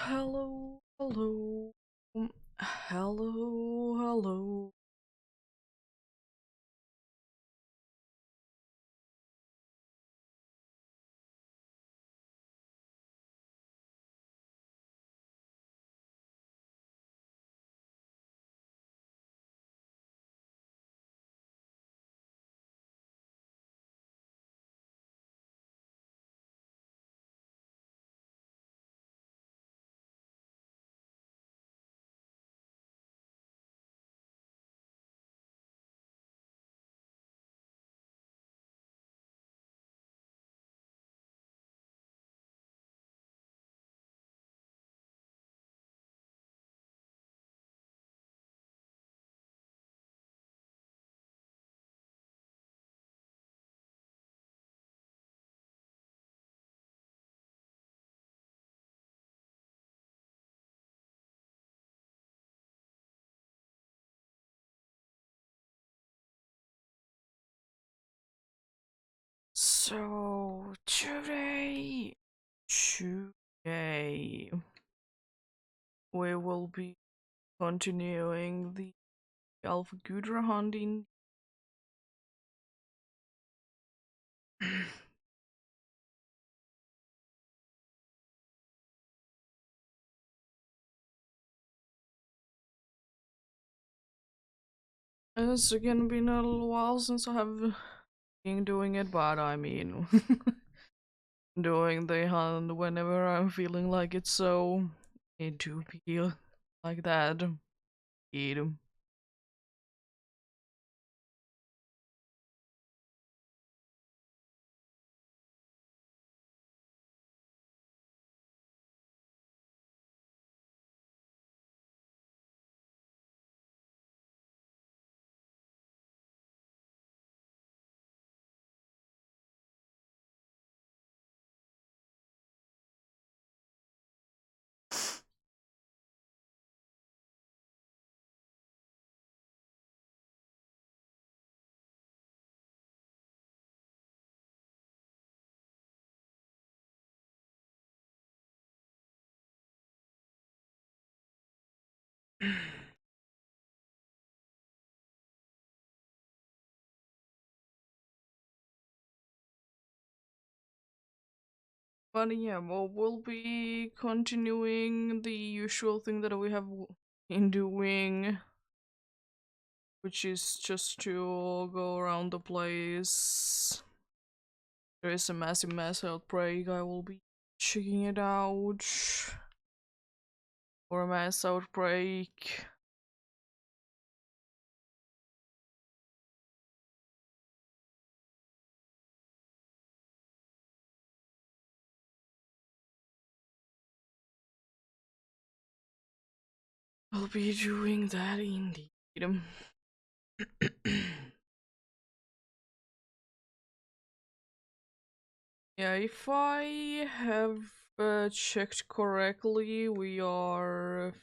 Hello, hello, hello, hello. So today we will be continuing the Alpha Gudra hunting. It's again been a little while since I have been doing it, but I mean, doing the hunt whenever I'm feeling like it's so it do be like that. Eat 'em. But yeah, we'll be continuing the usual thing that we have been doing, which is just to go around the place. There is a massive mass outbreak. I will be checking it out for a mass outbreak. I'll be doing that indeed. Yeah, if I have checked correctly, we are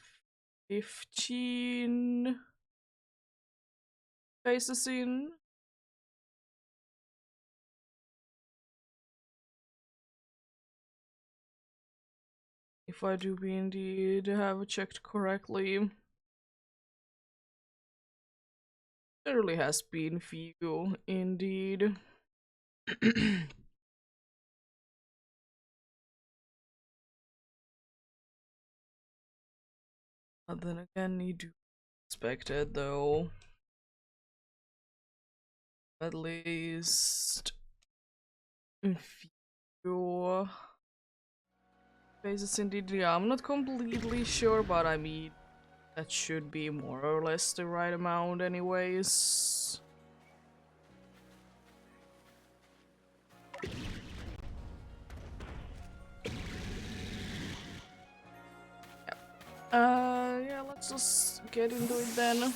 15 phases in. If I do indeed have checked correctly. There really has been few indeed. But then again, you do expect it though. At least few phases indeed. Yeah, I'm not completely sure, but I mean, that should be more or less the right amount anyways. Yeah, let's just get into it then.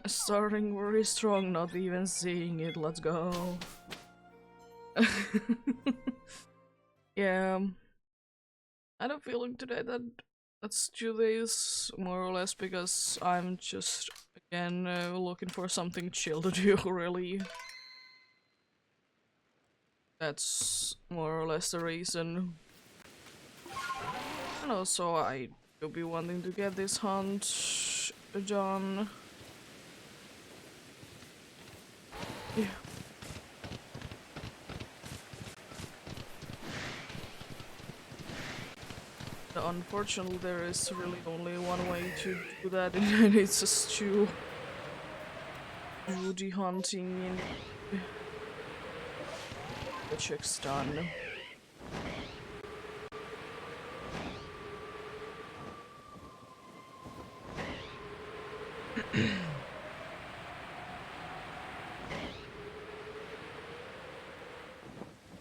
Starting very strong, not even seeing it, let's go. Yeah, I had a feeling today that let's do this more or less because I'm just again looking for something chill to do, really. That's more or less the reason. And also I will be wanting to get this hunt done. Yeah. Unfortunately, there is really only one way to do that, and it's just to do the hunting in the check's done.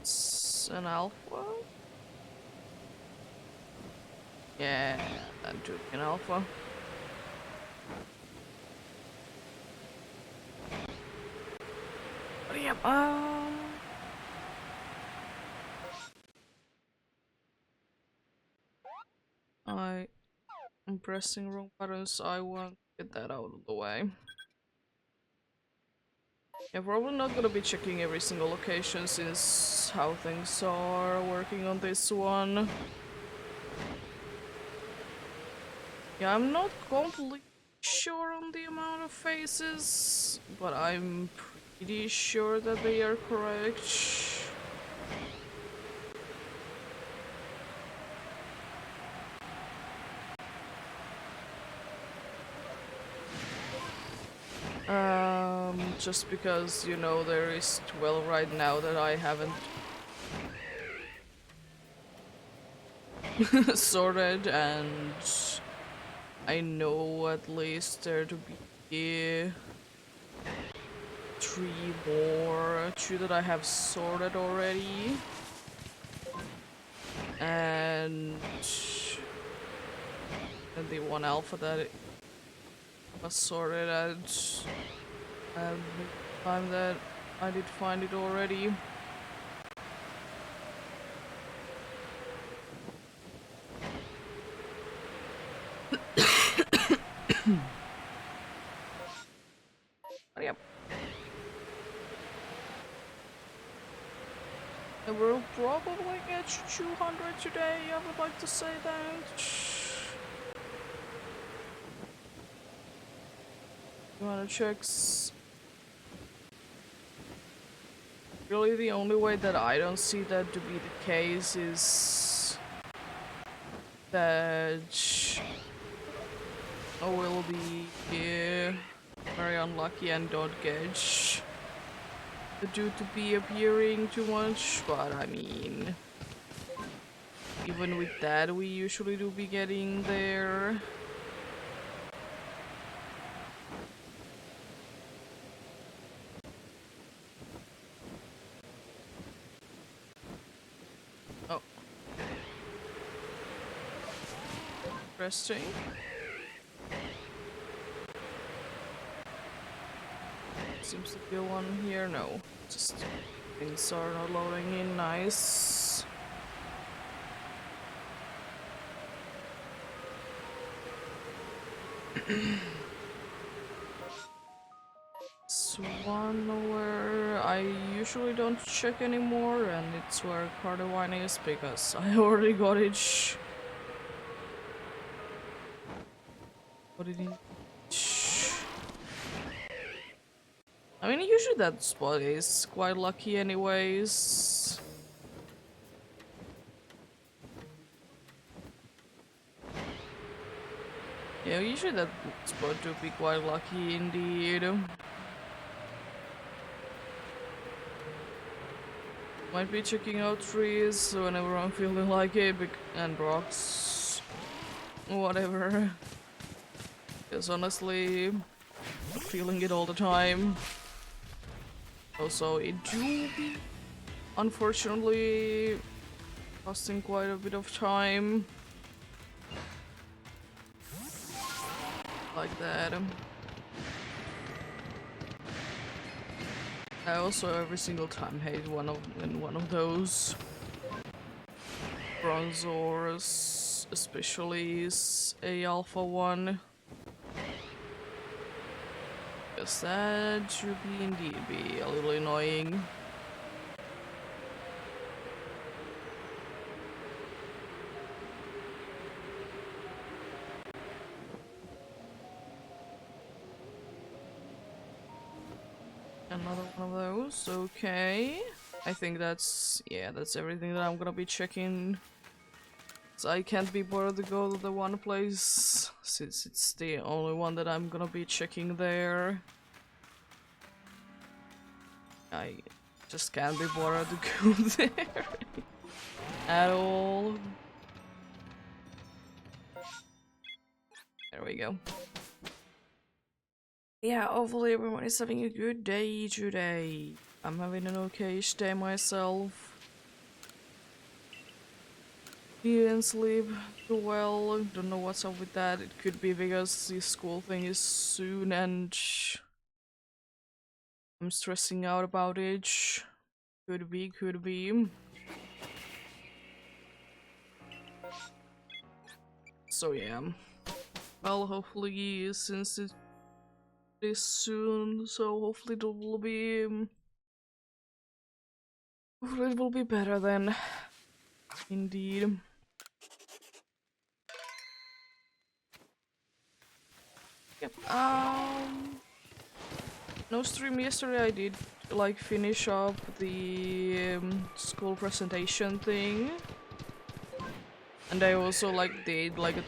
It's an alpha? Yeah, that took an alpha. But yep, I am pressing wrong buttons. I want to get that out of the way. Yeah, probably not gonna be checking every single location since how things are working on this one. Yeah, I'm not completely sure on the amount of faces, but I'm pretty sure that they are correct. Just because, you know, there is 12 right now that I haven't sorted, and I know at least there to be 3 more, 2 that I have sorted already, and the 1 alpha that was sorted at the time that I did find it already. But yep. And we'll probably get 200 today, I would like to say that. 200 checks. Really, the only way that I don't see that to be the case is that I will be very unlucky and don't get the dude to be appearing too much, but I mean, even with that, we usually do be getting there. Oh. Interesting. Seems to be one here. No. Just things are not loading in. Nice. It's one where I usually don't check anymore, and it's where Cardawine is because I already got it. What did he? I mean, usually that spot is quite lucky anyways. Yeah, usually that spot would be quite lucky indeed. Might be checking out trees whenever I'm feeling like it, and rocks, whatever. Because honestly, I'm feeling it all the time. Also, it do be, unfortunately, costing quite a bit of time. Like that. I also every single time hate one of those bronzors, especially is a alpha one. Because that should be indeed be a little annoying. Another one of those, okay. I think that's, yeah, that's everything that I'm gonna be checking. So I can't be bothered to go to the one place, since it's the only one that I'm gonna be checking there. I just can't be bothered to go there at all. There we go. Yeah, hopefully everyone is having a good day today. I'm having an okay-ish day myself. Didn't sleep too well, don't know what's up with that. It could be because the school thing is soon and I'm stressing out about it. Could be, could be. So yeah. Well, hopefully, since it is soon, so hopefully it will be... hopefully it will be better then. Indeed. Yep, no stream yesterday. I did like finish up the school presentation thing, and I also like did like a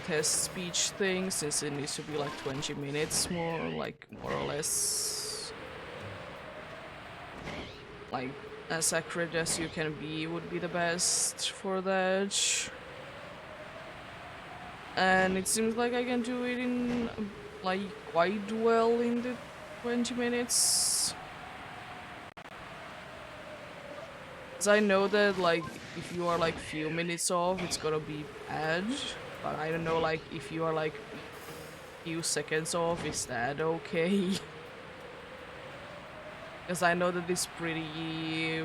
test speech thing, since it needs to be like 20 minutes more or less, like as accurate as you can be would be the best for that. And it seems like I can do it in like quite well in the 20 minutes. Cause I know that like if you are like few minutes off, it's gonna be bad. But I don't know, like if you are like few seconds off, is that okay? Because I know that it's pretty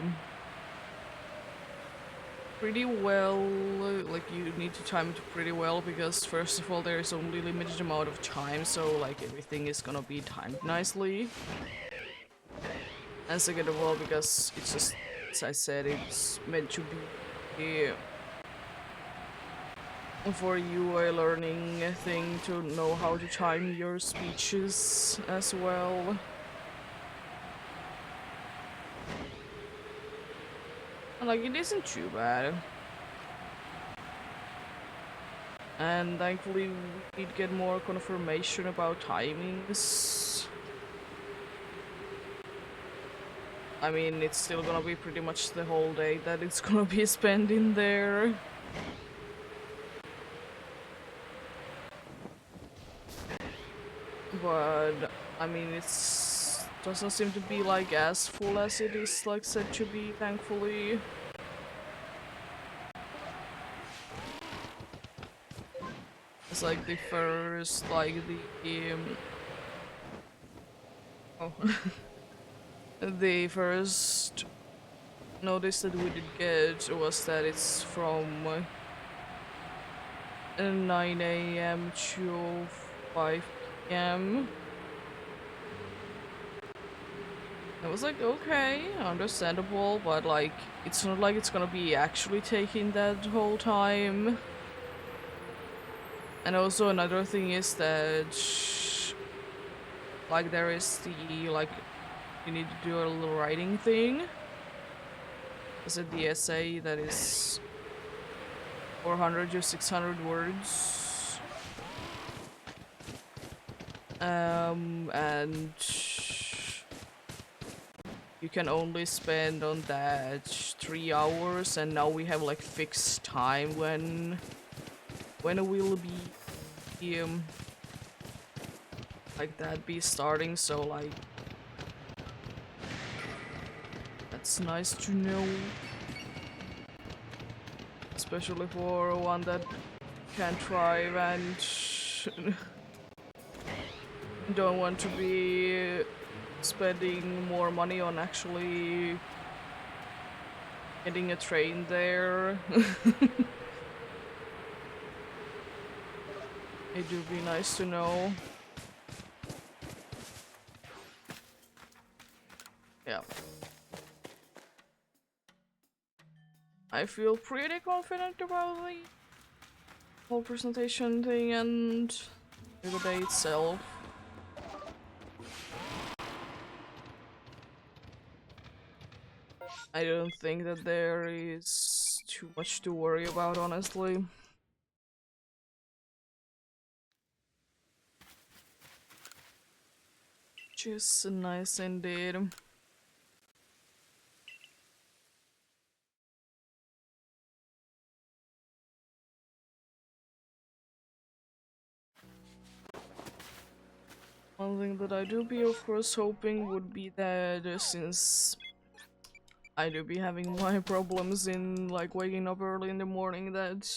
well, like you need to time it pretty well, because first of all there is only limited amount of time, so like everything is gonna be timed nicely. And second of all, because it's just, as I said, it's meant to be for you a learning thing to know how to time your speeches as well. And like it isn't too bad. And thankfully we did get more confirmation about timings. I mean, it's still gonna be pretty much the whole day that it's gonna be spent in there. But I mean, it's doesn't seem to be like as full as it is like said to be, thankfully. It's like the first, like the oh, the first notice that we did get was that it's from 9 AM to 5 PM. I was like, okay, understandable, but like, it's not like it's gonna be actually taking that whole time. And also another thing is that, like, there is the, like, you need to do a little writing thing. Is it the essay that is 400 to 600 words? And you can only spend on that 3 hours, and now we have like fixed time when it will be like that be starting, so like that's nice to know, especially for one that can't drive and don't want to be spending more money on actually getting a train there. It would be nice to know. Yeah. I feel pretty confident about the whole presentation thing and the day itself. I don't think that there is too much to worry about, honestly. Just nice indeed. One thing that I do be of course hoping would be that since I do be having my problems in like waking up early in the morning, that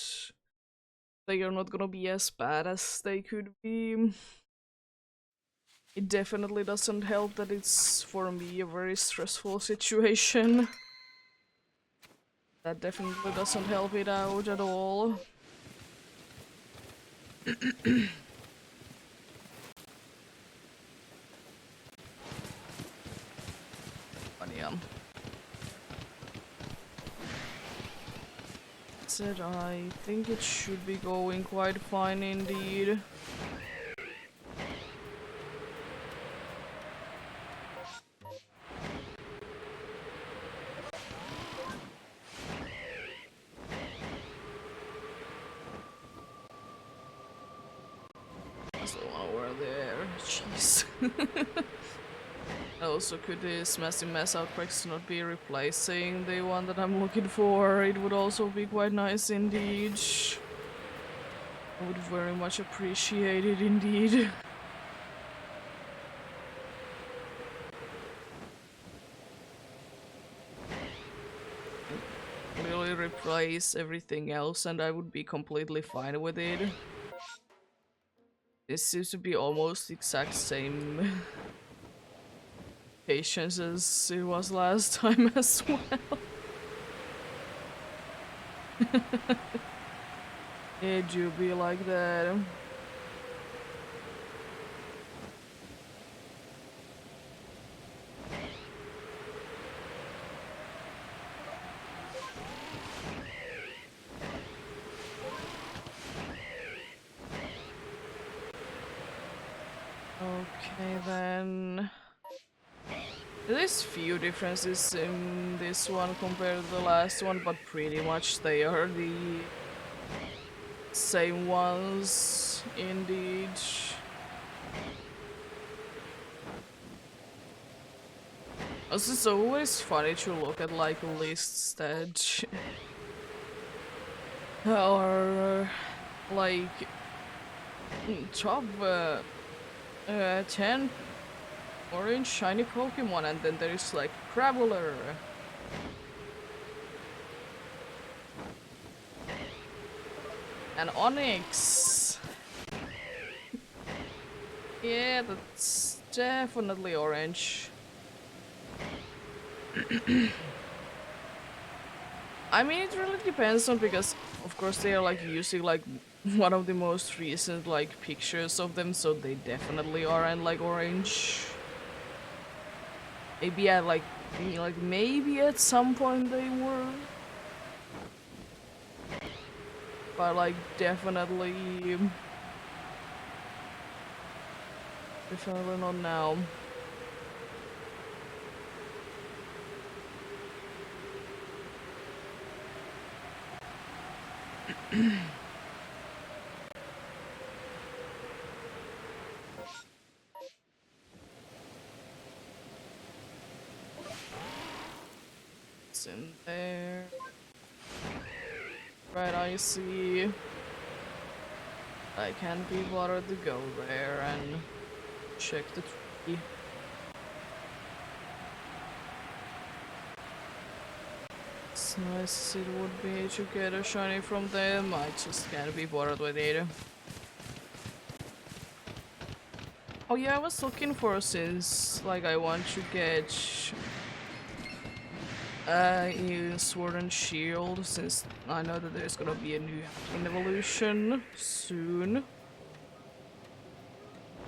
they are not gonna be as bad as they could be. It definitely doesn't help that it's for me a very stressful situation. That definitely doesn't help it out at all. But yeah. Said I think it should be going quite fine indeed. That's the one over there. Jeez. Also, could this massive mass outbreaks not be replacing the one that I'm looking for? It would also be quite nice indeed. I would very much appreciate it indeed. Really replace everything else and I would be completely fine with it. This seems to be almost the exact same patience as it was last time as well. It do be like that. Okay then. There's few differences in this one compared to the last one, but pretty much they are the same ones indeed. Also, it's always funny to look at like lists that are like top 10 orange shiny Pokemon, and then there's like Graveler, and Onyx. Yeah, that's definitely orange. I mean, it really depends on, because of course they are like using like one of the most recent like pictures of them, so they definitely aren't like orange. Maybe at like maybe at some point they were, but like definitely not now. It's in there. Right, I see. I can't be bothered to go there and check the tree. As nice as it would be to get a shiny from them, I just can't be bothered with it. Oh yeah, I was looking for, since like I want to get in Sword and Shield, since I know that there's gonna be a new evolution soon.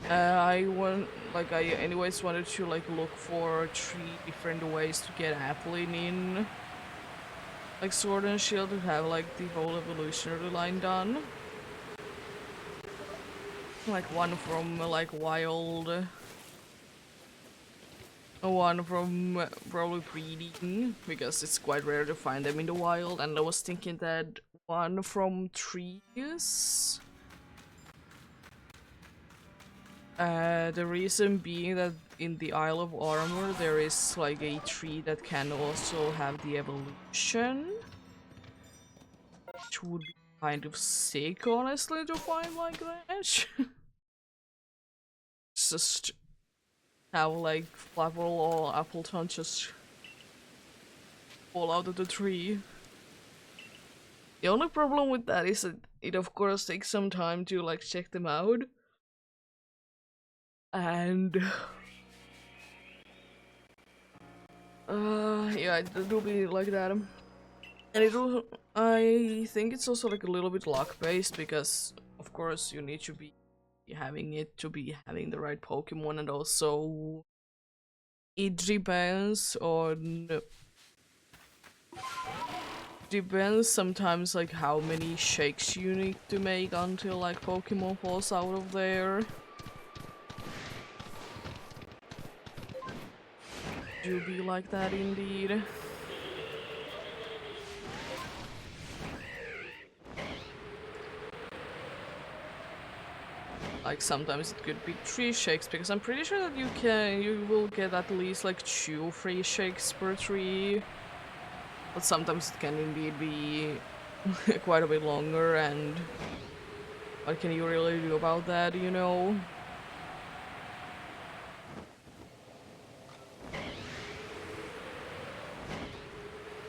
I anyways wanted to like look for 3 different ways to get Applin in like Sword and Shield to have like the whole evolutionary line done. Like one from like wild one from probably breeding, because it's quite rare to find them in the wild, and I was thinking that one from trees. The reason being that in the Isle of Armor there is like a tree that can also have the evolution, which would be kind of sick, honestly, to find like that. Just have like Flapple or Appleton just fall out of the tree. The only problem with that is that it of course takes some time to like check them out. And yeah, it will be like that. And I think it's also like a little bit luck based, because of course you need to be having it to be having the right Pokemon, and also it depends sometimes like how many shakes you need to make until like Pokemon falls out of there. Do be like that indeed. Like sometimes it could be 3 shakes, because I'm pretty sure that you will get at least like 2 free shakes per tree. But sometimes it can indeed be quite a bit longer, and what can you really do about that, you know?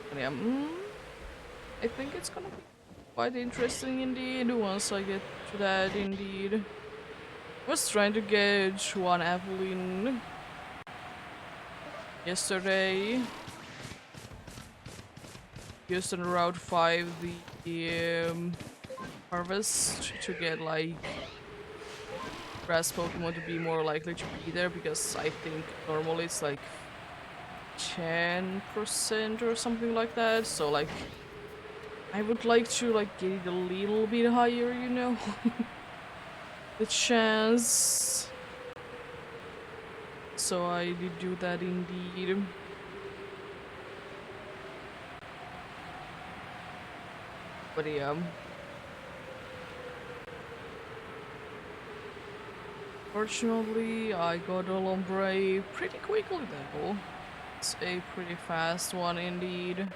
But yeah, I think it's gonna be quite interesting indeed once I get to that indeed. I was trying to get one Evelyn yesterday. Used on Route 5 the harvest to get like grass Pokemon to be more likely to be there, because I think normally it's like 10% or something like that, so like I would like to like get it a little bit higher, you know. The chance. So I did do that indeed. But yeah. Fortunately, I got a Lombre pretty quickly though. It's a pretty fast one indeed.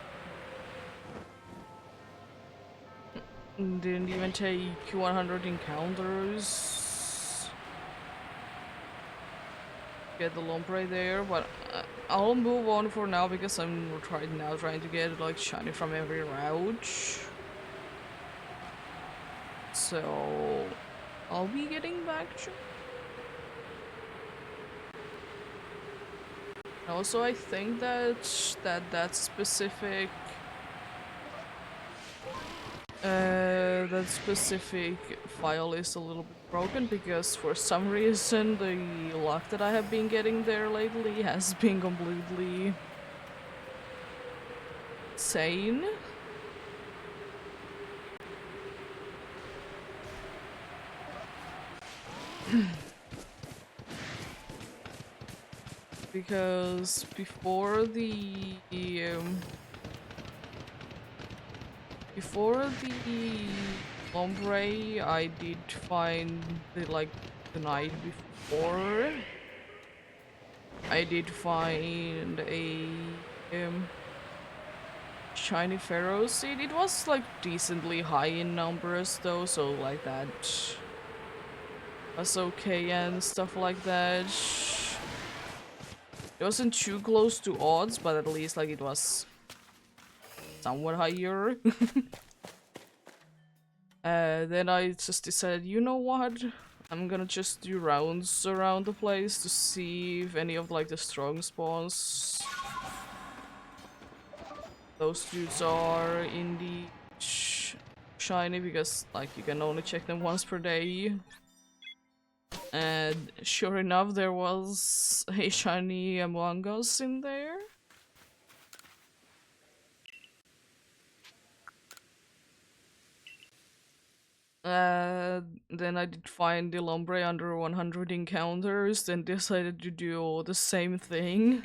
Didn't even take 100 encounters. Get the Lombre there, but I'll move on for now, because I'm trying to get like shiny from every route. So I'll be getting back to. Also, I think that that specific file is a little bit broken, because for some reason the luck that I have been getting there lately has been completely insane. Because before the Ombre, I did find the night before. I did find a shiny Pharaoh seed. It was like decently high in numbers though, so like that was okay and stuff like that. It wasn't too close to odds, but at least like it was somewhat higher. Then I just decided, you know what? I'm gonna just do rounds around the place to see if any of like the strong spawns, those dudes are indeed shiny, because like you can only check them once per day. And sure enough, there was a shiny Among Us in there. then I did find the Lombre under 100 encounters, then decided to do the same thing.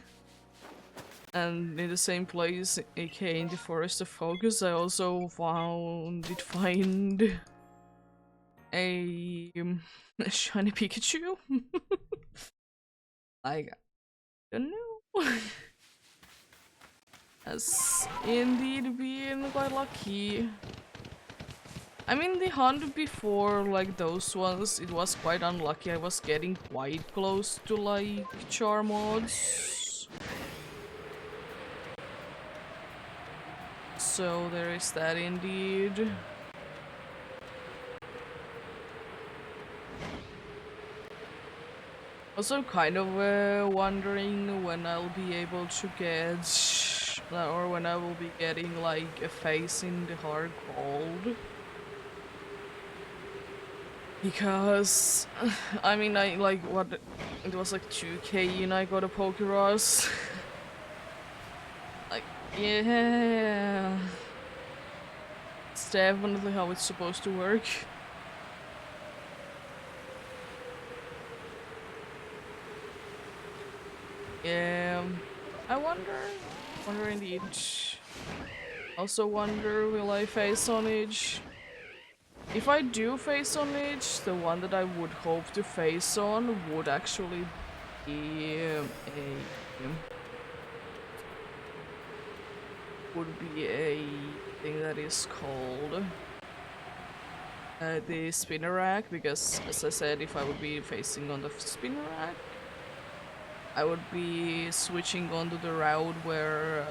And in the same place, aka in the Forest of Focus, I also find a, a shiny Pikachu. I don't know. Has indeed been quite lucky. I mean, the hunt before, like those ones, it was quite unlucky. I was getting quite close to like Charmods. So there is that indeed. Also kind of wondering when I'll be able to get, or when I will be getting like a face in the hard gold. Because, I mean, I like what, it was like 2k and I got a Pokeross. Like, yeah. It's definitely how it's supposed to work. Yeah, I wonder indeed. Also wonder, will I face on Edge? If I do face on Edge, the one that I would hope to face on would actually be a thing that is called the Spinnerack, because as I said, if I would be facing on the Spinnerack, I would be switching onto the route where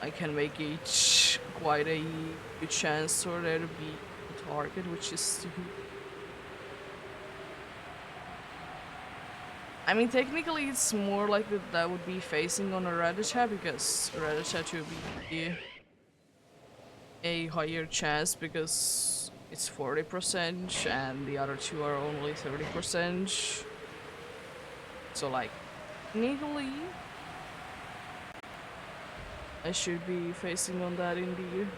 I can make it quite a good chance for there to be a target, which is... I mean, technically it's more likely that I would be facing on a Rattata, because Rattata would be a higher chance because it's 40% and the other two are only 30%. So like, legally, I should be facing on that indeed.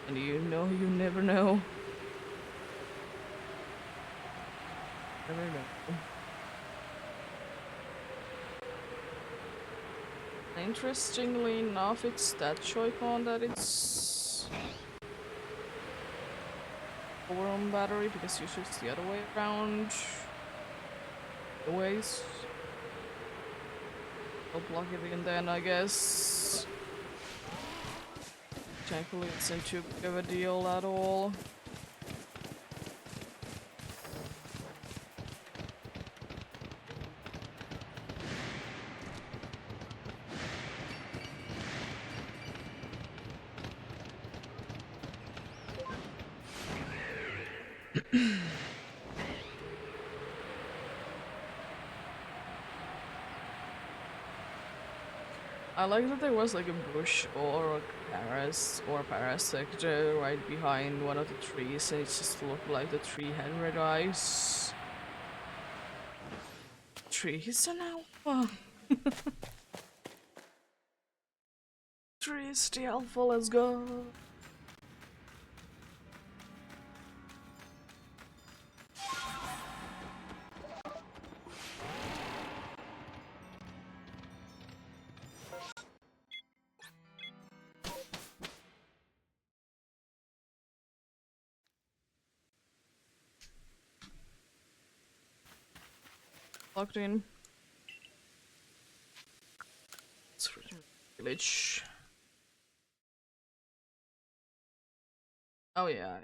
And you know, you never know. Never know. Interestingly enough, it's that Joy-Con that it's over on battery, because usually it's the other way around. Always. I'll plug it in then, I guess. Thankfully, it's not too big of a deal at all. I like that there was like a bush or a parasect right behind one of the trees, and it just looked like the tree had red eyes. Tree is an alpha. Tree is the alpha, let's go. Locked in. It's village. Oh yeah.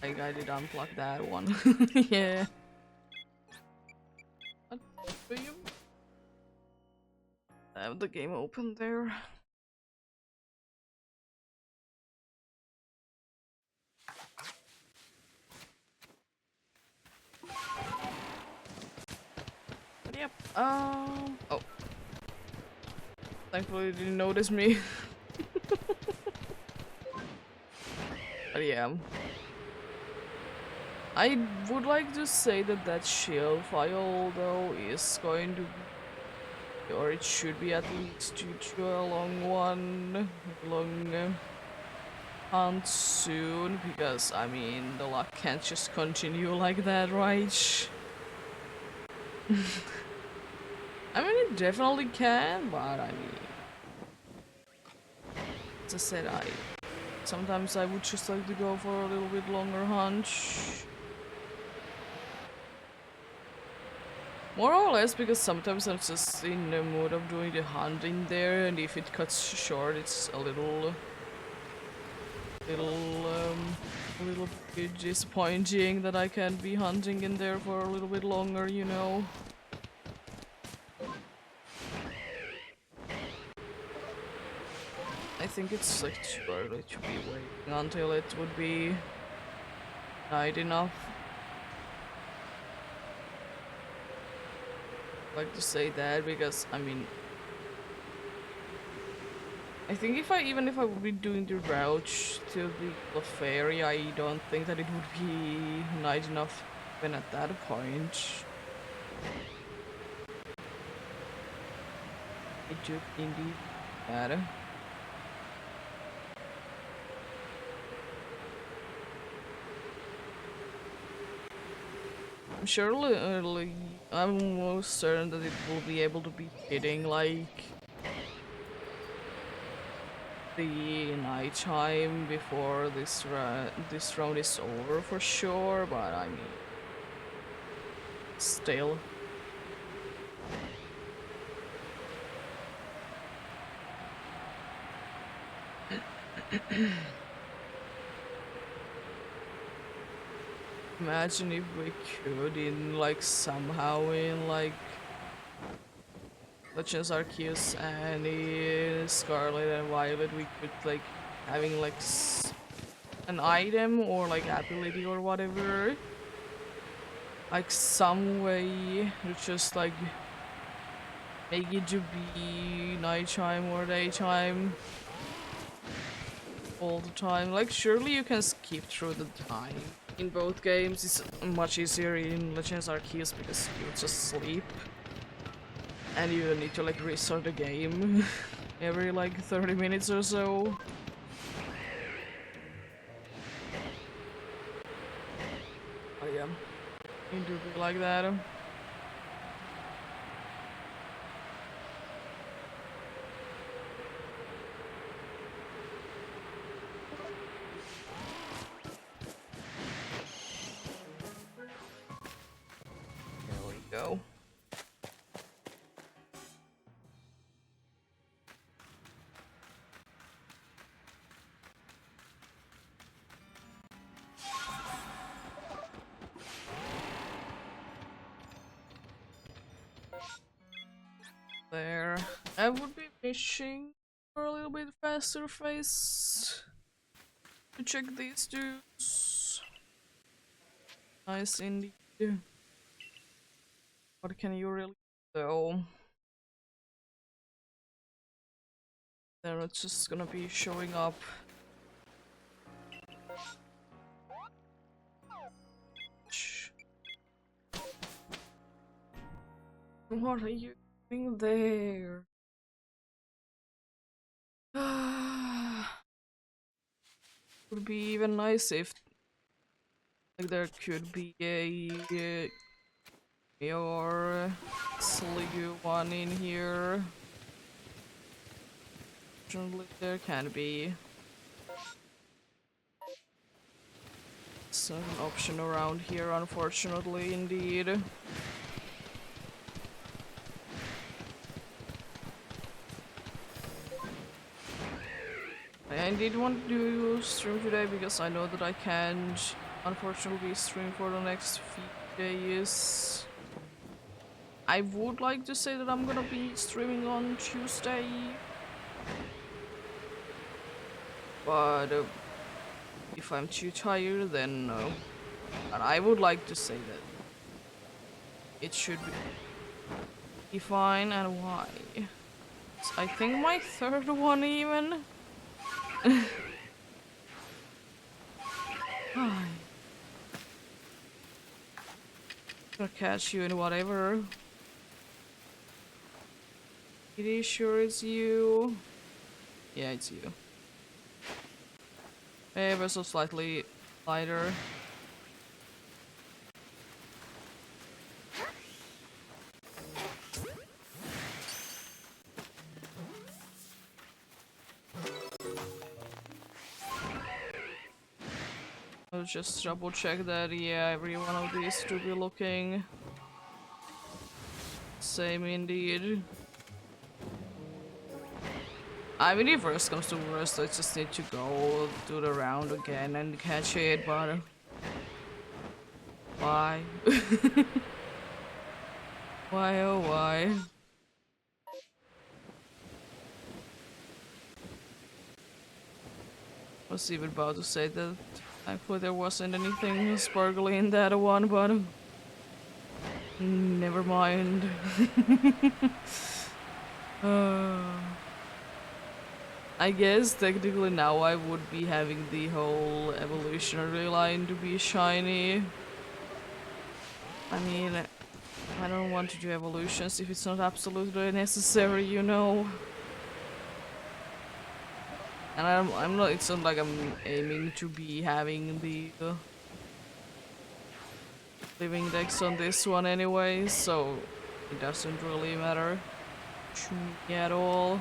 Like I did unplug that one. Yeah. What do you? I have the game open there. But yep. Oh. Thankfully, it didn't notice me. But yeah. I would like to say that that shield file though is going to be, or it should be at least to a long one, long hunt soon, because I mean the luck can't just continue like that, right? I mean it definitely can, but I mean, as I said, sometimes I would just like to go for a little bit longer hunt. More or less because sometimes I'm just in the mood of doing the hunting there, and if it cuts short, it's a little bit disappointing that I can't be hunting in there for a little bit longer, you know. I think it's like too early to be waiting until it would be night enough. I like to say that because I mean I think even if I would be doing the route to the Bluff area, I don't think that it would be night enough even at that point. It would indeed matter. I'm surely, I'm almost certain that it will be able to be hitting like the nighttime before this round is over for sure, but I mean, still. Imagine if we could somehow in like Legends Arceus and in Scarlet and Violet we could like having like an item or like ability or whatever, like some way to just like make it to be nighttime or daytime all the time. Like surely you can skip through the time. In both games it's much easier in Legends Arceus because you just sleep and you need to like restart the game every like 30 minutes or so. Oh yeah, you do be like that. There we go. There. I would be wishing for a little bit faster face to check these dudes. Nice indeed. What can you really do? They're not just gonna be showing up. What are you doing there? Would be even nice if like there could be a or Sligu one in here. Fortunately, there can be. It's not an option around here, unfortunately, indeed. I did want to do stream today because I know that I can't, unfortunately, stream for the next few days. I would like to say that I'm gonna be streaming on Tuesday, but if I'm too tired, then no. But I would like to say that it should be fine, and why? I think my third one even. Gonna catch you in whatever. Pretty sure it's you. Yeah, it's you. Ever so slightly lighter. I'll just double check that, yeah, every one of these to be looking same indeed. I mean, if worst comes to worst, I just need to go do the round again and catch it, but why? Why oh why? I was even about to say that thankfully there wasn't anything sparkly in that one, but never mind. uh, I guess technically now I would be having the whole evolutionary line to be shiny. I mean, I don't want to do evolutions if it's not absolutely necessary, you know. And I'm not. It's not like I'm aiming to be having the living dex on this one anyway, so it doesn't really matter to me at all.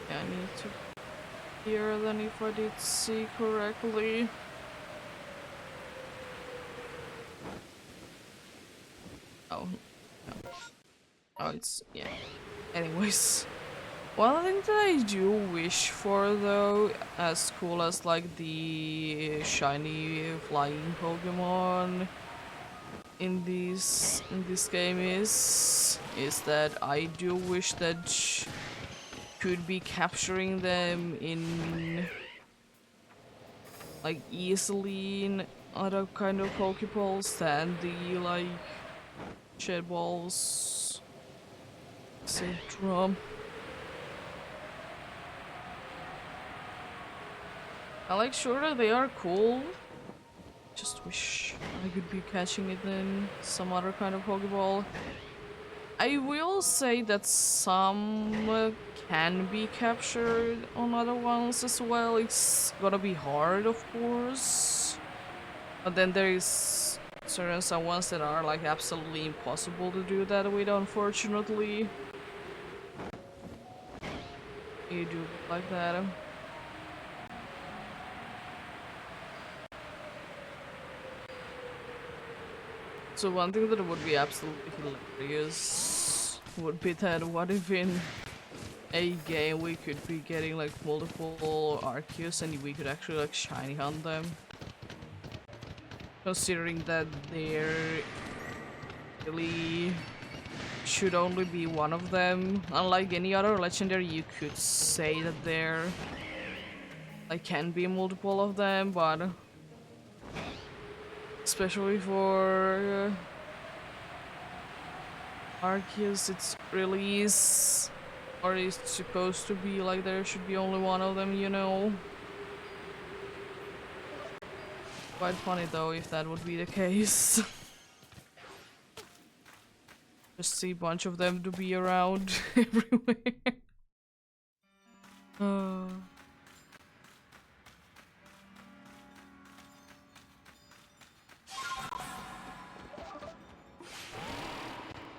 Yeah, I need to hear then if I did see correctly. Oh, no. Oh, it's yeah. Anyways. One thing that I do wish for though, as cool as like the shiny flying Pokemon in this game is that I do wish that could be capturing them in like easily in other kind of Pokeballs than the like shed balls, etc. I like sure that they are cool. Just wish I could be catching it in some other kind of Pokeball. I will say that some can be captured on other ones as well. It's gonna be hard, of course. But then there is certain some ones that are like absolutely impossible to do that with, unfortunately. You do like that. So one thing that would be absolutely hilarious would be that what if in a game we could be getting like multiple Arceus and we could actually like shiny hunt them? Considering that there really should only be one of them. Unlike any other legendary, you could say that there like can be multiple of them, but especially for Arceus, it's really is, or it's supposed to be like there should be only one of them, you know. Quite funny though if that would be the case. Just see a bunch of them to be around everywhere. Uh,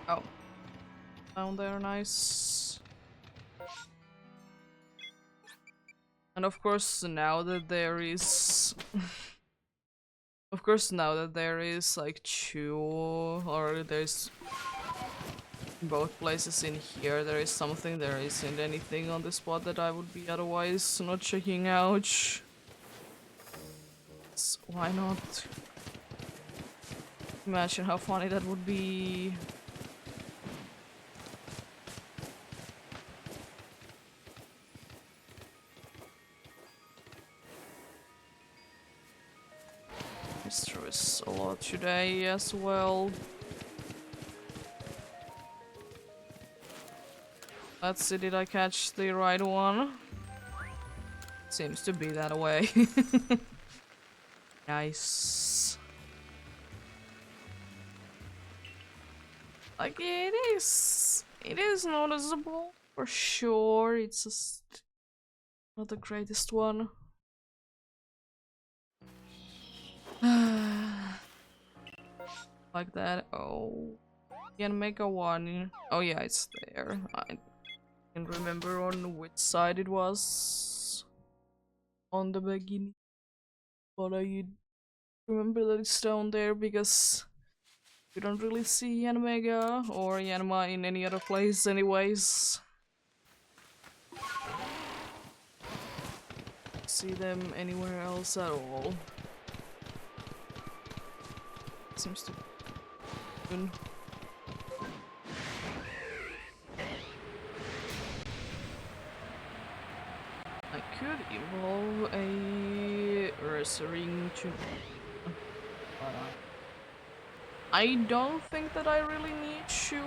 oh, down there, nice. And of course, now that there is, of course, now that there is like two, or there's both places in here, there is something. There isn't anything on the spot that I would be otherwise not checking out. So why not? Imagine how funny that would be. Yes, there is a lot today as well. Let's see, did I catch the right one? Seems to be that way. Nice. Like, it is noticeable for sure. It's just not the greatest one. Like that. Oh, can make a one. Oh yeah, it's there. I can't remember on which side it was on the beginning, but I remember that it's down there because you don't really see Yanmega or Yanma in any other place anyways. See them anywhere else at all. Seems to be good. I could evolve a Ursaring to... I don't think that I really need to.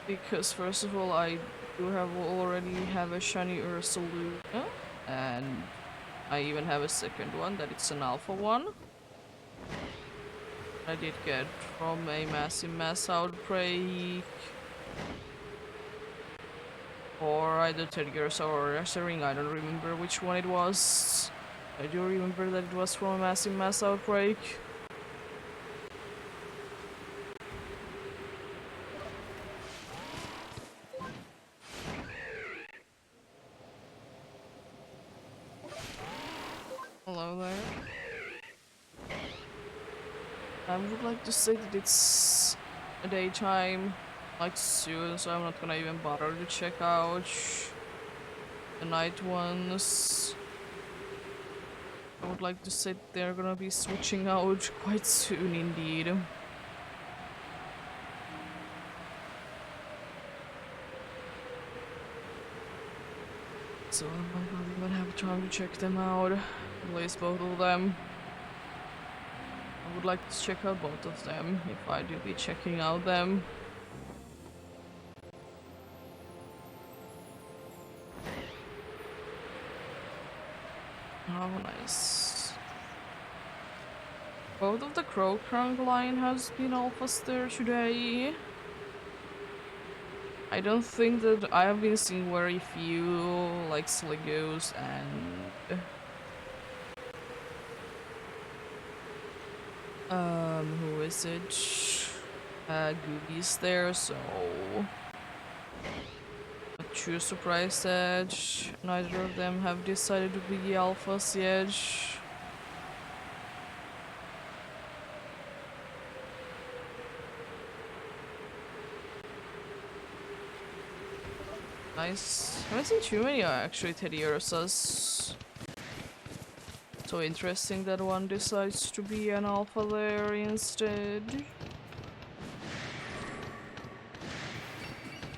Because first of all, I do already have a shiny Ursaluna, and I even have a second one that it's an alpha one. I did get from a massive mass outbreak. Or either Tedgears or Ursaring, I don't remember which one it was. I do remember that it was from a massive mass outbreak. Hello there. I would like to say that it's a daytime, like soon, so I'm not gonna even bother to check out the night ones. I would like to say they're gonna be switching out quite soon indeed. So I might not even have time to check them out, at least both of them. I would like to check out both of them, if I do be checking out them. Oh, nice. Both of the Crow-Crunk line has been alphas there today. I don't think that I have been seeing very few, like Sligos and... who is it? Goobies there, so... Not too surprised that neither of them have decided to be alphas yet. Nice. I haven't seen too many actually Teddiursas. So interesting that one decides to be an alpha there instead.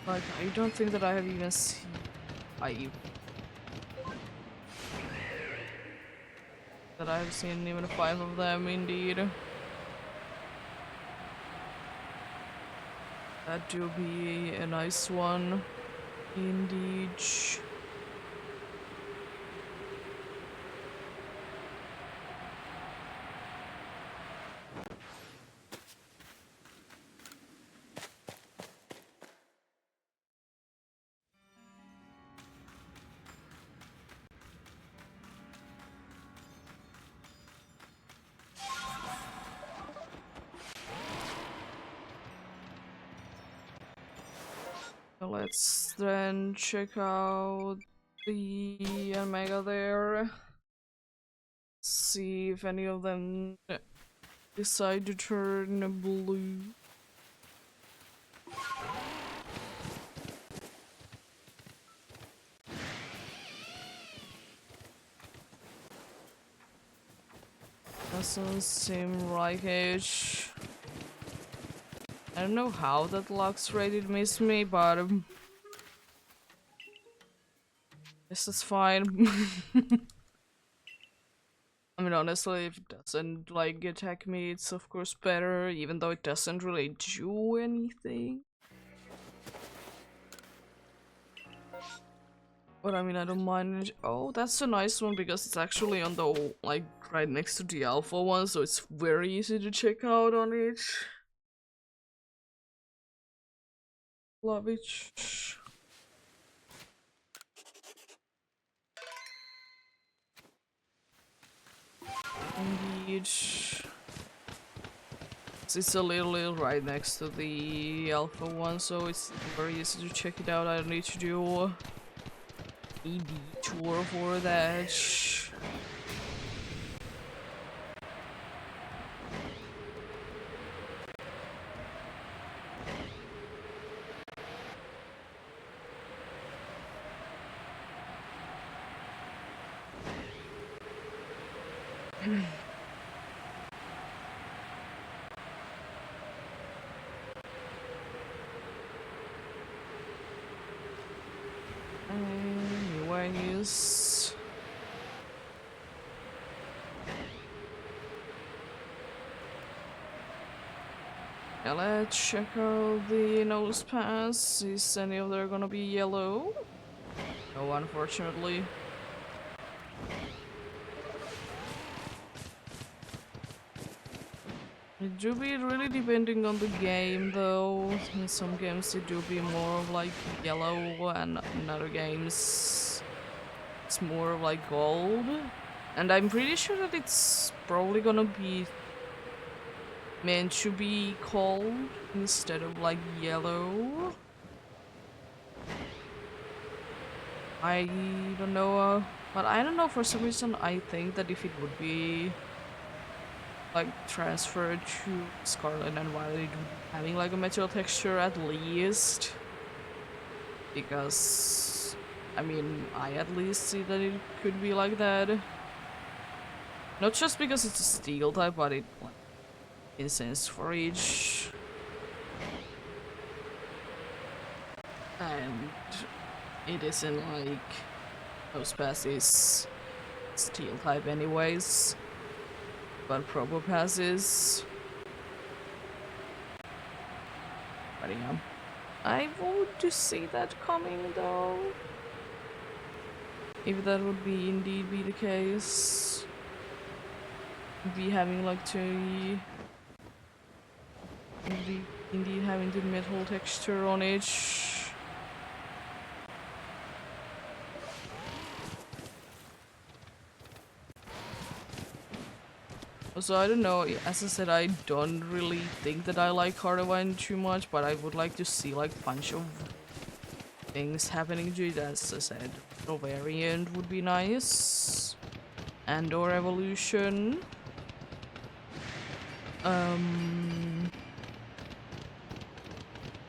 Like, I don't think that I have even seen... that I have seen even 5 of them, indeed. That do be a nice one, indeed. Let's then check out the Omega there. See if any of them decide to turn blue. Doesn't seem like it. I don't know how that Lux rated missed me, but this is fine. I I mean, honestly, if it doesn't, like, attack me, it's of course better, even though it doesn't really do anything. But I mean, I don't mind it. Oh, that's a nice one, because it's actually on the, like, right next to the alpha one, so it's very easy to check out on it. Love it. Indeed. It's a little right next to the alpha one, so it's very easy to check it out. I don't need to do a detour for that. Anyways. Yeah, let's check out the nose pass. Is any of them gonna be yellow? No, unfortunately. It do be really depending on the game though. In some games it do be more of like yellow, and in other games it's more of like gold. And I'm pretty sure that it's probably gonna be meant to be gold instead of like yellow. I don't know, but I don't know, for some reason I think that if it would be like transferred to Scarlet and Violet, it would be having like a metal texture at least, because I mean, I at least see that it could be like that. Not just because it's a steel type, but it like in sense for each. And it isn't like those passes steel type anyways, but Probo passes. But yeah, I would to see that coming though, if that would be indeed be the case. Be having like to indeed having the metal texture on it. So I don't know, as I said, I don't really think that I like Cardavine too much, but I would like to see like a bunch of things happening to it. As I said, a variant would be nice. And or evolution.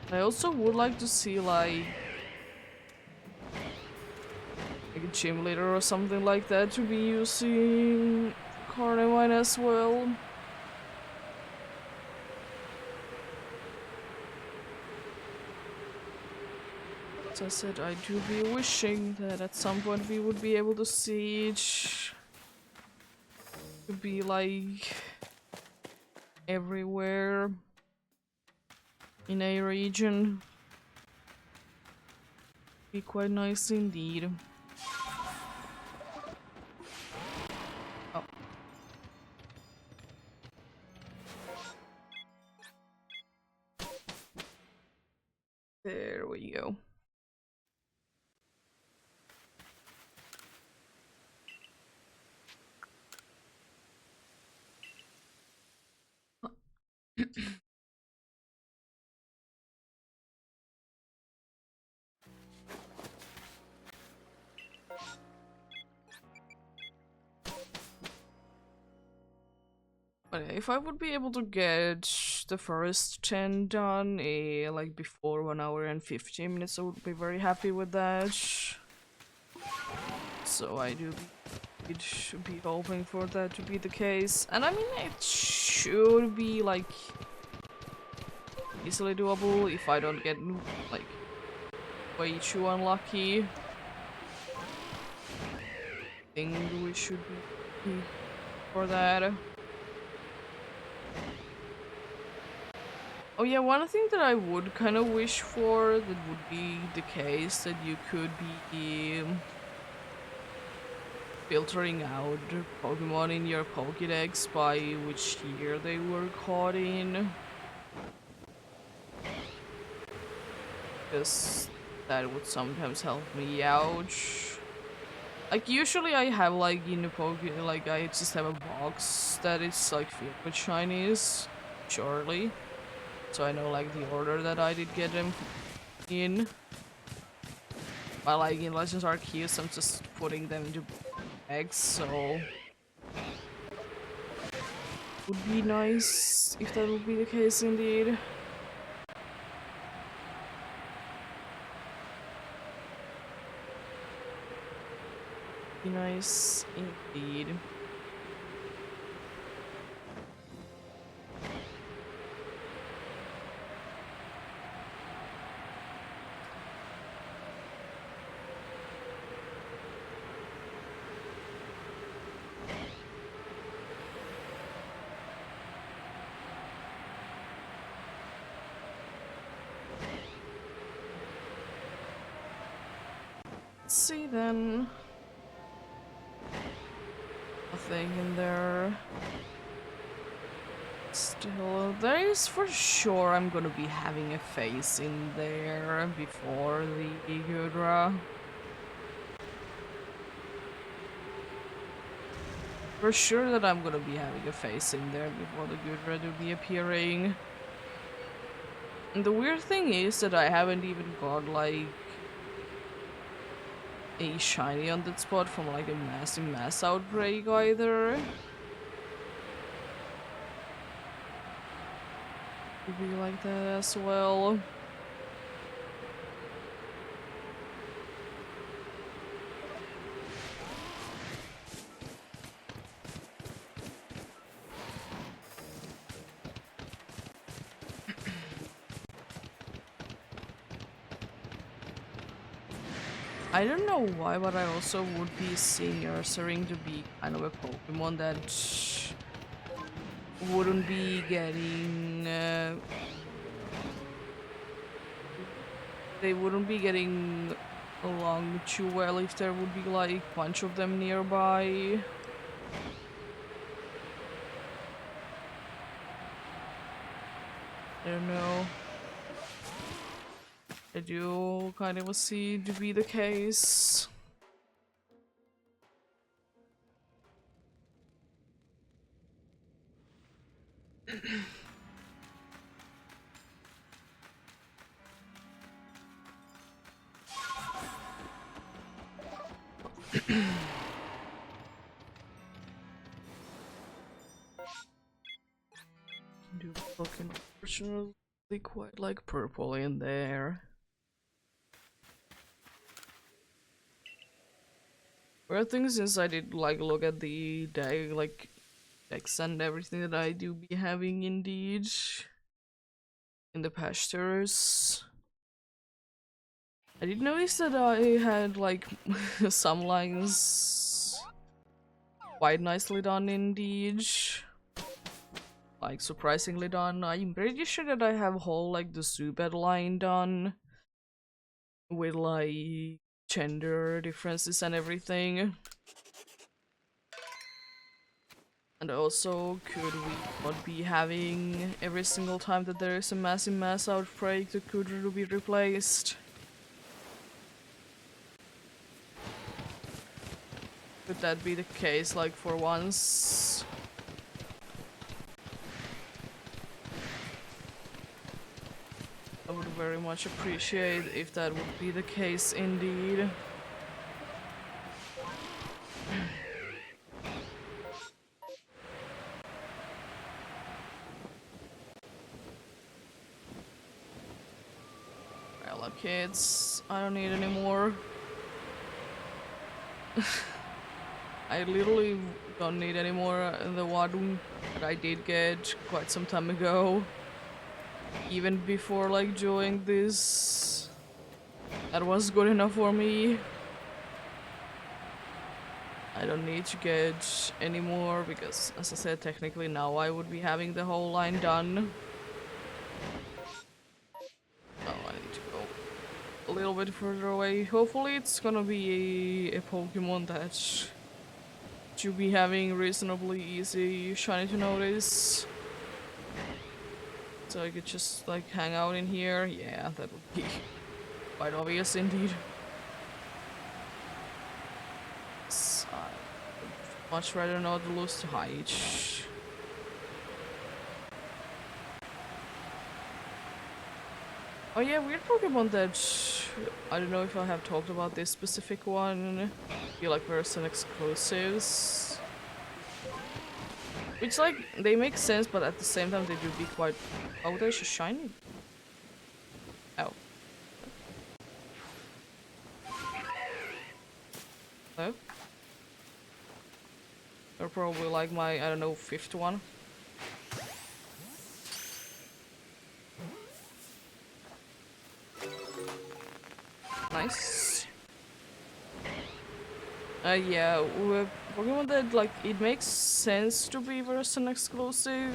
I also would like to see like a gym leader or something like that to be using Carnivine as well. As I said, I do be wishing that at some point we would be able to see it to be like everywhere in a region. Be quite nice indeed. Oh. There we go. But yeah, if I would be able to get the first 10 done, like before 1 hour and 15 minutes, I would be very happy with that. So I do it should be hoping for that to be the case. And I mean, it should be like easily doable if I don't get like way too unlucky. I think we should be for that. Oh yeah, one thing that I would kind of wish for that would be the case that you could be filtering out Pokemon in your Pokédex by which year they were caught in. Because that would sometimes help me out. Like usually I have like in the like I just have a box that is like filled with shinies, surely. So I know like the order that I did get them in. But like in Legends Arceus I'm just putting them into eggs, so would be nice if that would be the case indeed. Be nice indeed. Let's see then. Nothing in there. Still, there is for sure I'm gonna be having a face in there before the Gudra. For sure that I'm gonna be having a face in there before the Gudra will be appearing. And the weird thing is that I haven't even got like a shiny on that spot from like a massive mass outbreak either. Could be like that as well. I don't know why, but I also would be seeing Ursaring to be kind of a Pokemon that wouldn't be getting they wouldn't be getting along too well if there would be like a bunch of them nearby. I don't know. I do kind of see it to be the case. Do fucking unfortunately quite like purple in there. Weird thing since I did like look at the deck, like decks and everything that I do be having indeed in the pastures. I did notice that I had like some lines quite nicely done indeed. Like surprisingly done. I'm pretty sure that I have whole like the Zubat line done with like gender differences and everything. And also, could we not be having every single time that there is a massive mass outbreak that could be replaced? Could that be the case, like, for once? I would very much appreciate if that would be the case indeed. Well, kids, I don't need any more. I literally don't need any more. The one that I did get quite some time ago, even before like joining this, that was good enough for me. I don't need to get any more because, as I said, technically now I would be having the whole line done. Oh, I need to go a little bit further away. Hopefully it's gonna be a Pokemon that should be having reasonably easy shiny to notice. So I could just like hang out in here. Yeah, that would be quite obvious indeed. I'd much rather not lose to height. Oh yeah, weird Pokemon that I don't know if I have talked about this specific one. I feel like version exclusives. Which like they make sense, but at the same time they do be quite. Oh, there's a shiny. Oh. Hello? Or probably like my, I don't know, fifth one. Nice. Yeah, with Pokemon that, like, it makes sense to be version exclusive.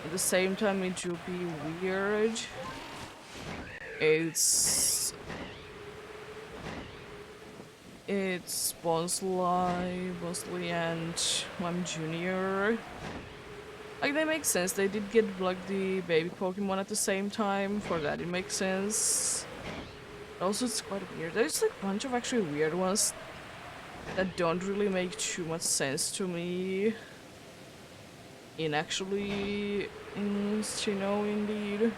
At the same time, it should be weird. It's Bonsly, and Mime Junior. Like, they make sense. They did get, like, the baby Pokemon at the same time. For that, it makes sense. Also, it's quite weird. There's, like, a bunch of actually weird ones that don't really make too much sense to me. In Chino, indeed.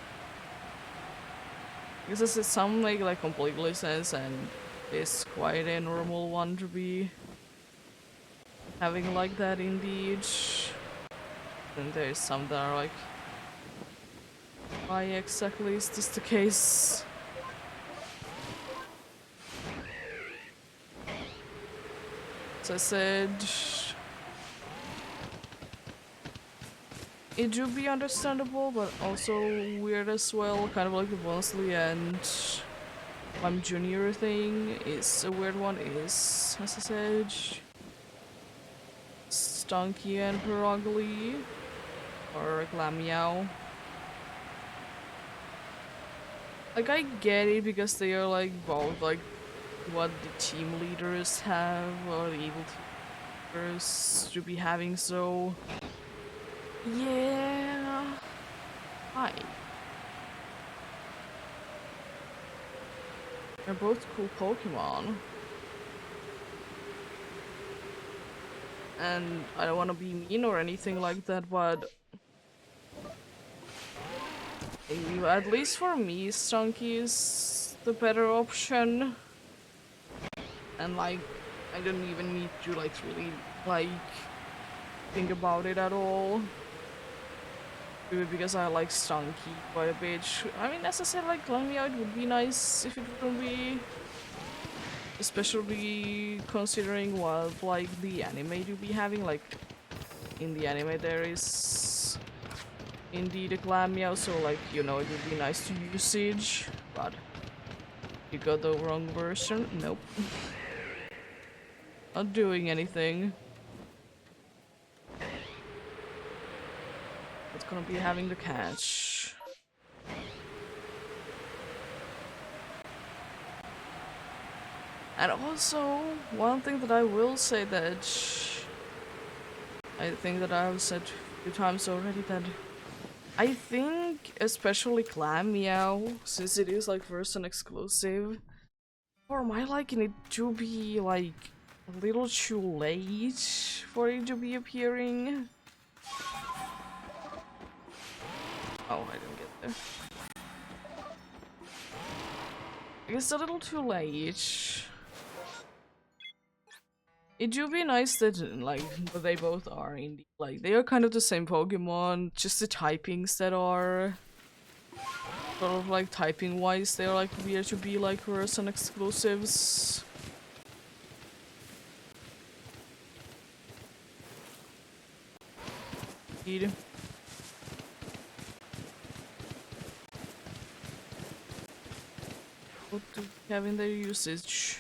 Because some make, like, completely sense, and it's quite a normal one to be having like that, indeed. And there's some that are like, why exactly is this the case? As I said, it do be understandable, but also weird as well. Kind of like the Bonsly and Mime Junior thing is a weird one. Is, as I said, Stunky and Perugly, or Glameow. Like, I get it because they are like both like what the team leaders have, or the evil team leaders should be having, so yeah. Hi. They're both cool Pokemon. And I don't want to be mean or anything like that, but at least for me, Stunky is the better option. And like, I don't even need to like really like think about it at all. Maybe because I like Stunky quite a bit. I mean, as I said, like, Glameow, it would be nice if it wouldn't be. Especially considering what, like, the anime you be having. Like, in the anime there is indeed a Glameow, so, like, you know, it would be nice to usage. But you got the wrong version. Nope. Not doing anything. It's gonna be having the catch. And also, one thing that I will say that I think that I've said a few times already, that I think especially Glameow, since it is like version exclusive, for my liking it to be like a little too late for it to be appearing. Oh, I didn't get there. It's a little too late. It do be nice that, like, they both are indeed, like, they are kind of the same Pokemon, just the typings that are sort of like typing wise, they're like weird to be like version exclusives. Indeed. What do we have in their usage?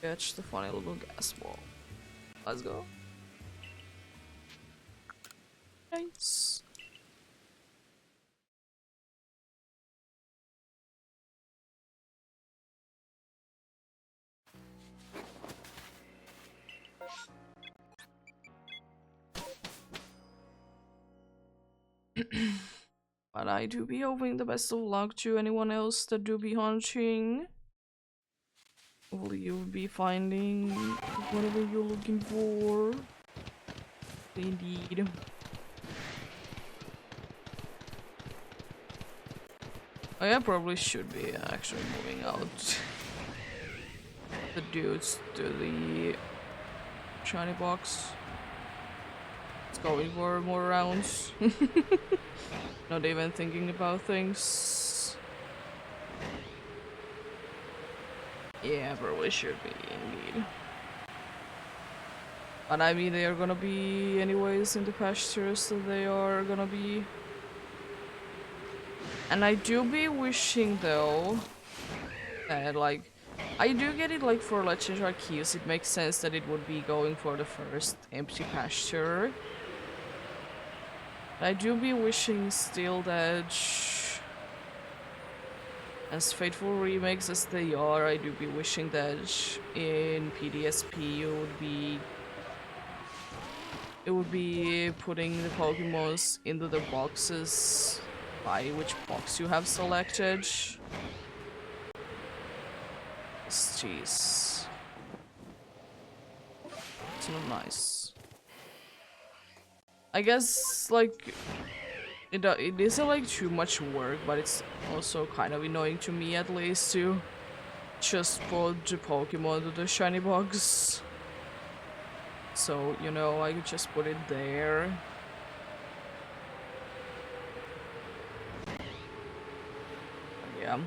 Catch the funny little gas ball. Let's go. Nice. But I do be hoping the best of luck to anyone else that do be hunting. Will you be finding whatever you're looking for? Indeed. I probably should be actually moving out the dudes to the shiny box. It's going for more rounds. Not even thinking about things. Yeah, probably should be indeed. But I mean, they are gonna be anyways in the pastures, so they are gonna be. And I do be wishing though that like I do get it like for legendary keys, it makes sense that it would be going for the first empty pasture. I do be wishing still that as faithful remakes as they are, I do be wishing that in PDSP it would be putting the Pokemons into the boxes by which box you have selected. Jeez. It's not nice. I guess, like, it isn't like too much work, but it's also kind of annoying to me at least to just put the Pokemon to the shiny box. So, you know, I could just put it there. Yeah.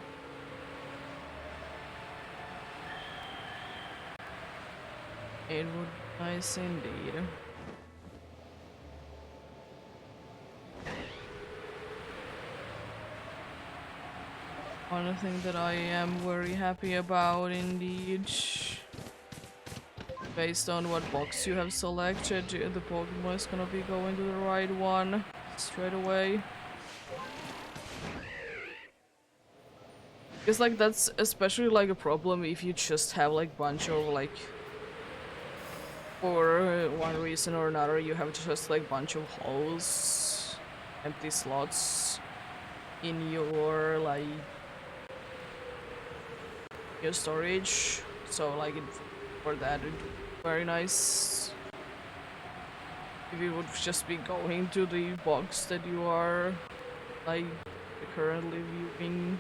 It would be nice indeed. One thing that I am very happy about indeed. Based on what box you have selected, the Pokemon is gonna be going to the right one straight away. Because like that's especially like a problem if you just have like bunch of like, for one reason or another you have just like bunch of holes, empty slots in your like your storage. So like for that it'd be very nice if you would just be going to the box that you are like currently viewing.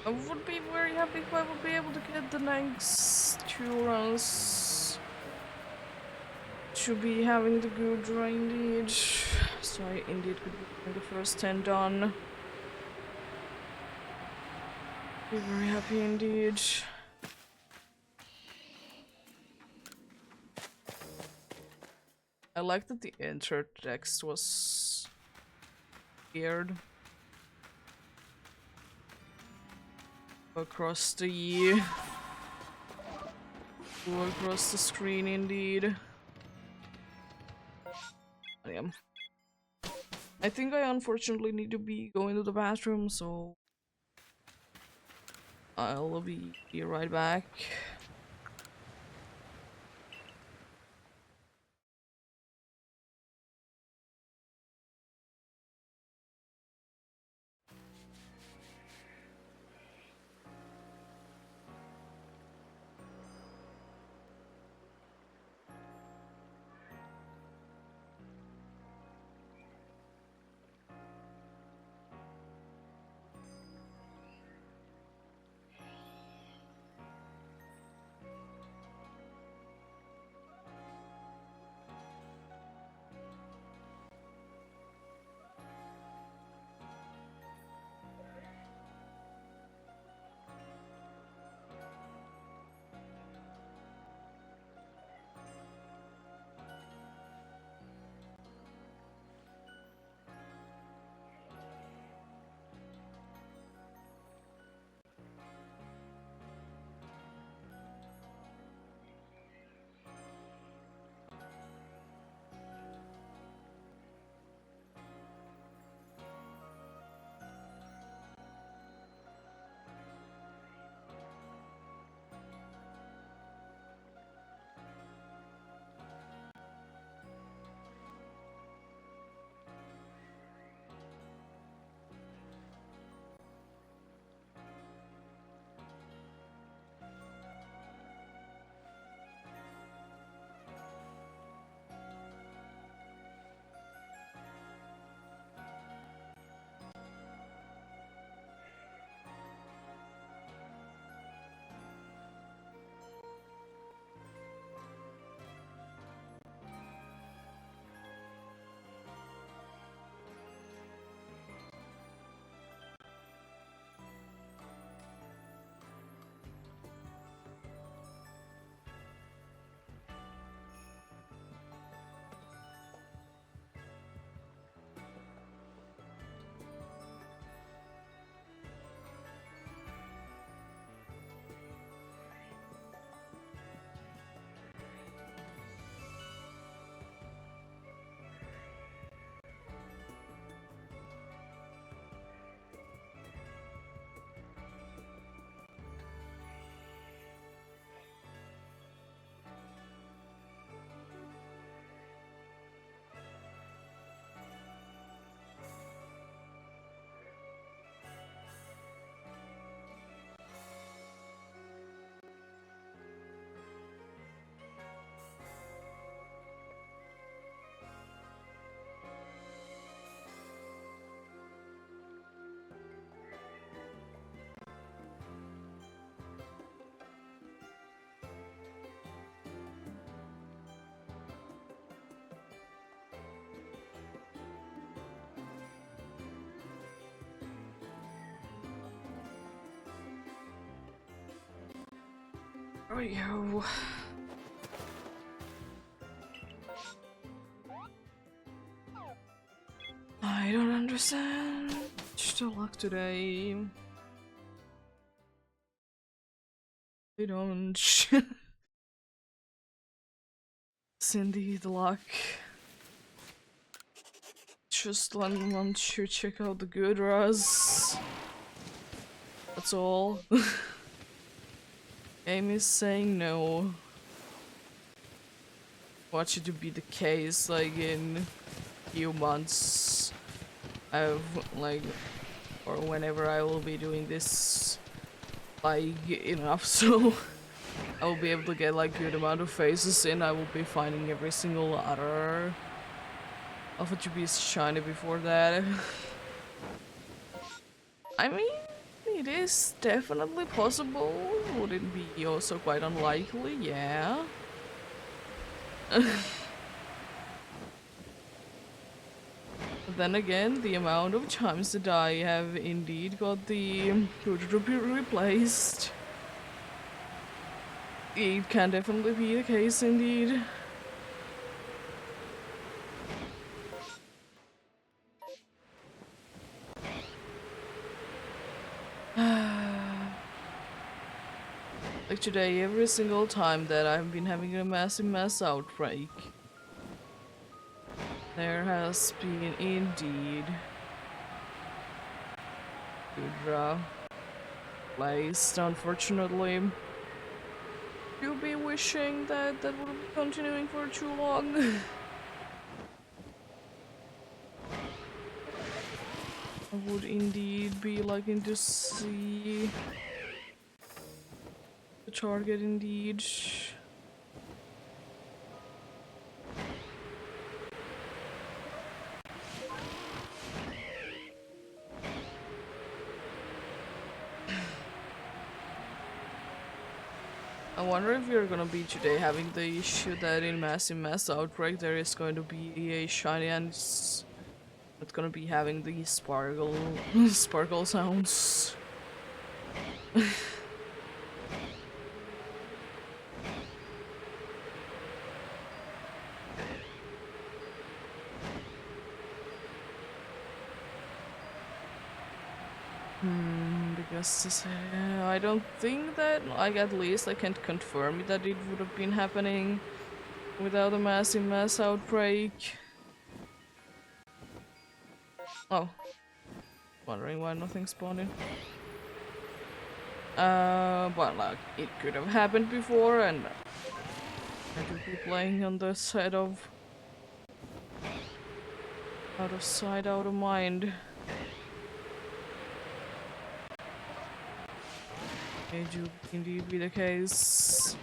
I would be very happy if I would be able to get the next 2 rounds to be having the good indeed. So I indeed could be the first 10 done. Be very happy indeed. I like that the enter text was weird. Across the screen indeed. I think I unfortunately need to be going to the bathroom, so I'll be right back. Oh, yo. I don't understand. Still luck today. I don't. It's indeed luck. Just want to check out the good Raz. That's all. Game is saying no. Watch it to be the case, like in few months. I've like, or whenever I will be doing this, like enough, so I will be able to get like good amount of phases in. I will be finding every single other alpha to be shiny before that. I mean, it is definitely possible. Would it be also quite unlikely? Yeah. But then again, the amount of times that I have indeed got the computer to be replaced, it can definitely be the case indeed. Like today, every single time that I've been having a massive mass outbreak, there has been indeed Hydra placed, unfortunately. You'll be wishing that that would be continuing for too long. I would indeed be liking to see the target indeed. I wonder if you're gonna be today having the issue that in mass outbreak there is going to be a shiny and it's not gonna be having the sparkle sounds. Because I don't think that, like, at least I can't confirm that it would have been happening without a mass outbreak. Oh, wondering why nothing spawned in. But like, it could have happened before, and I could be playing on the side of out of sight, out of mind. It would indeed be the case.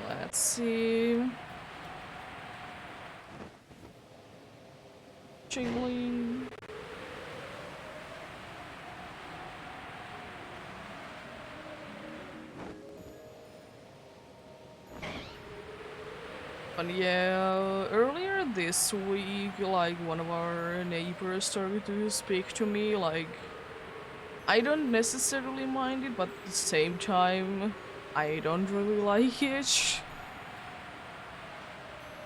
Let's see. Jingling. But yeah, earlier this week, like, one of our neighbors started to speak to me, like, I don't necessarily mind it, but at the same time, I don't really like it.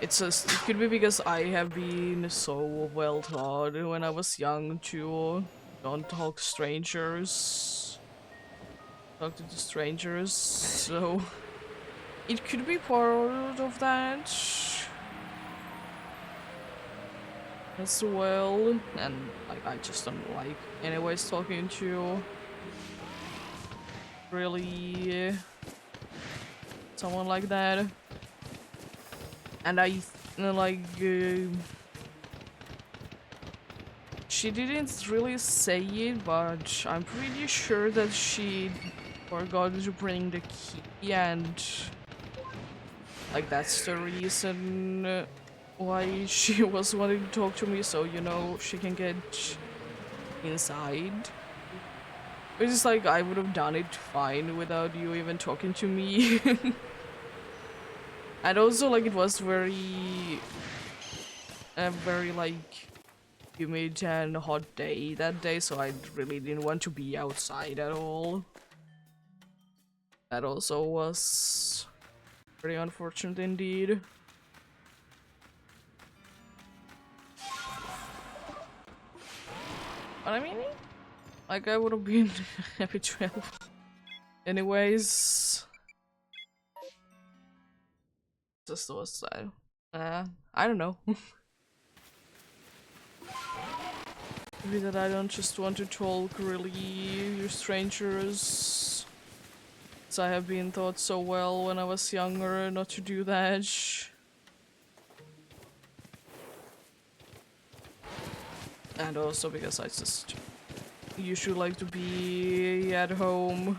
It's just, it could be because I have been so well taught when I was young to don't talk to strangers, so it could be part of that as well, and like I just don't like anyways talking to really someone like that. And she didn't really say it, but I'm pretty sure that she forgot to bring the key, and like that's the reason why she was wanting to talk to me, so you know she can get inside. Which is like, I would have done it fine without you even talking to me. And also, like, it was very like humid and hot day that day, so I really didn't want to be outside at all. That also was pretty unfortunate indeed. But I mean, like, I would have been happy to help. Anyways. Just was, I don't know. Maybe that I don't just want to talk really, you strangers. As I have been taught so well when I was younger not to do that. And also because I just usually like to be at home.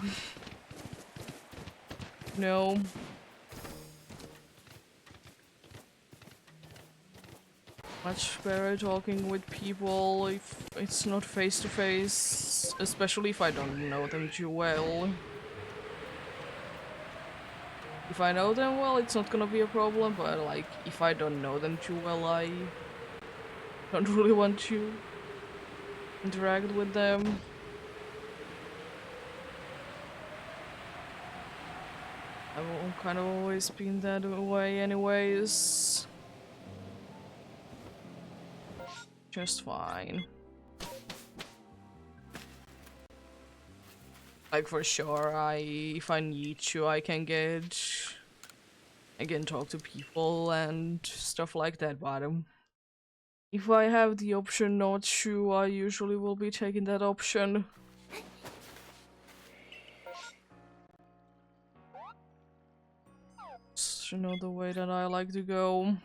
No. Much better talking with people if it's not face to face, especially if I don't know them too well. If I know them well, it's not gonna be a problem, but like, if I don't know them too well, I don't really want to interact with them. I've kind of always been that way anyways. Just fine. Like, for sure, if I need to, I can talk to people and stuff like that, but if I have the option not to, I usually will be taking that option. It's another way that I like to go.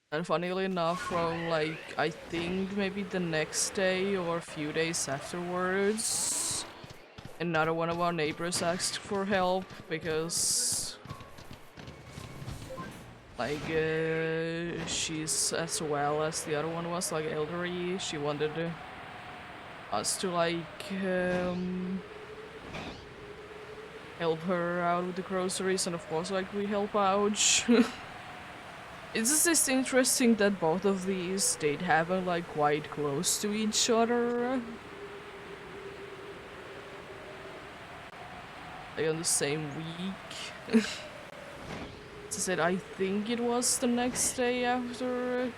And funnily enough, from like, I think maybe the next day or a few days afterwards, another one of our neighbors asked for help because, like, she's as well as the other one was, like, elderly. She wanted us to, like, help her out with the groceries, and of course, like, we help out. It's just interesting that both of these did happen like quite close to each other. Like on the same week. As I said, I think it was the next day after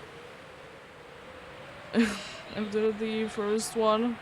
after the first one.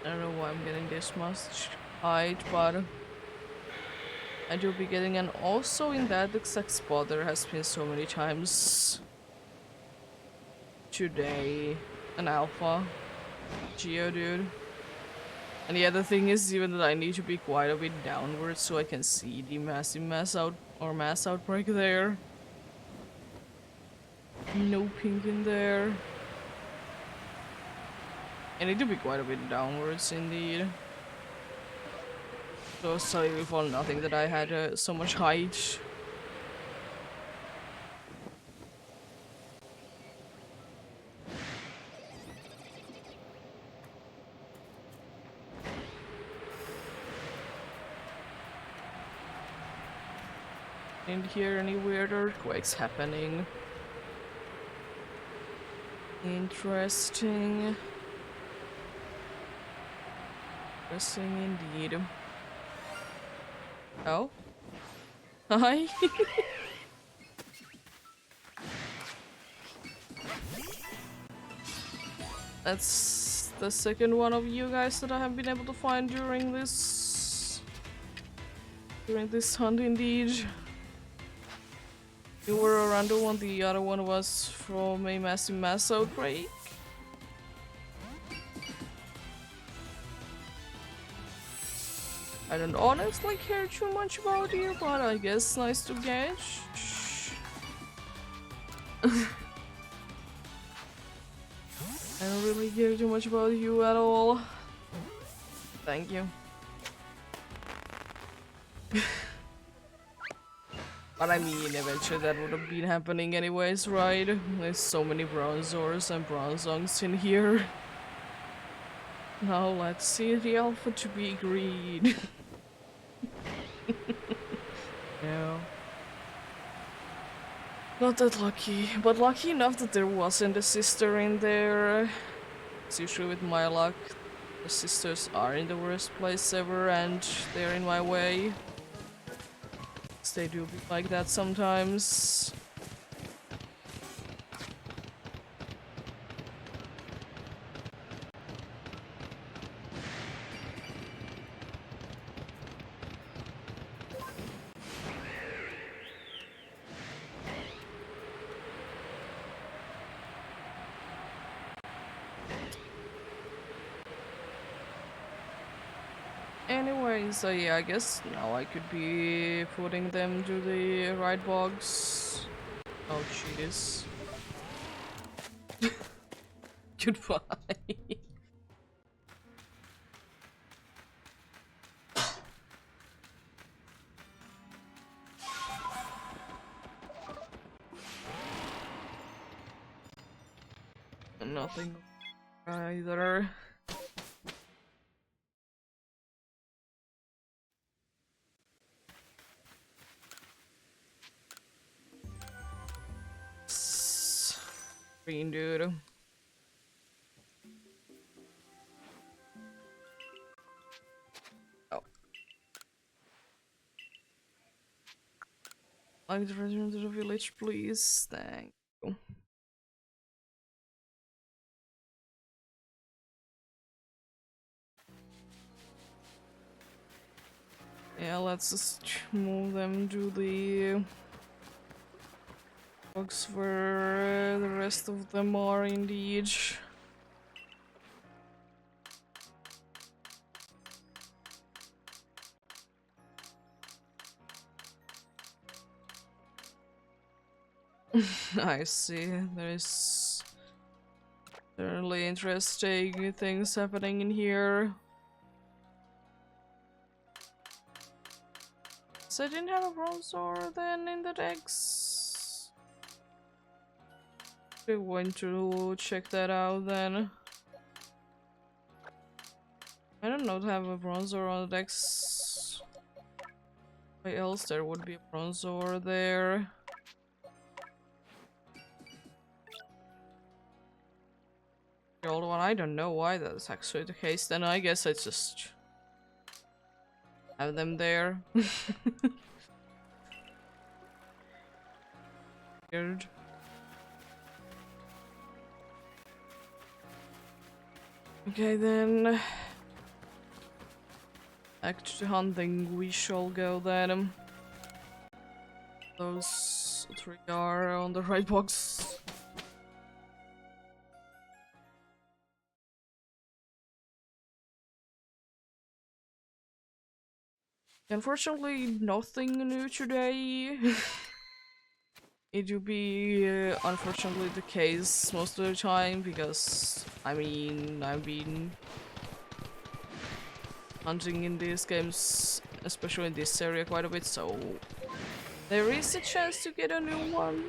I don't know why I'm getting this much height, but I do be getting, and also in that exact spot there has been so many times today an alpha Geodude. And the other thing is even that I need to be quite a bit downwards so I can see the massive mass outbreak there. No pink in there. I need to be quite a bit downwards indeed. So it's totally for nothing that I had so much height. Didn't hear any weird earthquakes happening. Interesting. Interesting indeed. Oh? Hi? That's the second one of you guys that I have been able to find during this hunt indeed. You were a random one, the other one was from a massive mass outbreak. I don't honestly care too much about you, but I guess nice to catch. I don't really care too much about you at all. Thank you. But I mean, eventually that would have been happening anyways, right? There's so many bronzors and bronzongs in here. Now let's see the alpha to be agreed. No. Not that lucky, but lucky enough that there wasn't a sister in there. It's usually with my luck, the sisters are in the worst place ever and they're in my way. They do be like that sometimes. Anyway, so yeah, I guess now I could be putting them to the right box. Oh jeez. Goodbye. Nothing either. Green dude. Oh. Like to return to the village, please. Thank you. Yeah, let's just move them to the box where the rest of them are indeed. I see. There's certainly interesting things happening in here. So I didn't have a bronzor then in the decks. We're going to check that out then. I don't know to have a bronzor on the decks. Why else there would be a bronzor there? The old one, I don't know why that's actually the case. Then I guess I just have them there. Weird. Okay then. Back to the hunting we shall go then. Those three are on the right box. Unfortunately, nothing new today. It will be unfortunately the case most of the time because I mean I've been hunting in these games, especially in this area, quite a bit, so there is a chance to get a new one.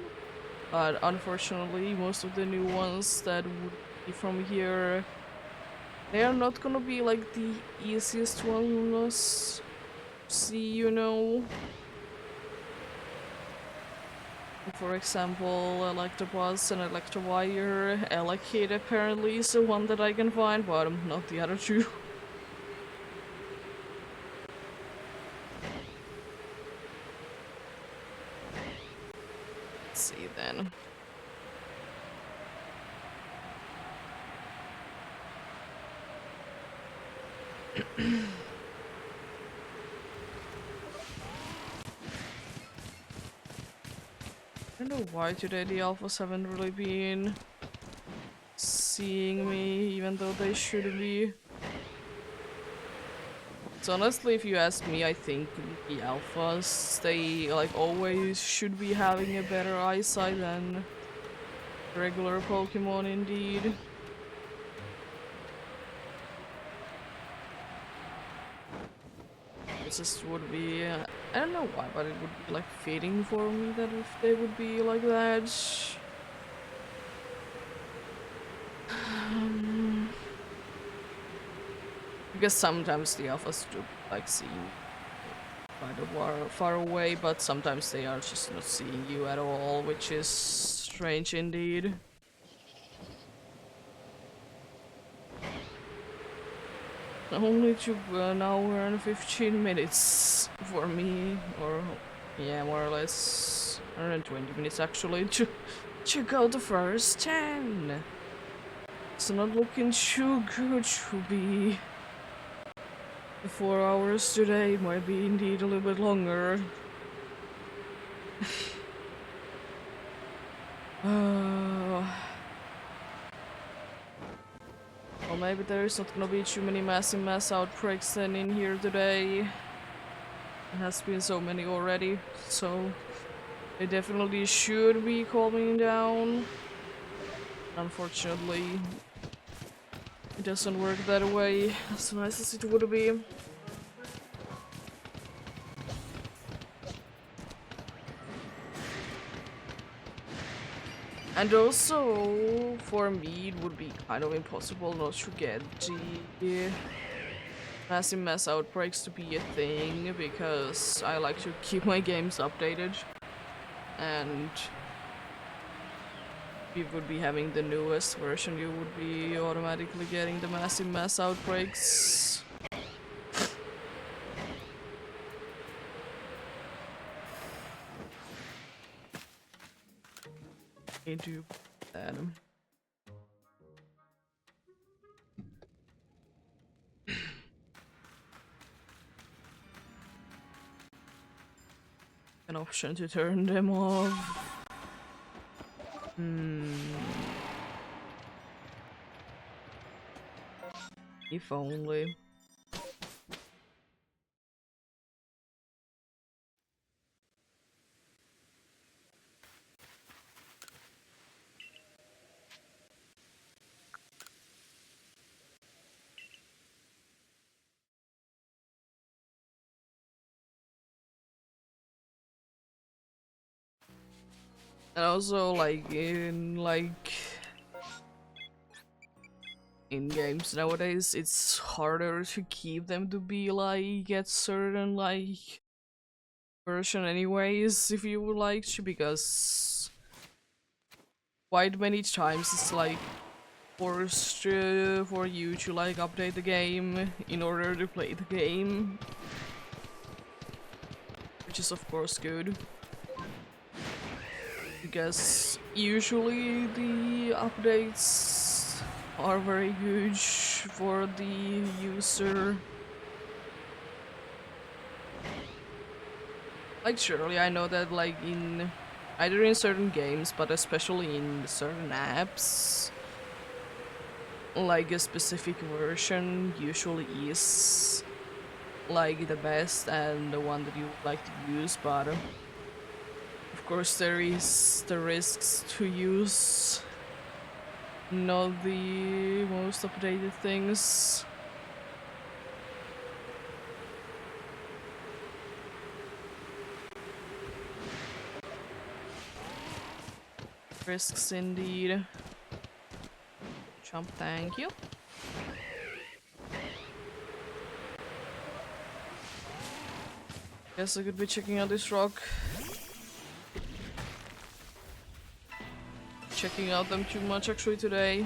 But unfortunately, most of the new ones that would be from here, they are not gonna be like the easiest ones. See, you know. For example, Electabuzz and Electivire. Elekid apparently is the one that I can find, but not the other two. Let's see then. I don't know why today the alphas haven't really been seeing me, even though they should be. So honestly, if you ask me, I think the alphas, they like always should be having a better eyesight than regular Pokemon indeed. It just would be, I don't know why, but it would be like fitting for me that if they would be like that. Because sometimes the alphas do like seeing kind of far away, but sometimes they are just not seeing you at all, which is strange indeed. Only took an hour and 15 minutes for me, or yeah, more or less 120 minutes actually to go the first 10. It's not looking too good to be the 4 hours today. It might be indeed a little bit longer. Well, maybe there is not gonna be too many mass outbreaks then in here today. There has been so many already, so they definitely should be calming down. Unfortunately, it doesn't work that way, as nice as it would be. And also, for me, it would be kind of impossible not to get the mass outbreaks to be a thing, because I like to keep my games updated. And if you would be having the newest version, you would be automatically getting the mass outbreaks. Into that. An option to turn them off. If only. And also, in games nowadays, it's harder to keep them to be like at certain like version anyways, if you would like to, because quite many times it's like forced for you to like update the game in order to play the game, which is of course good. Because usually the updates are very good for the user. Like surely I know that like in either in certain games, but especially in certain apps, like a specific version usually is like the best and the one that you would like to use, but of course there is the risks to use not the most updated things. Risks indeed. Jump, thank you. Guess I could be checking out this rock. Checking out them too much actually today.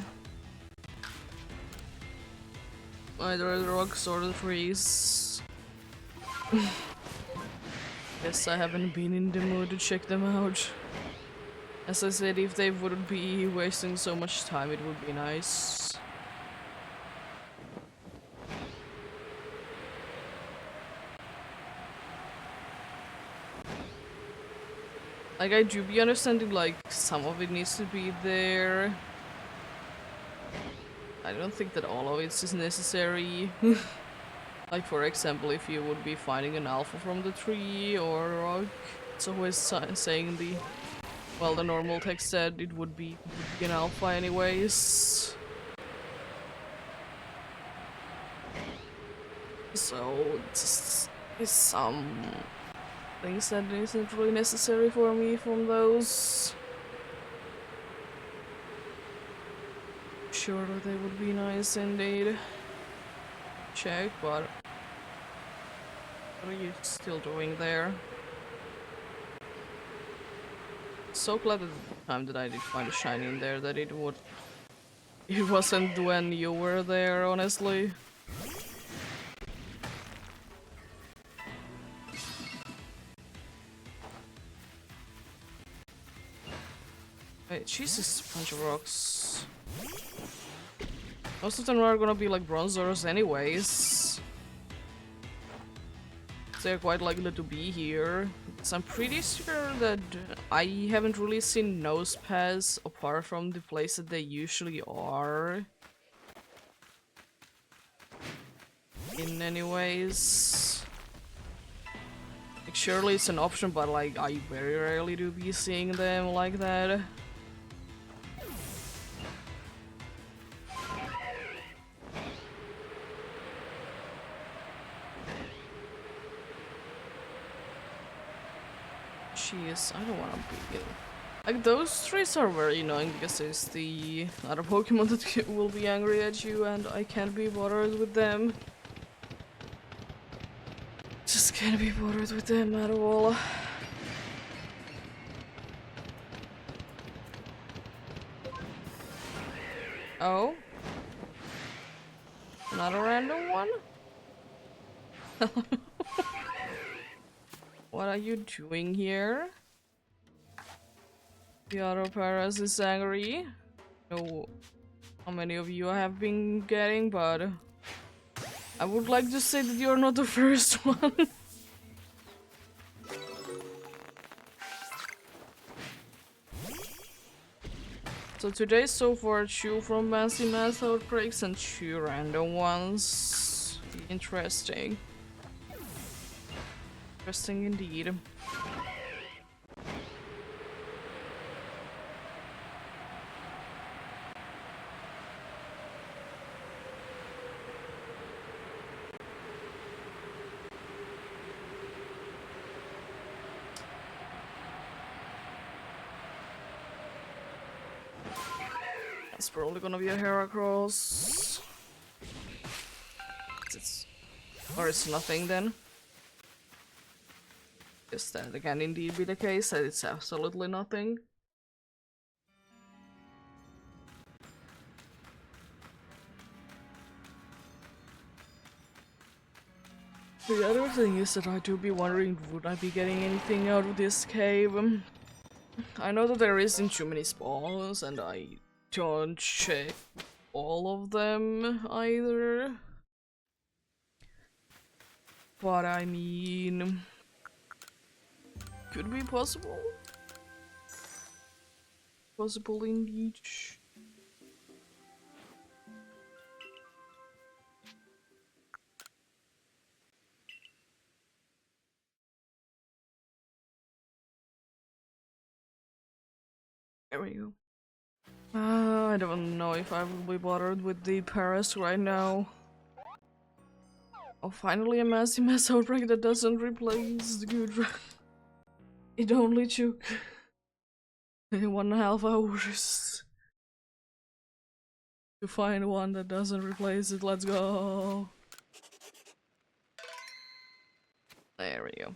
Either the rocks or the trees. Guess I haven't been in the mood to check them out. As I said, if they wouldn't be wasting so much time, it would be nice. Like, I do be understanding, like, some of it needs to be there. I don't think that all of it is necessary. Like for example, if you would be finding an alpha from the tree or a rock, it's always saying the, well, the normal text said it would be an alpha anyways. So it's some things that isn't really necessary for me from those. Sure, they would be nice indeed. Check, but what are you still doing there? So glad at the time that I did find a shiny in there that it wasn't when you were there, honestly. Wait, Jesus, bunch of rocks. Most of them are gonna be like bronzers anyways. They're quite likely to be here. So I'm pretty sure that I haven't really seen nose paths apart from the place that they usually are. In anyways. Like surely it's an option, but like I very rarely do be seeing them like that. Jeez, I don't wanna be... Like, those trees are very annoying because there's the other Pokemon that will be angry at you and I can't be bothered with them. Just can't be bothered with them at all. Oh? Not a random one? What are you doing here? The other Paras is angry. I don't know how many of you I have been getting, but I would like to say that you're not the first one. So today so far 2 from Massy Mass Outbreaks and 2 random ones. Interesting. Interesting indeed. It's probably gonna be a Heracross. Or it's nothing then. Guess that can indeed be the case, that it's absolutely nothing. The other thing is that I do be wondering, would I be getting anything out of this cave? I know that there isn't too many spawns, and I don't check all of them either. But I mean, could be possible. Possible indeed. There we go. I don't know if I will be bothered with the Paras right now. Oh, finally a Massy Mass Outbreak that doesn't replace the good. It only took 1.5 hours to find one that doesn't replace it. Let's go. There we go.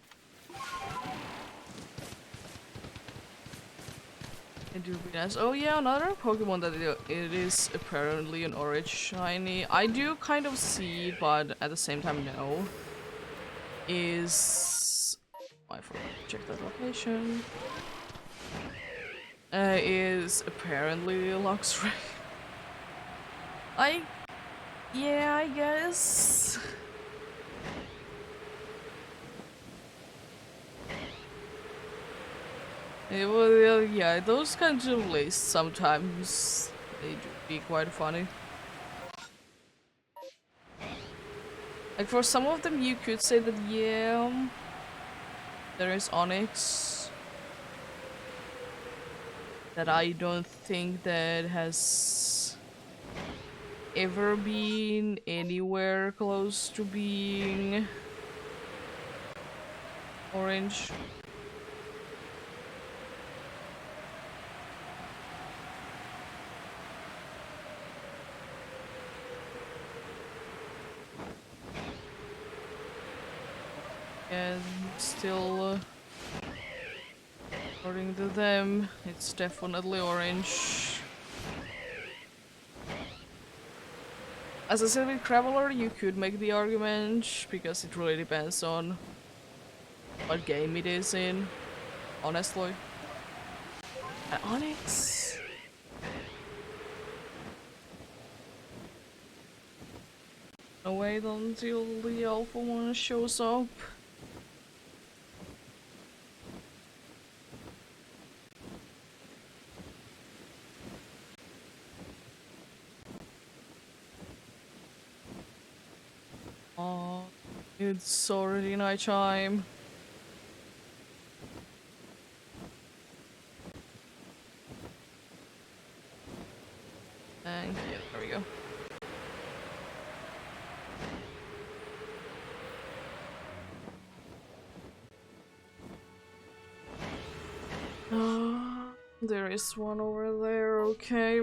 It would be nice. Oh yeah, another Pokemon that it is apparently an orange shiny. I do kind of see, but at the same time no. Is... I forgot to check that location. Is apparently Luxray. Yeah, I guess. Well, yeah, those kinds of lists sometimes they do be quite funny. Like, for some of them you could say that, yeah, there is Onyx. That I don't think that has ever been anywhere close to being orange. And still, according to them, it's definitely orange. As I said with Traveler, you could make the argument, because it really depends on what game it is in, honestly. And Onyx? No, wait until the alpha one shows up. Oh, it's already night time. Thank you. There we go. There is one over there, okay.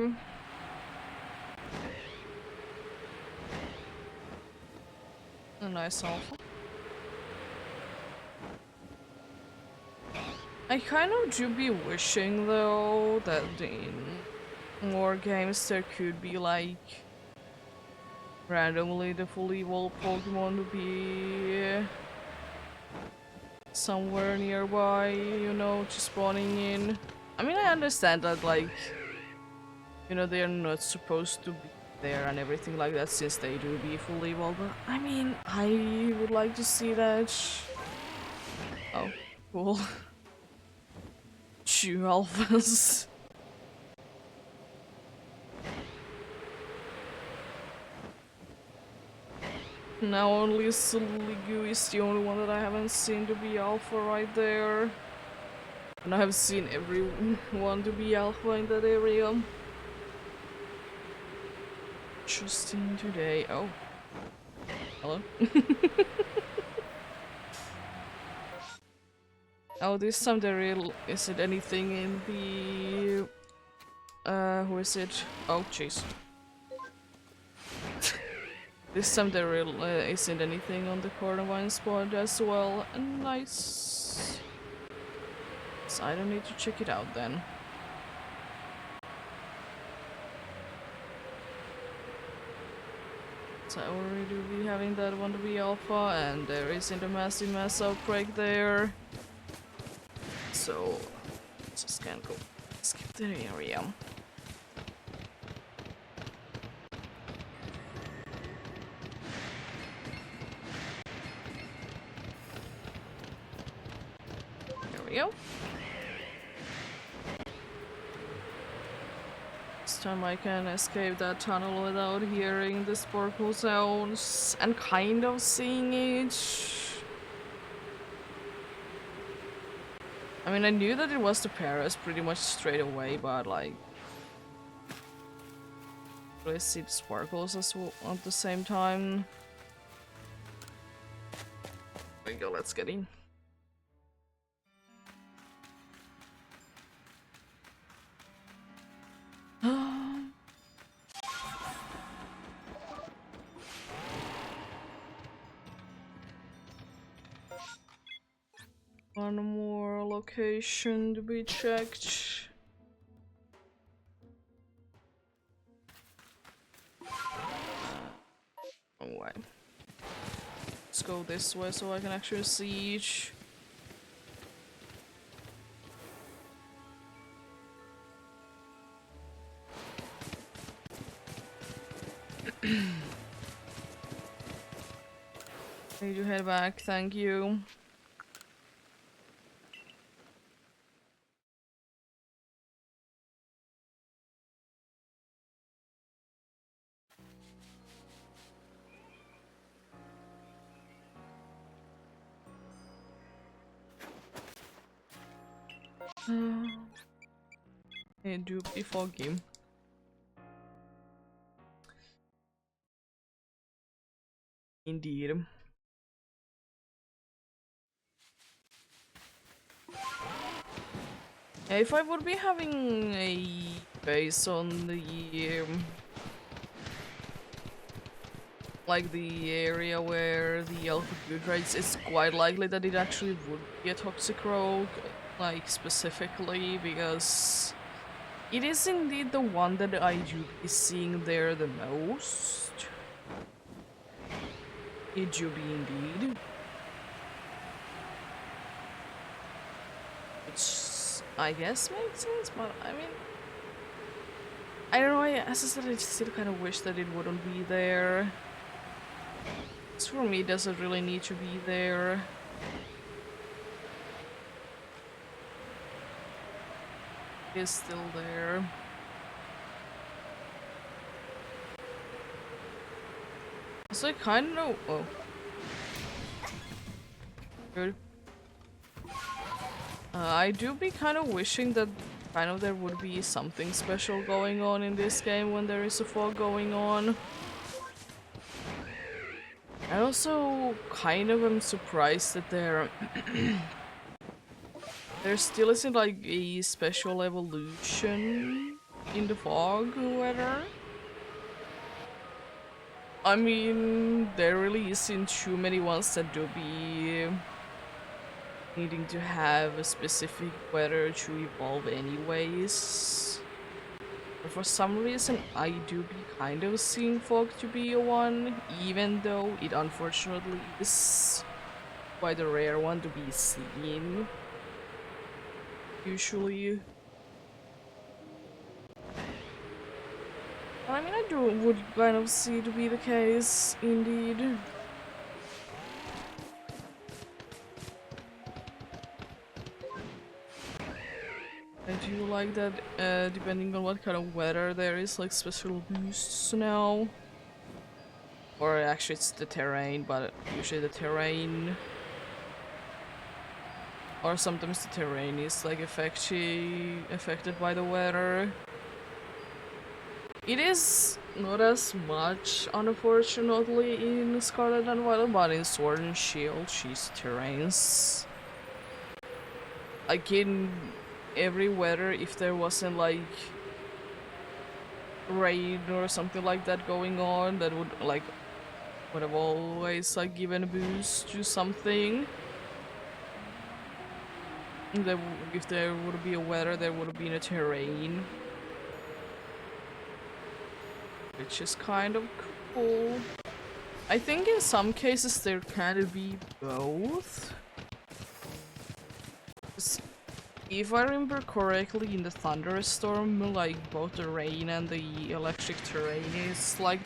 A nice alpha. I kind of do be wishing, though, that in more games there could be, like, randomly the full evolved Pokemon to be somewhere nearby, you know, just spawning in. I mean, I understand that, like, you know, they're not supposed to be there and everything like that, since they do be full evolved, but I mean, I would like to see that. Oh, cool. 2 alphas. Now only Suligu is the only one that I haven't seen to be alpha right there. And I have seen everyone to be alpha in that area. Just in today. Oh. Hello? Oh, this time there isn't anything in the... who is it? Oh, jeez. This time there isn't anything on the Cornavine spot as well. Nice. So I don't need to check it out then. So I already do be having that one to be alpha, and there isn't a massive mass outbreak there. So just can't go skip the area. There we go. This time I can escape that tunnel without hearing the sparkle sounds and kind of seeing it. I mean, I knew that it was the Paris pretty much straight away, but like, really see the sparkles as well at the same time. There we go, let's get in. One more location to be checked. Oh, wait. Let's go this way so I can actually see each. Need to head back, thank you. It do be foggy. Indeed. If I would be having a base on the like the area where the alpha butyrates, it's quite likely that it actually would be a toxic rogue, like specifically because it is indeed the one that I do be seeing there the most. It do be indeed. Which I guess makes sense, but I mean, I don't know, as I said, I still kind of wish that it wouldn't be there. Because for me, it doesn't really need to be there. It is still there. So I kind of know. Oh. Good. I do be kind of wishing that there would be something special going on in this game when there is a fog going on. I also kind of am surprised that there still isn't like a special evolution in the fog weather. I mean, there really isn't too many ones that do be needing to have a specific weather to evolve anyways. But for some reason, I do be kind of seeing fog to be a one, even though it unfortunately is quite a rare one to be seen. Usually. I mean, I would kind of see to be the case, indeed. I do like that, depending on what kind of weather there is, like special boosts now. Or actually it's the terrain, but usually the terrain. Or sometimes the terrain is like affected by the weather. It is not as much, unfortunately, in Scarlet and Violet, but in Sword and Shield, she's terrains. Like in every weather, if there wasn't like rain or something like that going on, that would have always like given a boost to something. If there would be a weather, there would have been a terrain. Which is kind of cool. I think in some cases there can be both. If I remember correctly, in the thunderstorm, like both the rain and the electric terrain is like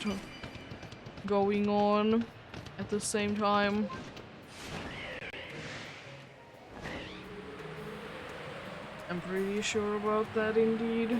going on at the same time. I'm pretty sure about that indeed.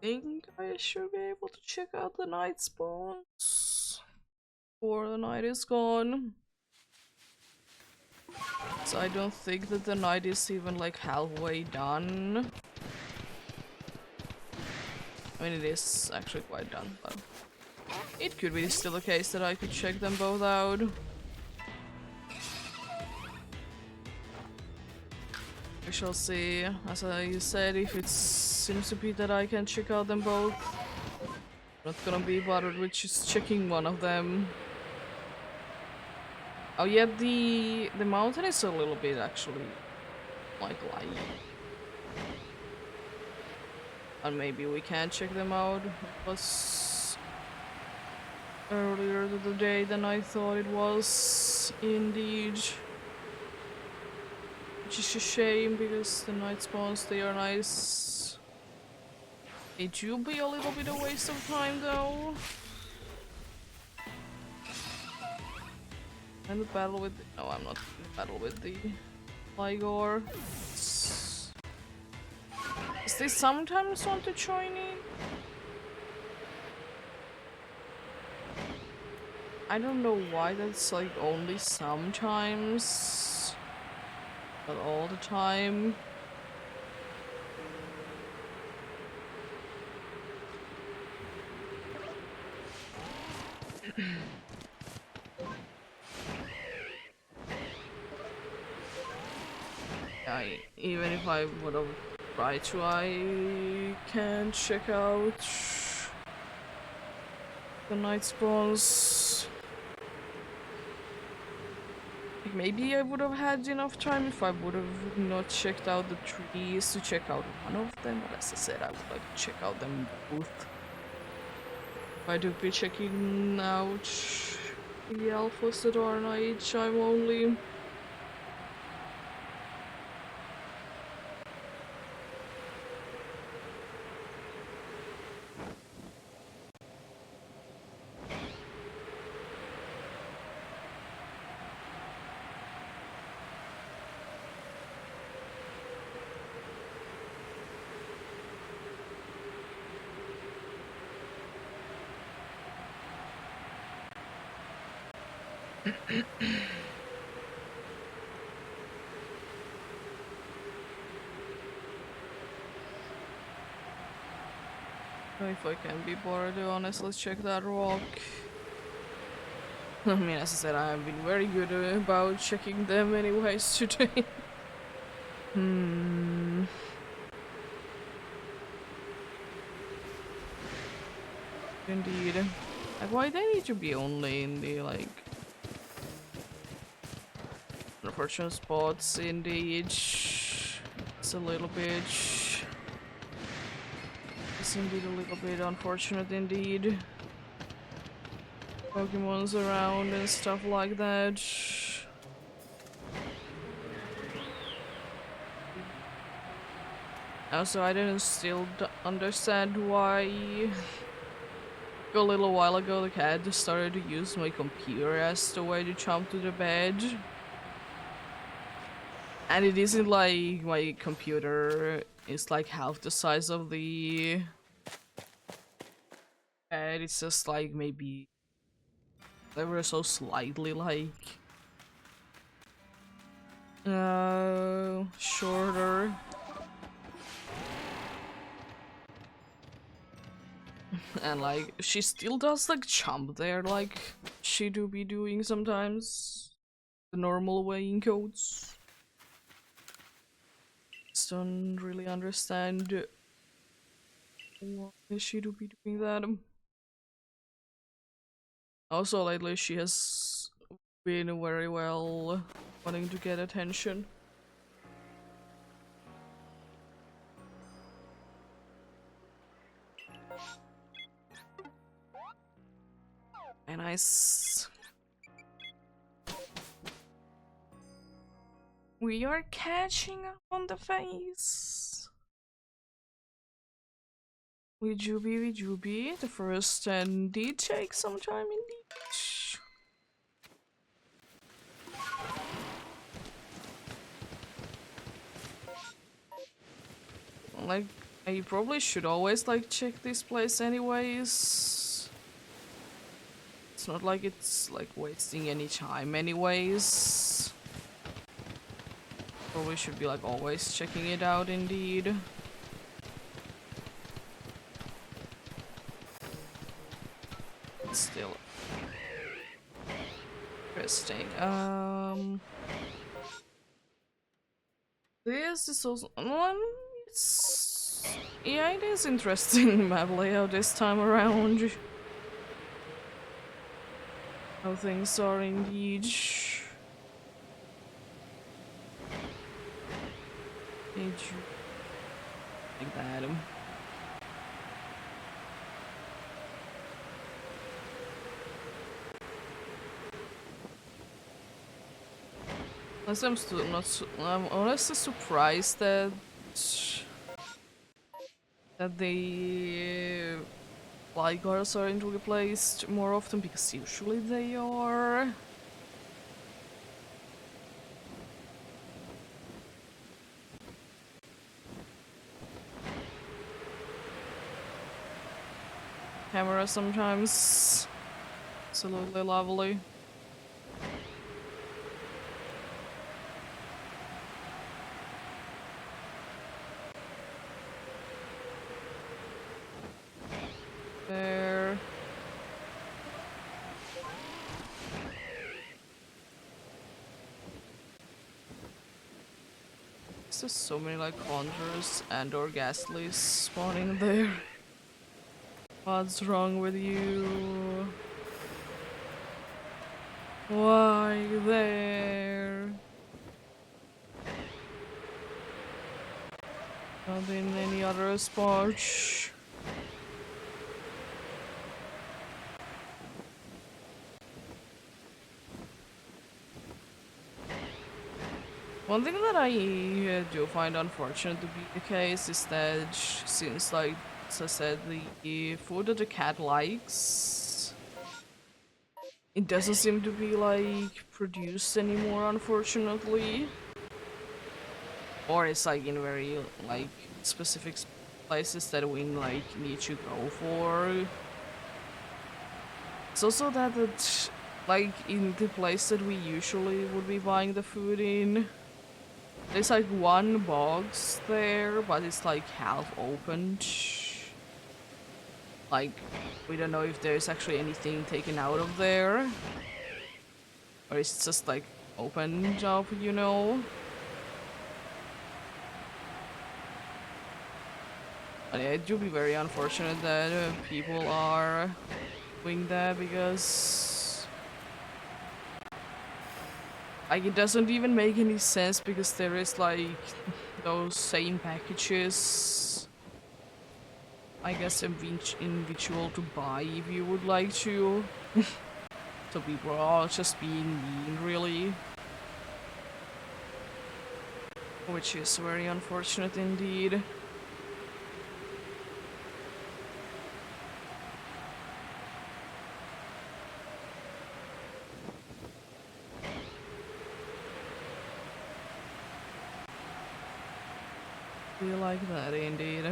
Think I should be able to check out the night spawns before the night is gone. So I don't think that the night is even like halfway done. I mean, it is actually quite done, but it could be still the case that I could check them both out. We shall see. As I said, if it seems to be that I can check out them both, I'm not gonna be bothered with just checking one of them. Oh yeah, the mountain is a little bit actually like light. And maybe we can check them out. It was earlier the day than I thought it was, indeed. Which is a shame because the night spawns, they are nice. It do be a little bit a waste of time though. And the battle with no, I'm not in the battle with the Ligor. Does they sometimes want to join in? I don't know why that's like only sometimes, but all the time. Even if I would have tried to, I can't check out the night spawns. Like maybe I would have had enough time if I would have not checked out the trees to check out one of them, but as I said, I would like to check out them both. If I do be checking out the alphas that are night chime only. If I can be bored, honest, let's check that rock. I mean, as I said, I have been very good about checking them anyways today. Indeed. Like, why they need to be only in the, like, unfortunate spots, indeed. It's a little bit... It's indeed a little bit unfortunate, indeed. Pokemon's around and stuff like that. Also, I didn't still understand why a little while ago the cat just started to use my computer as the way to jump to the bed. And it isn't like my computer is like half the size of the bed, it's just like maybe ever so slightly like shorter. And like she still does like jump there like she do be doing sometimes the normal weighing codes. Just don't really understand why she do be doing that. Also lately she has been very well wanting to get attention. And we are catching up on the face. With Juby, the first 10 did take some time indeed. Like, I probably should always like check this place anyways. It's not like it's like wasting any time anyways. Probably should be like always checking it out indeed. Still interesting. This is also one. It's yeah, it is interesting map layout this time around. How things are indeed. Did you like that? I'm honestly surprised that the fly guards aren't replaced more often because usually they are. Camera sometimes. Absolutely lovely. There. There's just so many like hunters and or ghastlies spawning there. What's wrong with you? Why there? Not in any other spot. One thing that I do find unfortunate to be the case is that since, like, as I said, the food that the cat likes, it doesn't seem to be, like, produced anymore, unfortunately. Or it's, like, in very, like, specific places that we, like, need to go for. It's also that, like, in the place that we usually would be buying the food in, there's like one box there, but it's like half opened. Like, we don't know if there's actually anything taken out of there. Or it's just like opened up, you know? But yeah, it would be very unfortunate that people are doing that because like it doesn't even make any sense because there is like those same packages, I guess, individual to buy if you would like to. So people are all just being mean, really. Which is very unfortunate indeed. Do you like that indeed?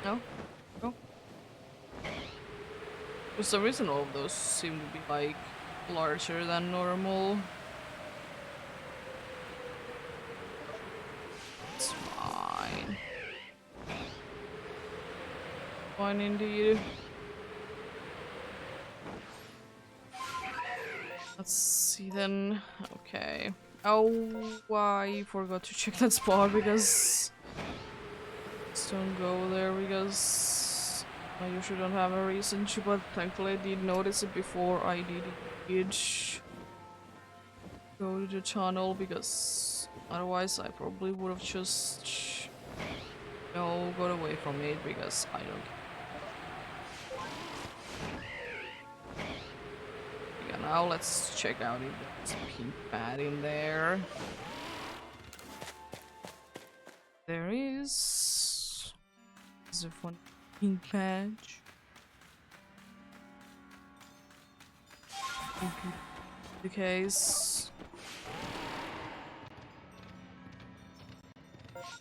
No? No? For some reason all of those seem to be like larger than normal. It's fine. Fine indeed. Let's see then. Okay. Oh, I forgot to check that spot because just don't go there because I usually don't have a reason to, but thankfully I did notice it before I did go to the tunnel because otherwise I probably would have just got away from it because I don't. Yeah, now let's check out if there's a pink pad in there. There is. Is there one pink patch? The case.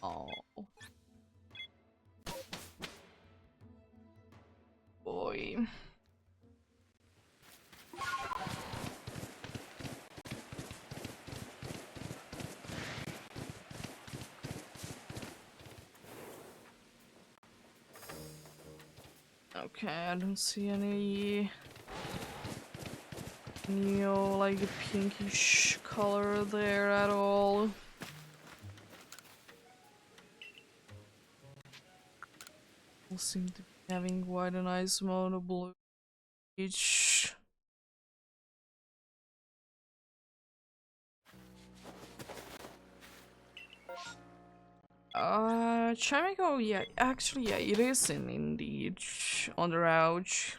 Oh, Okay, I don't see any new, like, pinkish color there at all. All seem to be having quite a nice amount of blue each. Chimico, yeah, actually, yeah, it is indeed on the route.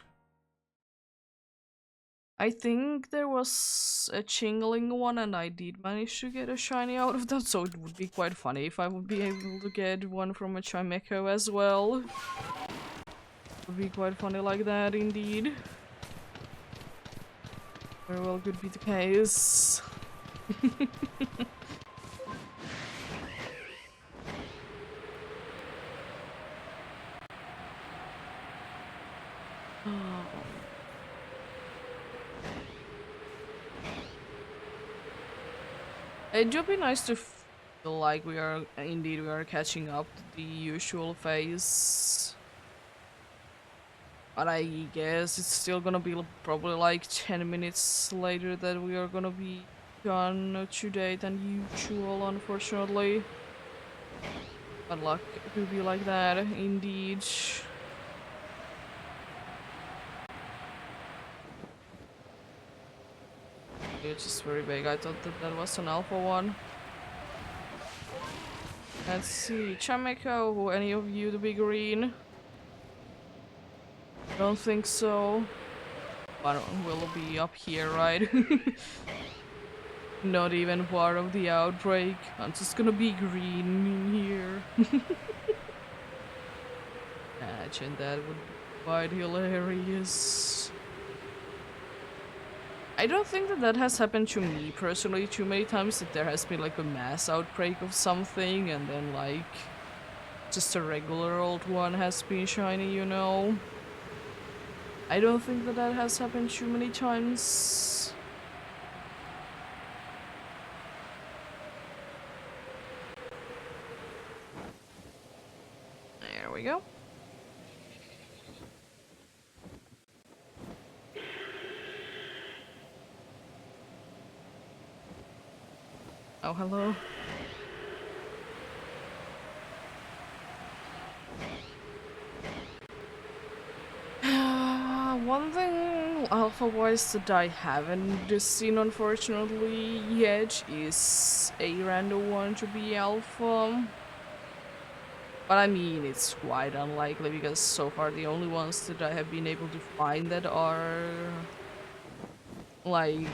I think there was a Chingling one and I did manage to get a shiny out of that, so it would be quite funny if I would be able to get one from a Chimecho as well. It would be quite funny like that, indeed. Very well could be the case. It would be nice to feel like we are catching up to the usual phase. But I guess it's still gonna be probably like 10 minutes later that we are gonna be gone today than usual, unfortunately. But luck to be like that, indeed. It's just very big. I thought that that was an alpha one. Let's see, Chameko, will any of you to be green? Don't think so. But we'll be up here, right? Not even part of the outbreak. I'm just gonna be green in here. Imagine that would be quite hilarious. I don't think that that has happened to me personally too many times, that there has been like a mass outbreak of something and then like just a regular old one has been shiny, you know? I don't think that that has happened too many times. There we go. Oh, hello. One thing alpha-wise that I haven't seen unfortunately yet is a random one to be alpha. But I mean, it's quite unlikely because so far the only ones that I have been able to find that are like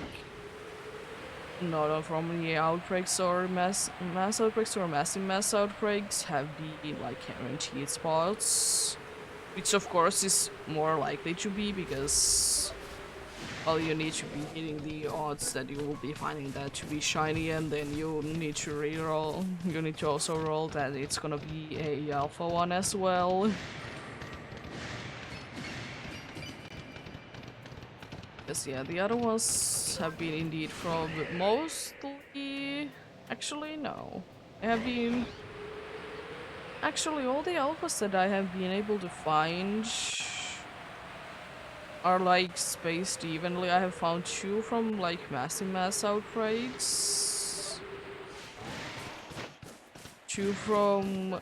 not from the outbreaks or mass outbreaks or massive mass outbreaks have been like guaranteed spots. Which of course is more likely to be because, well, you need to be hitting the odds that you will be finding that to be shiny, and then you need to reroll. You need to also roll that it's gonna be a alpha one as well. Yes, yeah, the other ones have been indeed from mostly. Actually, no. They have been. Actually, all the alphas that I have been able to find are like spaced evenly. I have found 2 from like massive mass outbreaks, 2 from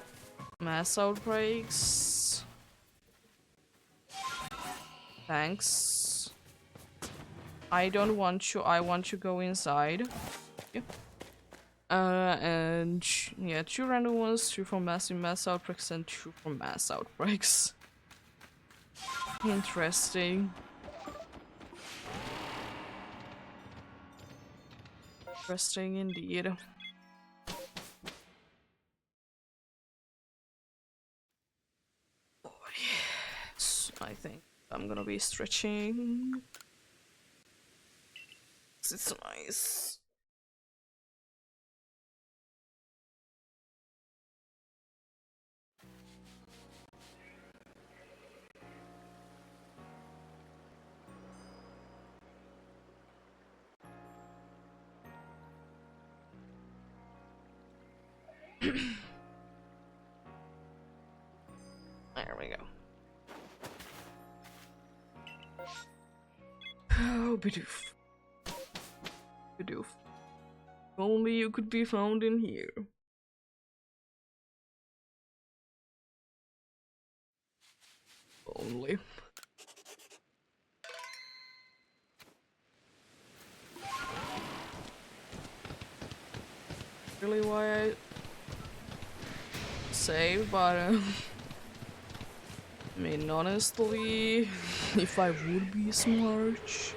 mass outbreaks. Thanks. I don't want to. I want to go inside. Yeah. And yeah, 2 random ones, 2 from massive mass outbreaks, and 2 from mass outbreaks. Interesting. Interesting indeed. Boy, I think I'm gonna be stretching. It's nice. There we go. Oh, Bidoof. Bidoof. If only you could be found in here. Only. Really why I save, but I mean, honestly, if I would be smart,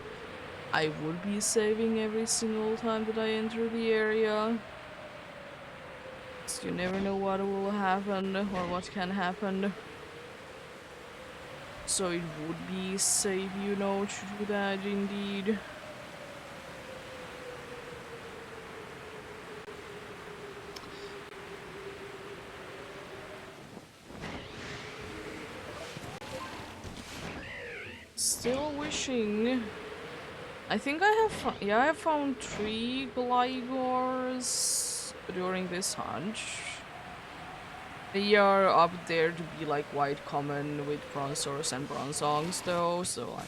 I would be saving every single time that I enter the area. So you never know what will happen or what can happen. So it would be safe, you know, to do that indeed. Still wishing. I think I have found 3 Glygors during this hunt. They are up there to be like quite common with Bronzors and Bronzongs though, so like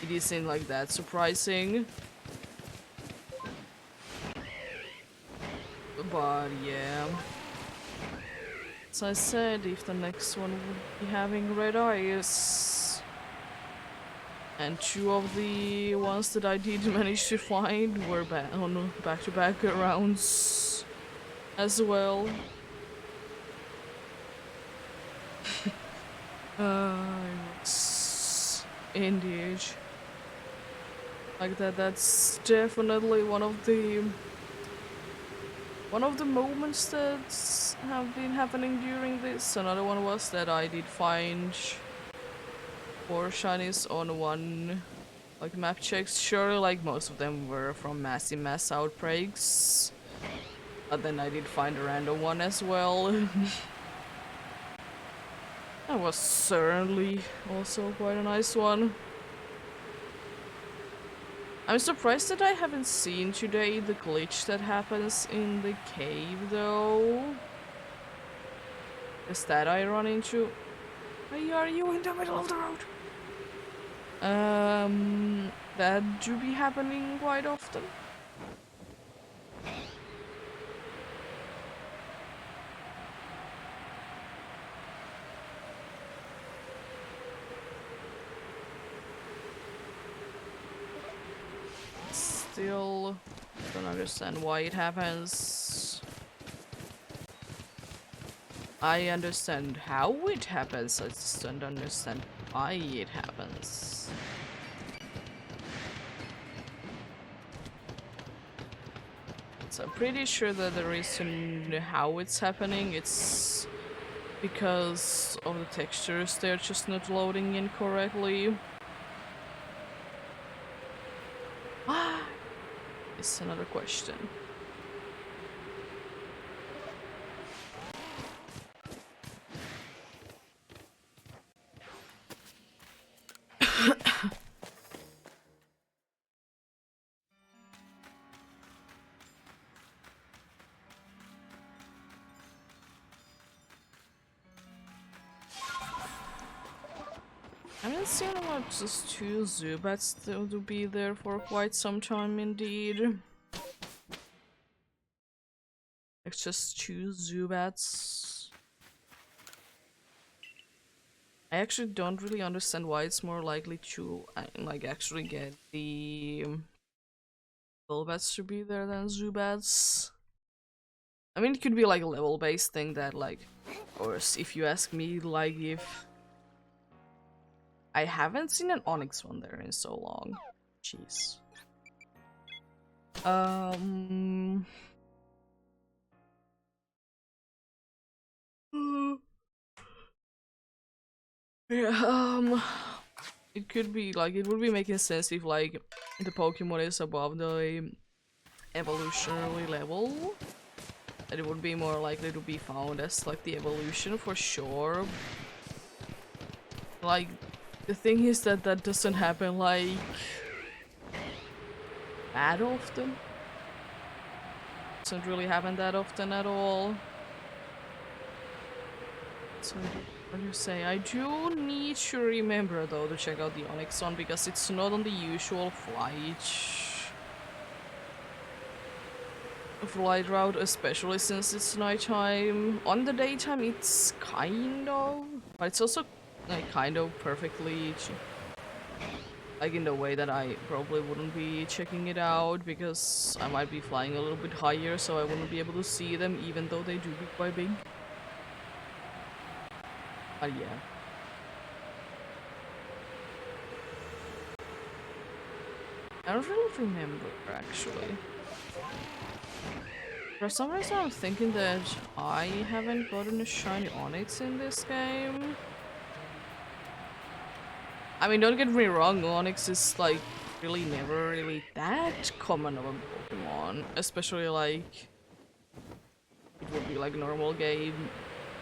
it isn't like that surprising. But yeah. As I said, if the next one would be having red eyes. And 2 of the ones that I did manage to find were on back-to-back rounds as well. Yes, indeed. Like that's definitely one of the moments that have been happening during this. Another one was that I did find 4 shinies on one like map checks. Surely like most of them were from mass outbreaks. But then I did find a random one as well. That was certainly also quite a nice one. I'm surprised that I haven't seen today the glitch that happens in the cave though. Is that I run into? Why are you in the middle of the road? That do be happening quite often. Still don't understand why it happens. I understand how it happens, I just don't understand why it happens. So I'm pretty sure that the reason how it's happening, it's because of the textures, they're just not loading in correctly. Ah, it's another question. I haven't seen about just 2 Zubats to be there for quite some time indeed. It's just 2 Zubats. I actually don't really understand why it's more likely to like actually get the Golbats to be there than Zubats. I mean, it could be like a level-based thing that like, or if you ask me, like if I haven't seen an Onyx one there in so long. Jeez. Yeah, it could be like, it would be making sense if like the Pokemon is above the evolutionary level. That it would be more likely to be found as like the evolution for sure. Like, the thing is that that doesn't happen like that often. Doesn't really happen that often at all. So What do you say? I do need to remember though to check out the Onyx one because it's not on the usual flight route, especially since it's nighttime. On the daytime, it's kind of, but it's also like kind of perfectly like in the way that I probably wouldn't be checking it out because I might be flying a little bit higher, so I wouldn't be able to see them, even though they do be quite big. But yeah. I don't really remember, actually. For some reason I'm thinking that I haven't gotten a shiny Onyx in this game. I mean, don't get me wrong, Onyx is like really never really that common of a Pokemon. Especially like it would be like normal game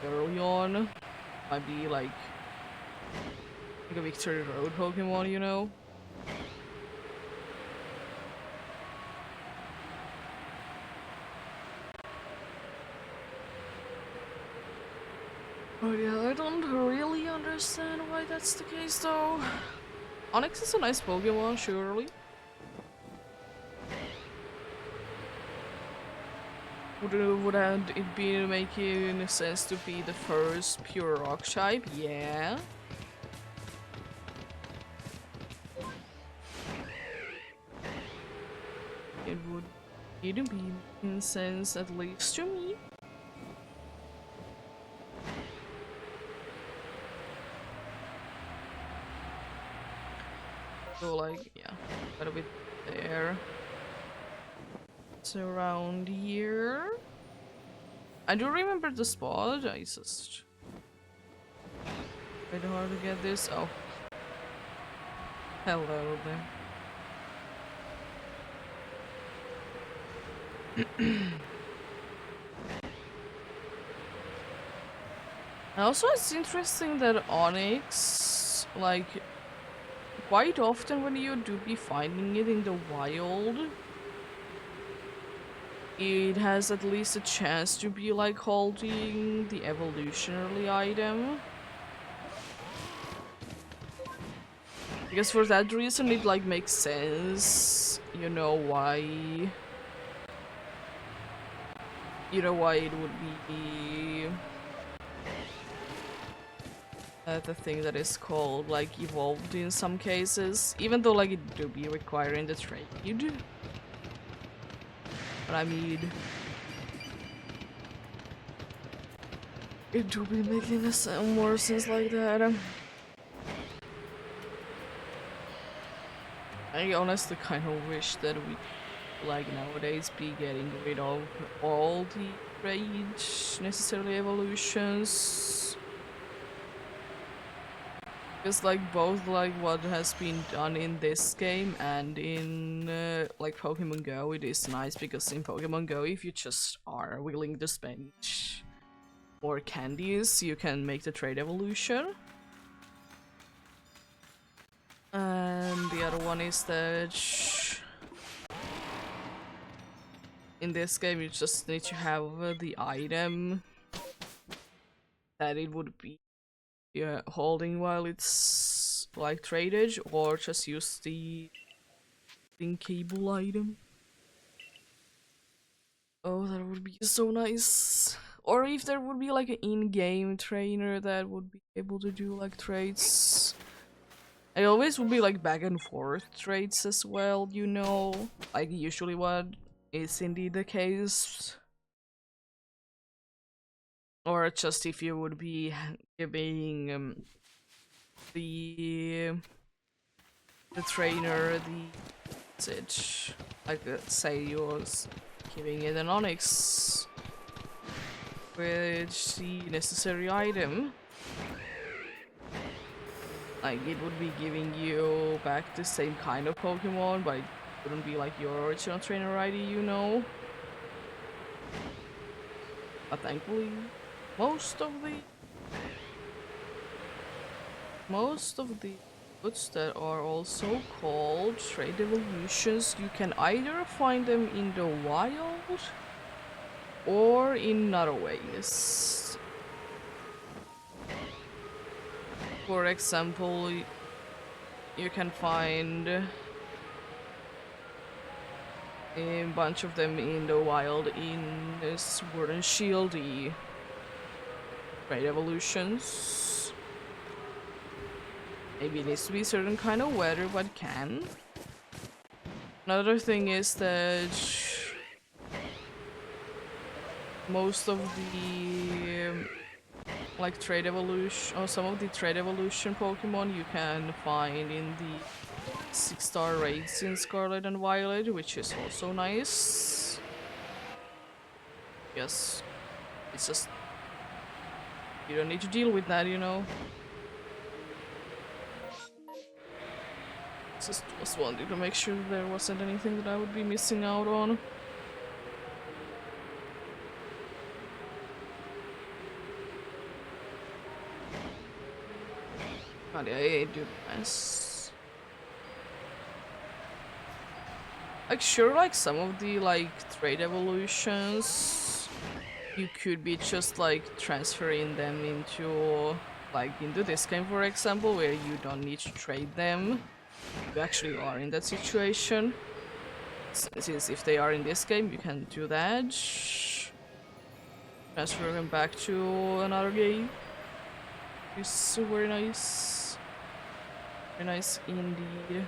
early on. Might be like a Victory Road Pokemon, you know? Oh yeah, I don't really understand why that's the case though. Onyx is a nice Pokemon, surely. Wouldn't it be making sense to be the first pure rock type? Yeah. It would be making sense, at least to me. So like, yeah, quite a bit there. It's around here. I do remember the spot, I just... Quite hard to get this. Oh. Hello there. Also, it's interesting that Onyx, like, quite often when you do be finding it in the wild, it has at least a chance to be like holding the evolutionary item. Because for that reason it like makes sense, you know why it would be the thing that is called like evolved in some cases, even though like it do be requiring the trade. But I mean, it do be making more sense like that. I honestly kind of wish that we, like nowadays, be getting rid of all the rage necessarily evolutions. Because like both like what has been done in this game and in like Pokemon Go, it is nice because in Pokemon Go, if you just are willing to spend more candies, you can make the trade evolution. And the other one is that in this game you just need to have the item that it would be holding while it's like traded, or just use the cable item. Oh, that would be so nice. Or if there would be like an in-game trainer that would be able to do like trades. I always would be like back and forth trades as well, you know, like usually what is indeed the case. Or just if you would be giving the trainer the message, like say you was giving it an Onyx with the necessary item, like it would be giving you back the same kind of Pokemon, but it wouldn't be like your original trainer ID, you know. But thankfully, most of the goods that are also called trade evolutions, you can either find them in the wild or in other ways. For example, you can find a bunch of them in the wild in Sword and Shield, the trade evolutions. Maybe it needs to be certain kind of weather, but can. Another thing is that most of the like trade evolution, or some of the trade evolution Pokemon you can find in the 6-star raids in Scarlet and Violet, which is also nice. Yes, it's just you don't need to deal with that, you know. Just was wanting to make sure there wasn't anything that I would be missing out on. God, yeah, it do nice. Like, sure, like some of the like trade evolutions, you could be just like transferring them into like into this game, for example, where you don't need to trade them. You actually are in that situation. Since if they are in this game, you can do that. Transfer them back to another game. It's very nice. Very nice indeed.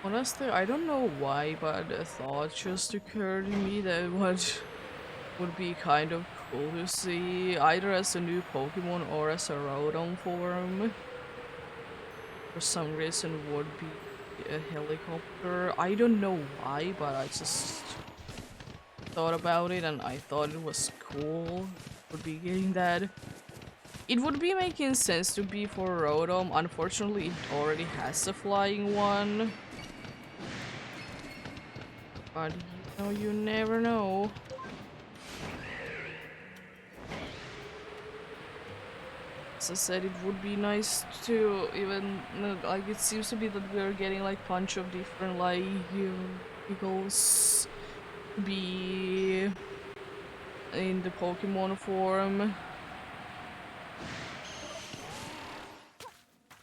Honestly, I don't know why, but a thought just occurred to me that what would be kind of cool to see, either as a new Pokemon or as a Rotom form. For some reason would be a helicopter. I don't know why, but I just thought about it and I thought it was cool. Would be getting that. It would be making sense to be for Rotom. Unfortunately, it already has a flying one. But you know, you never know. As I said, it would be nice to even like it seems to be that we're getting like bunch of different like vehicles to be in the Pokemon form.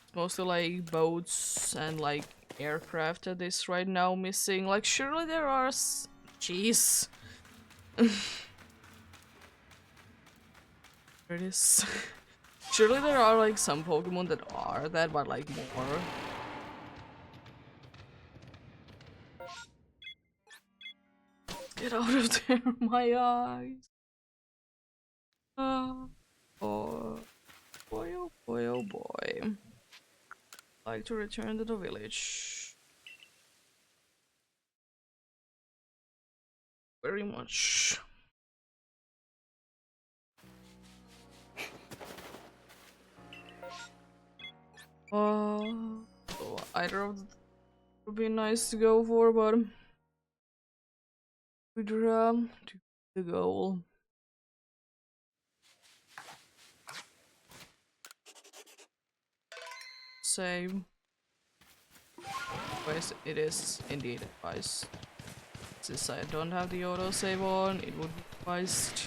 It's mostly like boats and like aircraft that is right now missing. Like surely there are jeez. There it is. Surely there are like some Pokemon that are that, but like more. Get out of there, my eyes. Oh boy, oh boy, oh boy. Like to return to the village. Very much. So either of them would be nice to go for, but we'd to the goal. Save. Otherwise, it is indeed advised. Since I don't have the autosave on, it would be advised.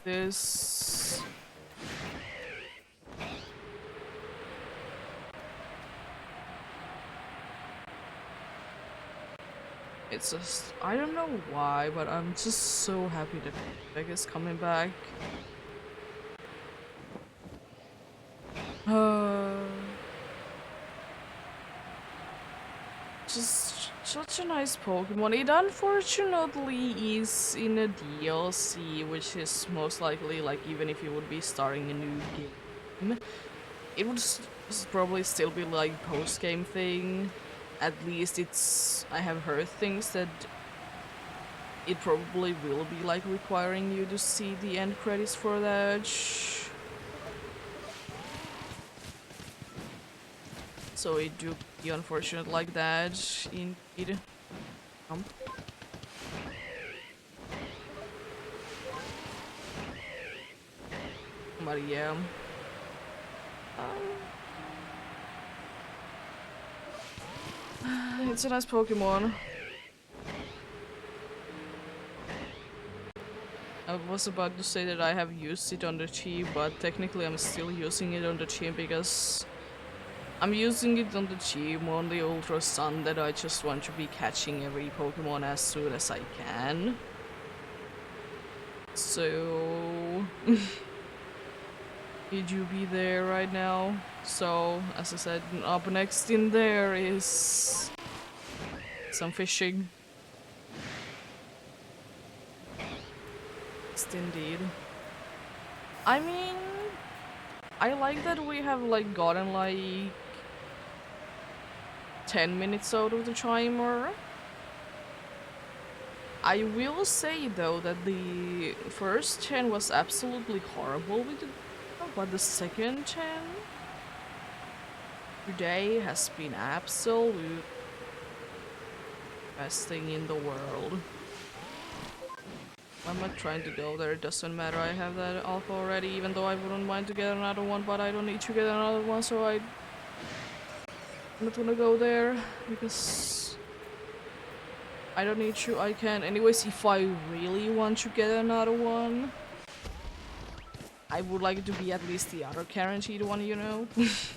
This. It's just, I don't know why, but I'm just so happy that Beck is coming back. Just such a nice Pokemon. It unfortunately is in a DLC, which is most likely like even if you would be starting a new game, it would probably still be like post-game thing. At least it's, I have heard things that it probably will be like requiring you to see the end credits for that. So it do be unfortunate like that, indeed. But yeah. It's a nice Pokemon. I was about to say that I have used it on the Chi, but technically I'm still using it on the Chi because I'm using it on the Chi on the Ultra Sun that I just want to be catching every Pokemon as soon as I can. So it you be there right now. So as I said, up next in there is some fishing. Yes, indeed. I mean, I like that we have like gotten like 10 minutes out of the timer. I will say though that the first 10 was absolutely horrible with it, but the second 10 today has been absolute best thing in the world. I'm not trying to go there, it doesn't matter, I have that alpha already, even though I wouldn't mind to get another one, but I don't need to get another one, so I'm not gonna go there, because I don't need to, I can. Anyways, if I really want to get another one, I would like it to be at least the other guaranteed one, you know? This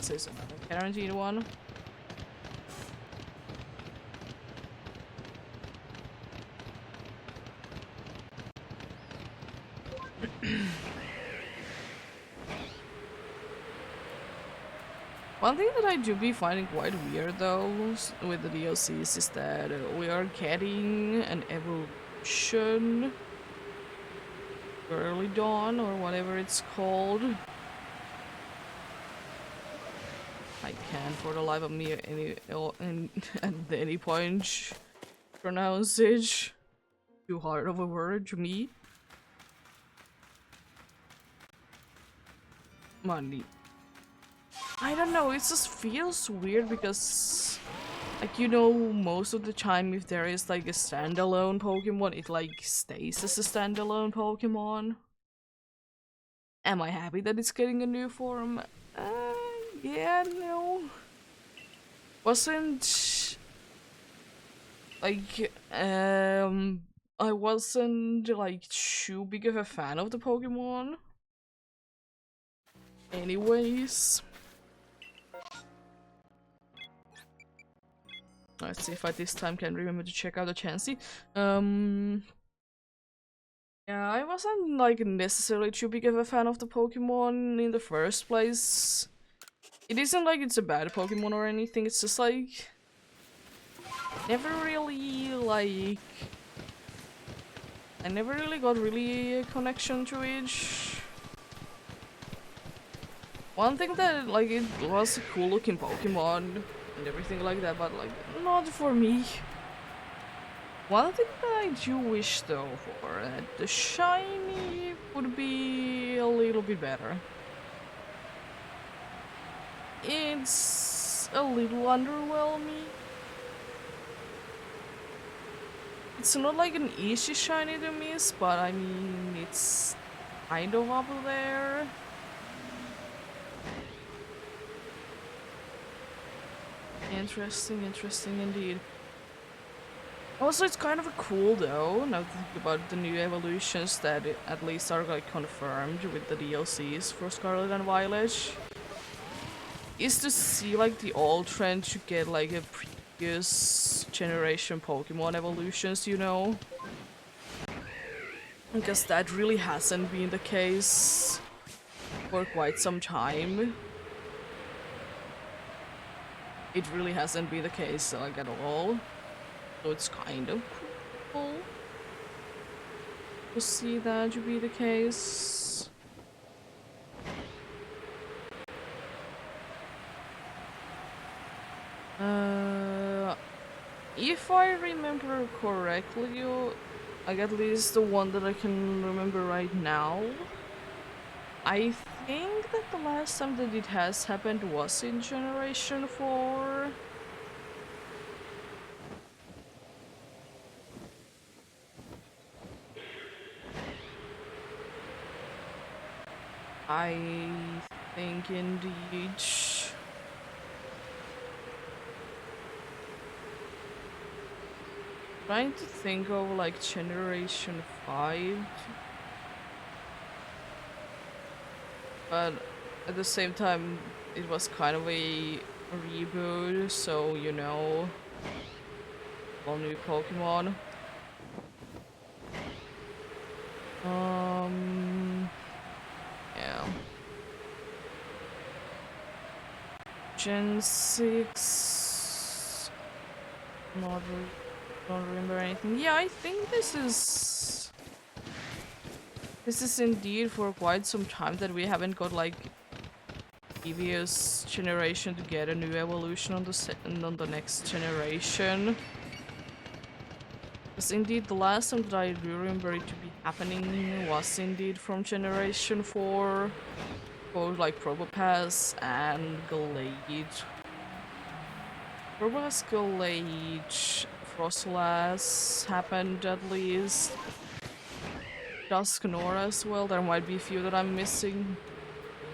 is another guaranteed one. One thing that I do be finding quite weird though with the DLCs is that we are getting an evolution early dawn or whatever it's called. I can't for the life of me at any point pronounce it. Too hard of a word to me. Money. I don't know, it just feels weird because, like, you know, most of the time if there is like a standalone Pokemon, it like stays as a standalone Pokemon. Am I happy that it's getting a new form? Yeah, no. Wasn't like I wasn't like too big of a fan of the Pokemon. Anyways. Let's see if I this time can remember to check out the Chansey. Yeah, I wasn't like necessarily too big of a fan of the Pokemon in the first place. It isn't like it's a bad Pokemon or anything, it's just like never really like I never really got really a connection to it. One thing that like it was a cool looking Pokemon and everything like that, but like not for me. One thing that I do wish though for that the shiny would be a little bit better. It's a little underwhelming. It's not like an easy shiny to miss, but I mean it's kind of up there. Interesting, interesting indeed. Also, it's kind of cool though, now to think about the new evolutions that at least are like confirmed with the DLCs for Scarlet and Violet, is to see like the old trend to get like a previous generation Pokemon evolutions, you know? Because that really hasn't been the case for quite some time. It really hasn't been the case like at all. So it's kind of cool to see that to be the case. If I remember correctly, like at least the one that I can remember right now, I think that the last time that it has happened was in Generation 4. I think indeed. Trying to think of like Generation 5, but at the same time it was kind of a reboot, so you know, all new Pokemon. Yeah. Gen 6. Don't remember anything. Yeah, I think this is indeed for quite some time that we haven't got like previous generation to get a new evolution on on the next generation. Because indeed the last time that I do remember it to be happening was indeed from Generation 4. Both like Probopass and Glade. Probopass, Glade, Froslass happened at least. Dusknora as well. There might be a few that I'm missing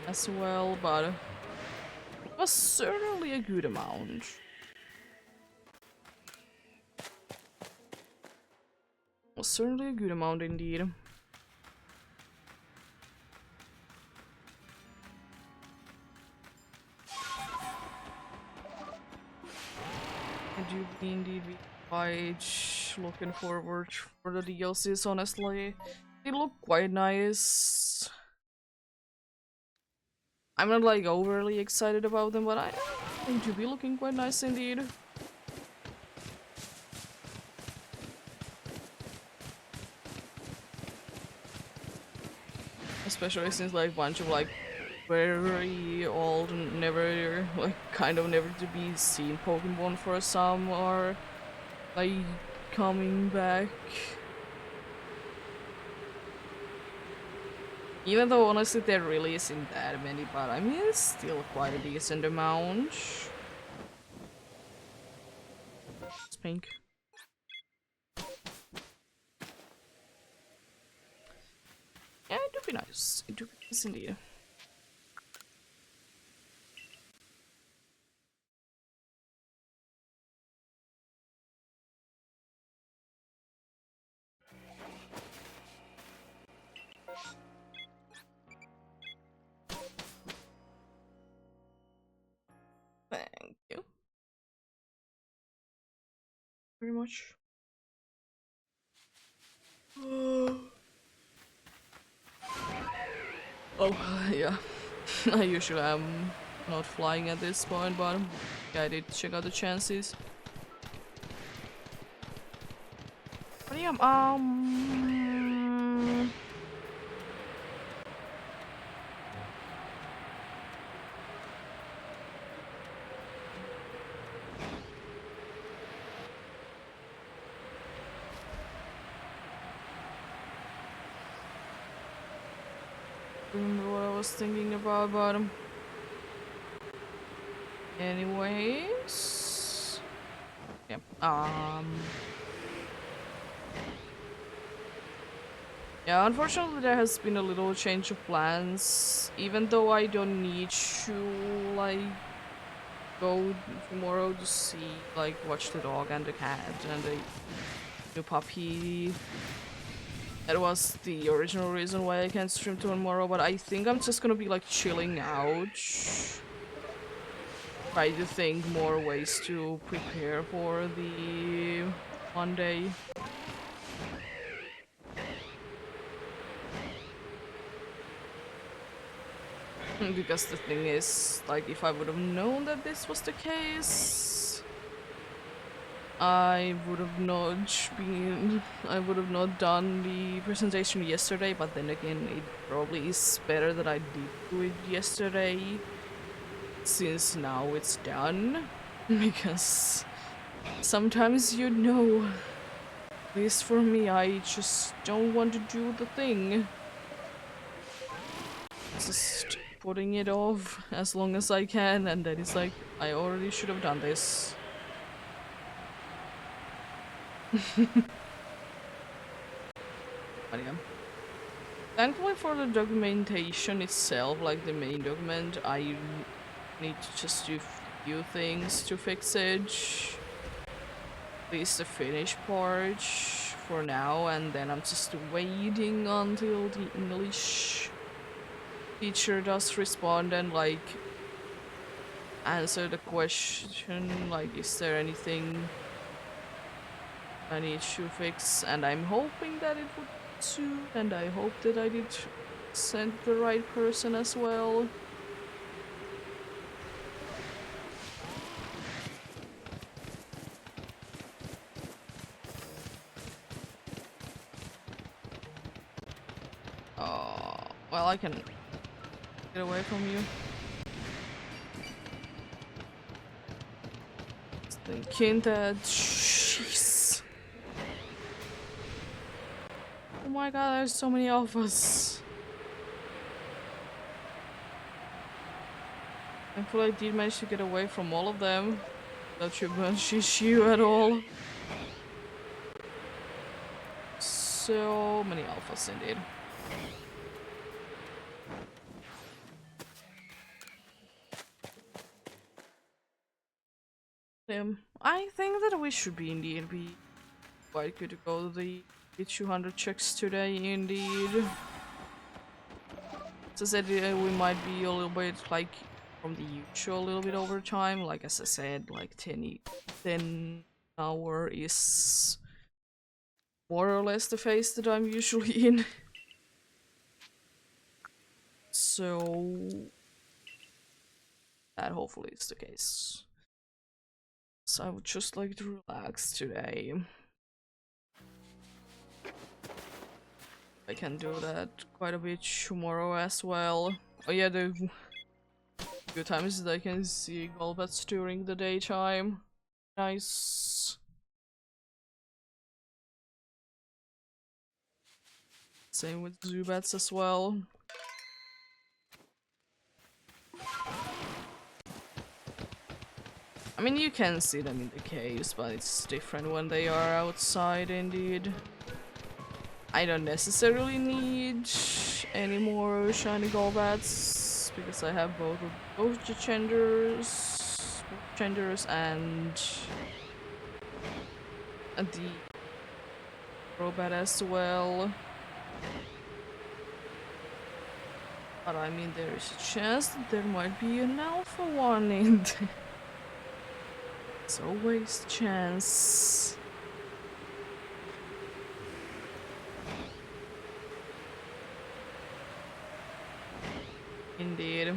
as well, but it was certainly a good amount. Was certainly a good amount indeed. I do indeed be quite looking forward for the DLCs, honestly. They look quite nice. I'm not like overly excited about them, but I think to be looking quite nice indeed. Especially since like a bunch of like very old and never like kind of never to be seen Pokemon for some are like coming back. Even though honestly there really isn't that many, but I mean it's still quite a decent amount. It's pink. Yeah, it would be nice. It would be nice indeed. Thank you very much. Oh, yeah. I usually am not flying at this point, but yeah, I did check out the chances. But yeah, remember what I was thinking about, but anyways, yeah, yeah, unfortunately there has been a little change of plans, even though I don't need to, like, go tomorrow to see, like, watch the dog and the cat and the new puppy. That was the original reason why I can't stream tomorrow, but I think I'm just gonna be, like, chilling out. Try to think more ways to prepare for the Monday. Because the thing is, like, if I would have known that this was the case, I would have not done the presentation yesterday, but then again, it probably is better that I did do it yesterday, since now it's done, because sometimes, you know, at least for me, I just don't want to do the thing. Just putting it off as long as I can, and then it's like, I already should have done this. But yeah. Thankfully for the documentation itself, like the main document, I need to just do a few things to fix it. At least the finished part for now, and then I'm just waiting until the English teacher does respond and like answer the question, like is there anything I need to fix, and I'm hoping that it would soon, and I hope that I did send the right person as well. Well, I can get away from you. Thinking that... Jeez. Oh my god, there's so many of us. Thankfully I did manage to get away from all of them. Without you bunch you at all. So many alphas indeed. I think that we should be indeed be quite good to go to the 200 checks today indeed. As I said, we might be a little bit like from the usual, a little bit over time. Like as I said, like 10 hour is more or less the phase that I'm usually in. So that hopefully is the case. So I would just like to relax today. I can do that quite a bit tomorrow as well. Oh yeah, the few times that I can see Golbats during the daytime. Nice. Same with Zubats as well. I mean, you can see them in the caves, but it's different when they are outside indeed. I don't necessarily need any more shiny Golbats because I have both the genders and the Crobat as well. But I mean, there is a chance that there might be an alpha one in there. It's always a chance. Indeed.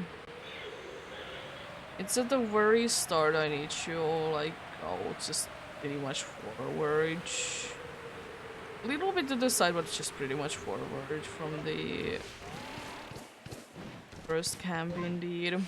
It's at the very start I need to like go just pretty much forward. A little bit to the side, but just pretty much forward from the first camp indeed.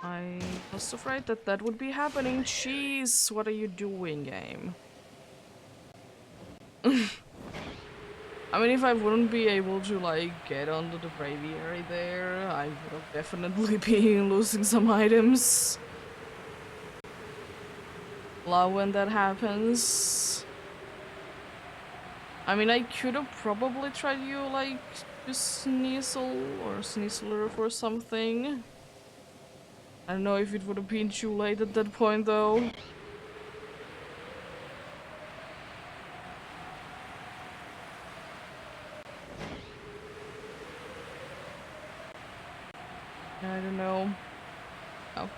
I was afraid that that would be happening. Jeez, what are you doing, game? I mean, if I wouldn't be able to, like, get onto the braviary there, I would have definitely been losing some items. Love when that happens. I mean, I could have probably tried you, like, to Sneasel or Sneasler for something. I don't know if it would have been too late at that point, though. I don't know. Oh.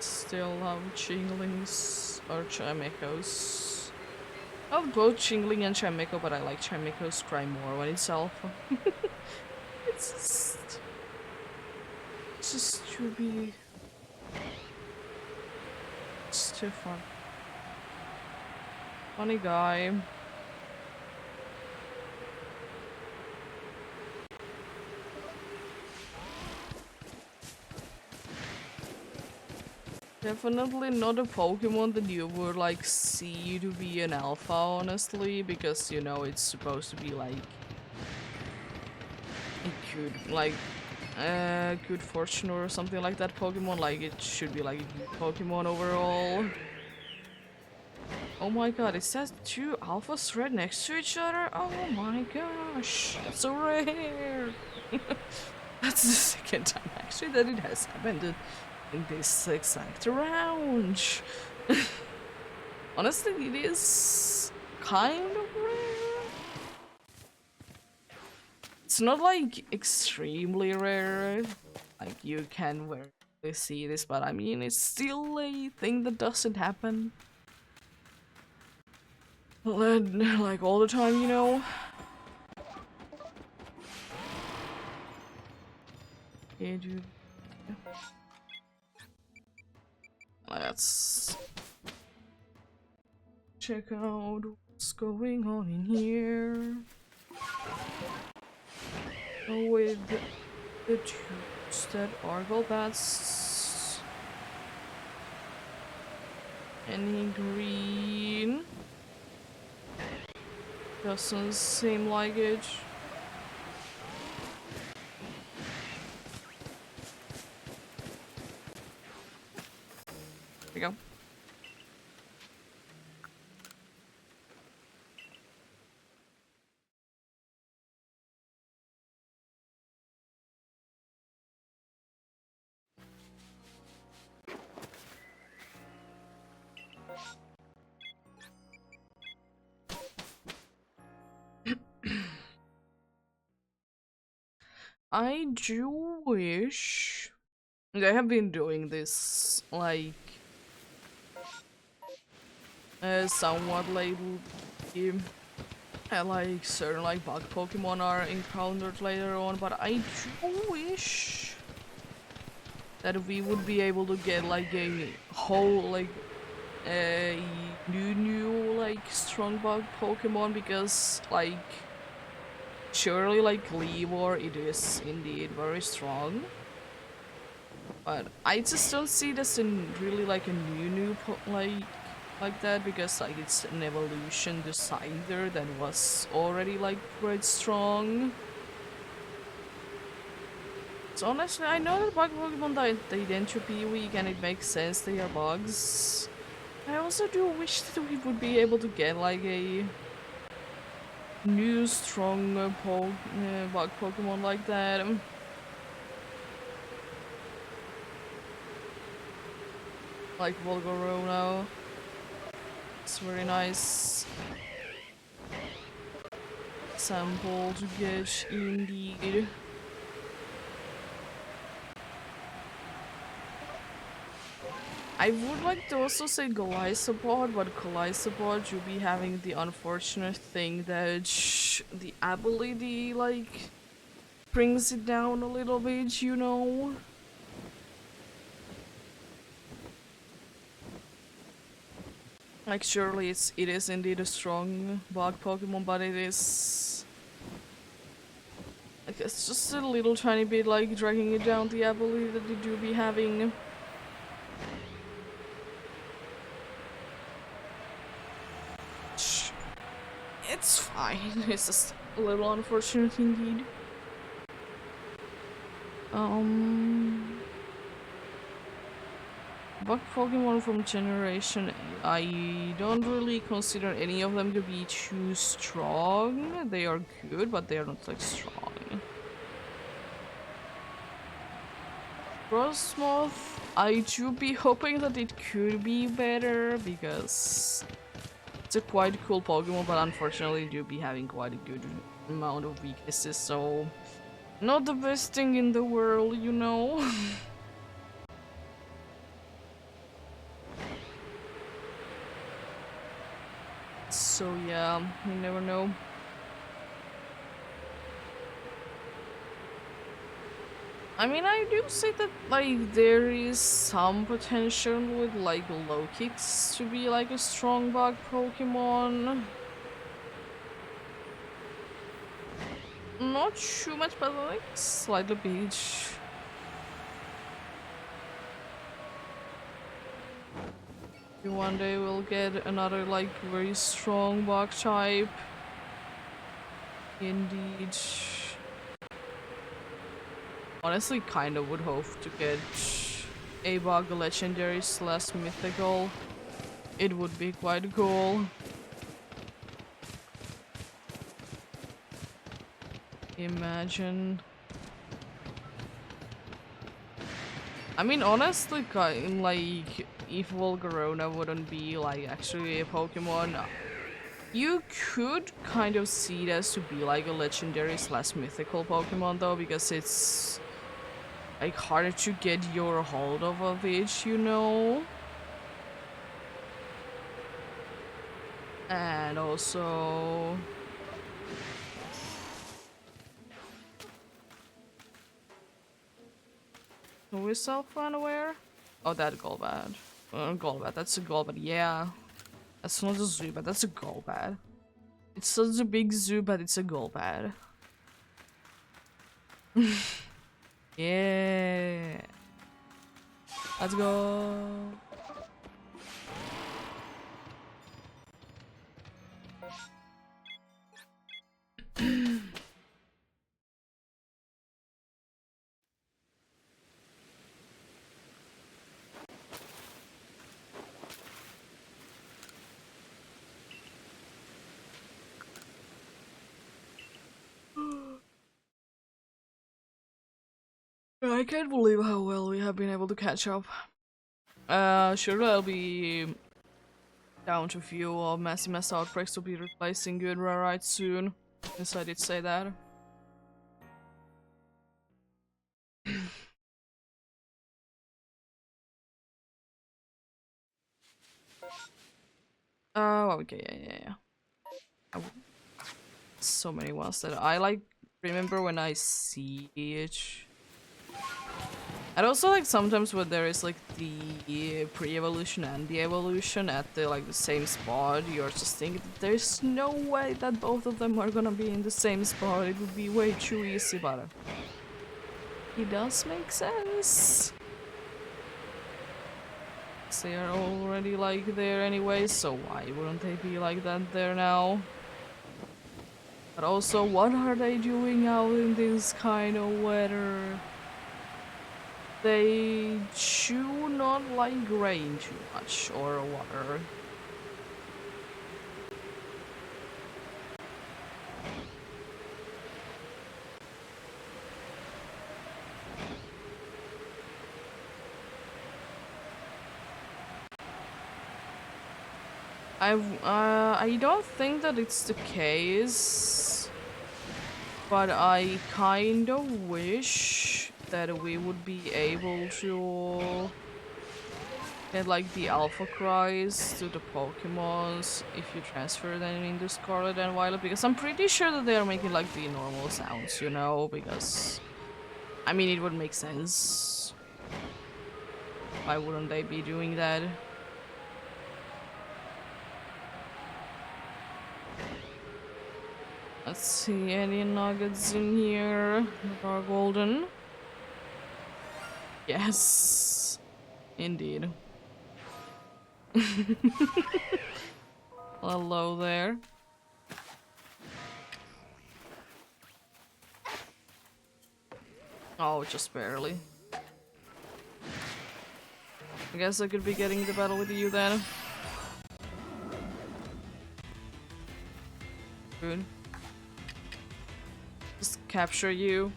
Still have Chinglings or Chimecho's. I have both Chingling and Chimecho, but I like Chimecho's cry more when it's alpha. It's just to be... It's too fun. Funny guy. Definitely not a Pokemon that you would like see to be an alpha, honestly, because you know it's supposed to be like good, like, good fortune or something like that Pokemon. Like, it should be like a good Pokemon overall. Oh my god, is that two alphas right next to each other? Oh my gosh, that's so rare. That's the second time actually that it has happened in this exact round. Honestly, it is kind of rare. It's not like extremely rare, like you can rarely see this, but I mean, it's still a thing that doesn't happen. Like all the time, you know? Yeah, dude. Let's check out what's going on in here. With the tubes that are Golbats. Any green? Doesn't seem like it. There we go. I do wish they have been doing this like somewhat lately, like certain like bug Pokemon are encountered later on, but I do wish that we would be able to get like a whole like a new like strong bug Pokemon, because like surely like Leevor, it is indeed very strong, but I just don't see this in really like a new like that, because like it's an evolution decider that was already like quite strong. So honestly, I know that bug Pokemon they tend to be weak and it makes sense, they are bugs. I also do wish that we would be able to get like a new strong bug Pokemon like that. Like Volcarona. It's very nice sample to get indeed. I would like to also say Golisopod, but Golisopod you'll be having the unfortunate thing that the ability like brings it down a little bit, you know? Like surely it is indeed a strong bug Pokemon, but it is like it's just a little tiny bit like dragging it down the ability that they do be having. It's fine. It's just a little unfortunate indeed. Bug Pokemon from Generation 8. I don't really consider any of them to be too strong. They are good, but they are not like strong. Frostmoth, I do be hoping that it could be better, because it's a quite cool Pokemon, but unfortunately do be having quite a good amount of weaknesses, so not the best thing in the world, you know? So yeah, you never know. I mean, I do say that like there is some potential with like low kicks to be like a strong bug Pokemon. Not too much, but like slightly bit. One day we'll get another like very strong bug type. Indeed. honestly kind of would hope to get a bug legendary slash mythical. It would be quite cool. Imagine. I mean, honestly, like, if Volcarona wouldn't be, like, actually a Pokemon, you could kind of see it as to be, like, a legendary slash mythical Pokemon, though, because it's, like, harder to get your hold of it, you know? And also... Who is self-unaware? Oh, that Golbat. Golbat, that's a Golbat, yeah. That's not a Zubat, that's a Golbat. It's such a big zoo, but it's a Golbat. Yeah. Let's go. I can't believe how well we have been able to catch up. Sure, I'll be down to a few massive mass outbreaks to be replacing good rarites soon. Yes, I did say that. Oh, okay, yeah. So many ones that I like remember when I see it. And also, like, sometimes when there is like the pre-evolution and the evolution at the like the same spot, you're just thinking that there's no way that both of them are gonna be in the same spot. It would be way too easy, but it does make sense. They are already like there anyway, so why wouldn't they be like that there now? But also, what are they doing out in this kind of weather? They do not like rain too much, or water. I don't think that it's the case, but I kind of wish that we would be able to get like the alpha cries to the Pokemons if you transfer them into Scarlet and Violet, because I'm pretty sure that they are making like the normal sounds, you know, because I mean it would make sense. Why wouldn't they be doing that? Let's see, any nuggets in here that are golden? Yes, indeed. Hello there. Oh, just barely. I guess I could be getting the battle with you then. Good. Just capture you.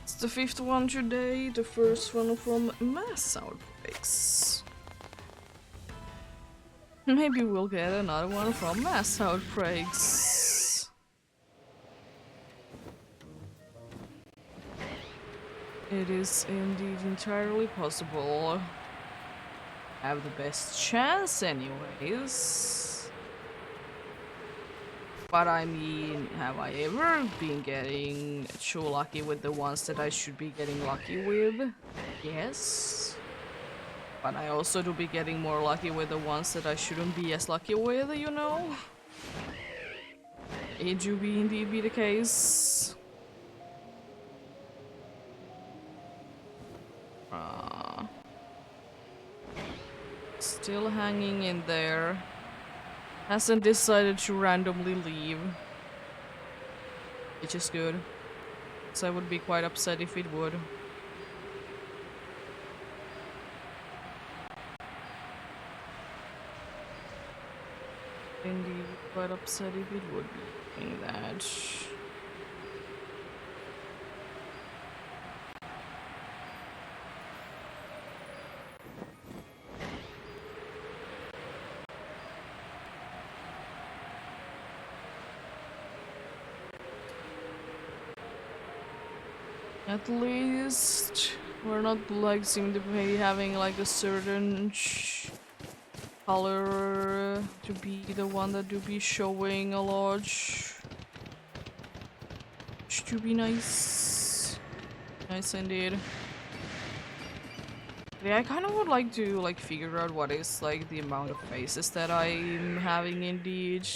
It's the 5th one today, the first one from mass outbreaks. Maybe we'll get another one from mass outbreaks. It is indeed entirely possible. Have the best chance anyways. But I mean, have I ever been getting too lucky with the ones that I should be getting lucky with? Yes. But I also do be getting more lucky with the ones that I shouldn't be as lucky with, you know? It do be indeed be the case. Still hanging in there. Hasn't decided to randomly leave. which is good. So I would be quite upset if it would. Indeed, quite upset if it would be doing that. At least we're not like seem to be having like a certain color to be the one that do be showing a lot. Which to be nice. Nice indeed. Yeah, I kind of would like to like figure out what is like the amount of faces that I'm having indeed.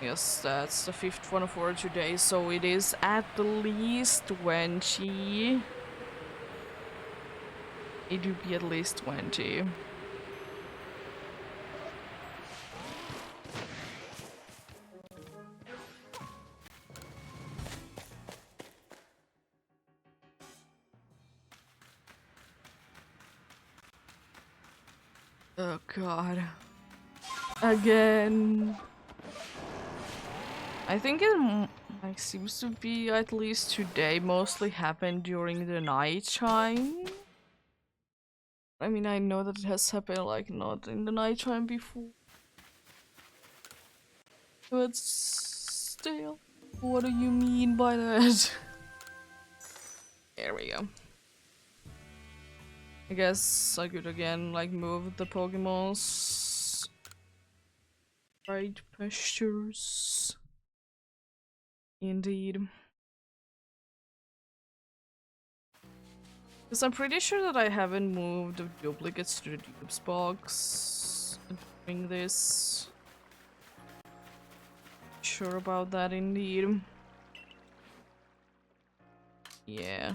Yes, that's the fifth one for today, so it is at least 20. It would be at least 20. Oh god. Again. I think it like seems to be at least today mostly happened during the night time. I mean, I know that it has happened like not in the night time before. But still, what do you mean by that? There we go. I guess I could again like move the Pokemon's right postures. Indeed. Because I'm pretty sure that I haven't moved the duplicates to the dupes box during this. Sure about that indeed. Yeah.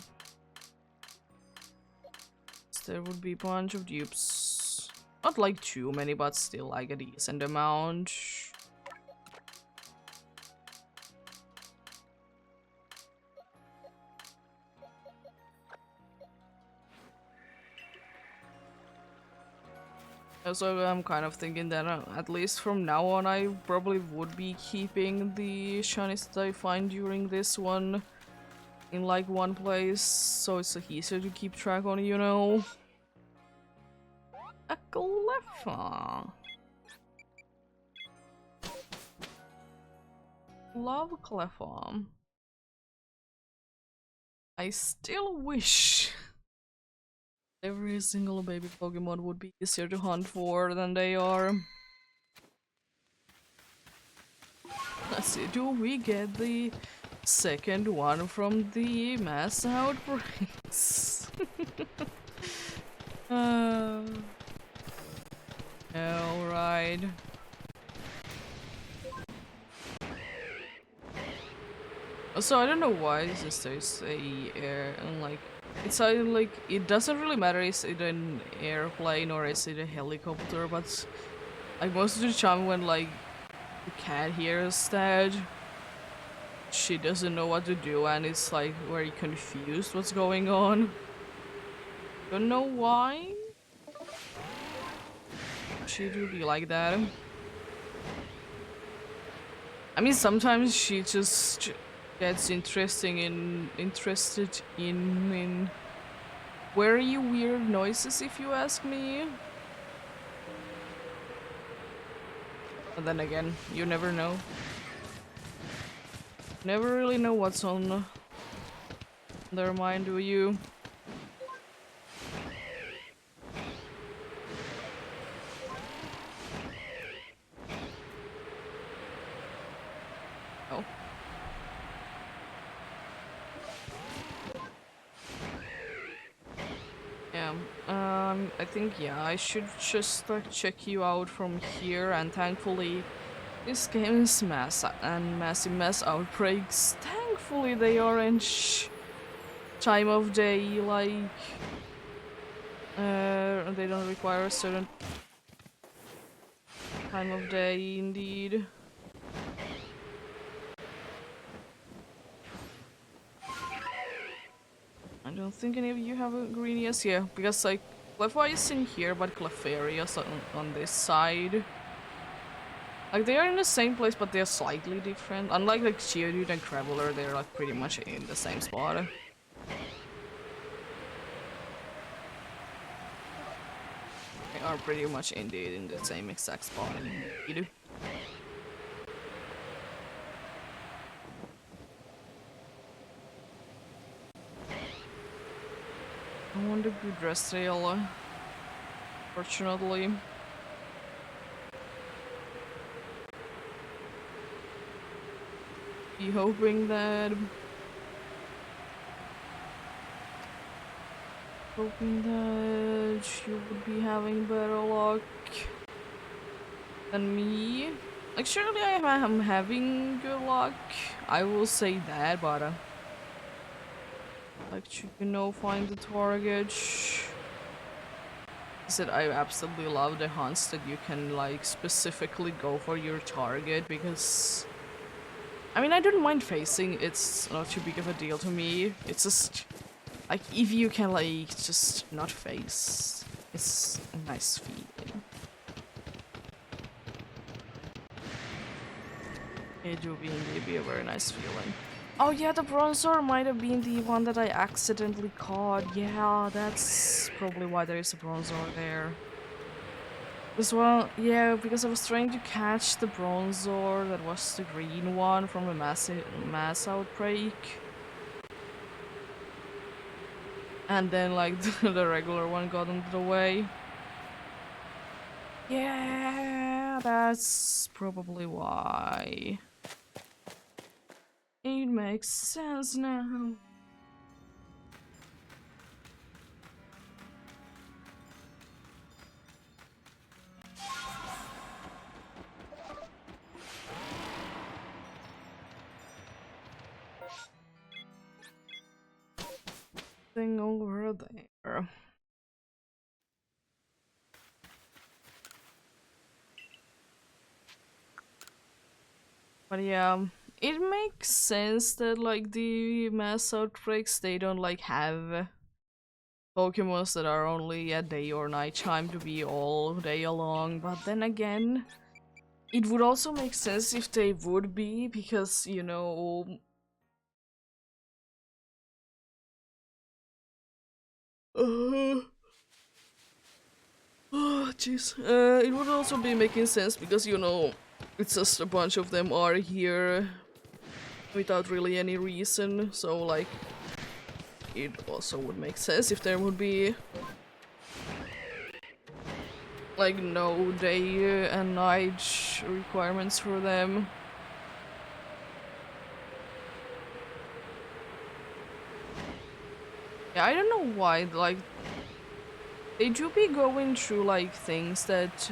So there would be a bunch of dupes. Not like too many, but still like a decent amount. So I'm kind of thinking that at least from now on I probably would be keeping the shinies that I find during this one in like one place, so it's like easier to keep track on, you know. A Cleffa. Love Cleffa. I still wish every single baby Pokemon would be easier to hunt for than they are. Let's see, do we get the second one from the mass outbreaks? Alright. So I don't know why this there's a like it's either like it doesn't really matter is it an airplane or is it a helicopter, but like most of the time when like the cat hears that she doesn't know what to do and it's like very confused what's going on. Don't know why. She do be like that. I mean sometimes she just gets interested in very weird noises, if you ask me. But then again, you never know. Never really know what's on their mind, do you? Oh. Yeah, I think, yeah, I should just like check you out from here, and thankfully this game's massive mass outbreaks, thankfully they aren't time of day, like, they don't require a certain time of day, indeed. I don't think any of you have a green. Yes, yeah, because like Cleffa is in here, but Clefaria's on this side. Like they are in the same place, but they're slightly different. Unlike like Geodude and Graveler, they're like pretty much in the same spot. They are pretty much indeed in the same exact spot. You do. I want a good rest trail, fortunately. Be hoping that you would be having better luck than me. Like surely I am having good luck. I will say that, but like to find the target. Said I absolutely love the hunts that you can like specifically go for your target because I mean I don't mind facing, it's not too big of a deal to me. It's just like if you can like just not face, it's a nice feeling. It do indeed be a very nice feeling. Oh yeah, the Bronzor might have been the one that I accidentally caught. Yeah, that's probably why there is a Bronzor there. As well, yeah, because I was trying to catch the Bronzor that was the green one from a mass outbreak. And then like the regular one got into the way. Yeah, that's probably why. It makes sense now. Thing over there. But yeah, it makes sense that like the mass outbreaks, they don't like have Pokemons that are only at day or night time to be all day long, but then again, it would also make sense if they would be, because, you know... Oh, jeez. It would also be making sense because, you know, it's just a bunch of them are here without really any reason, so like, it also would make sense if there would be like no day and night requirements for them. Yeah, I don't know why, like, they do be going through like things that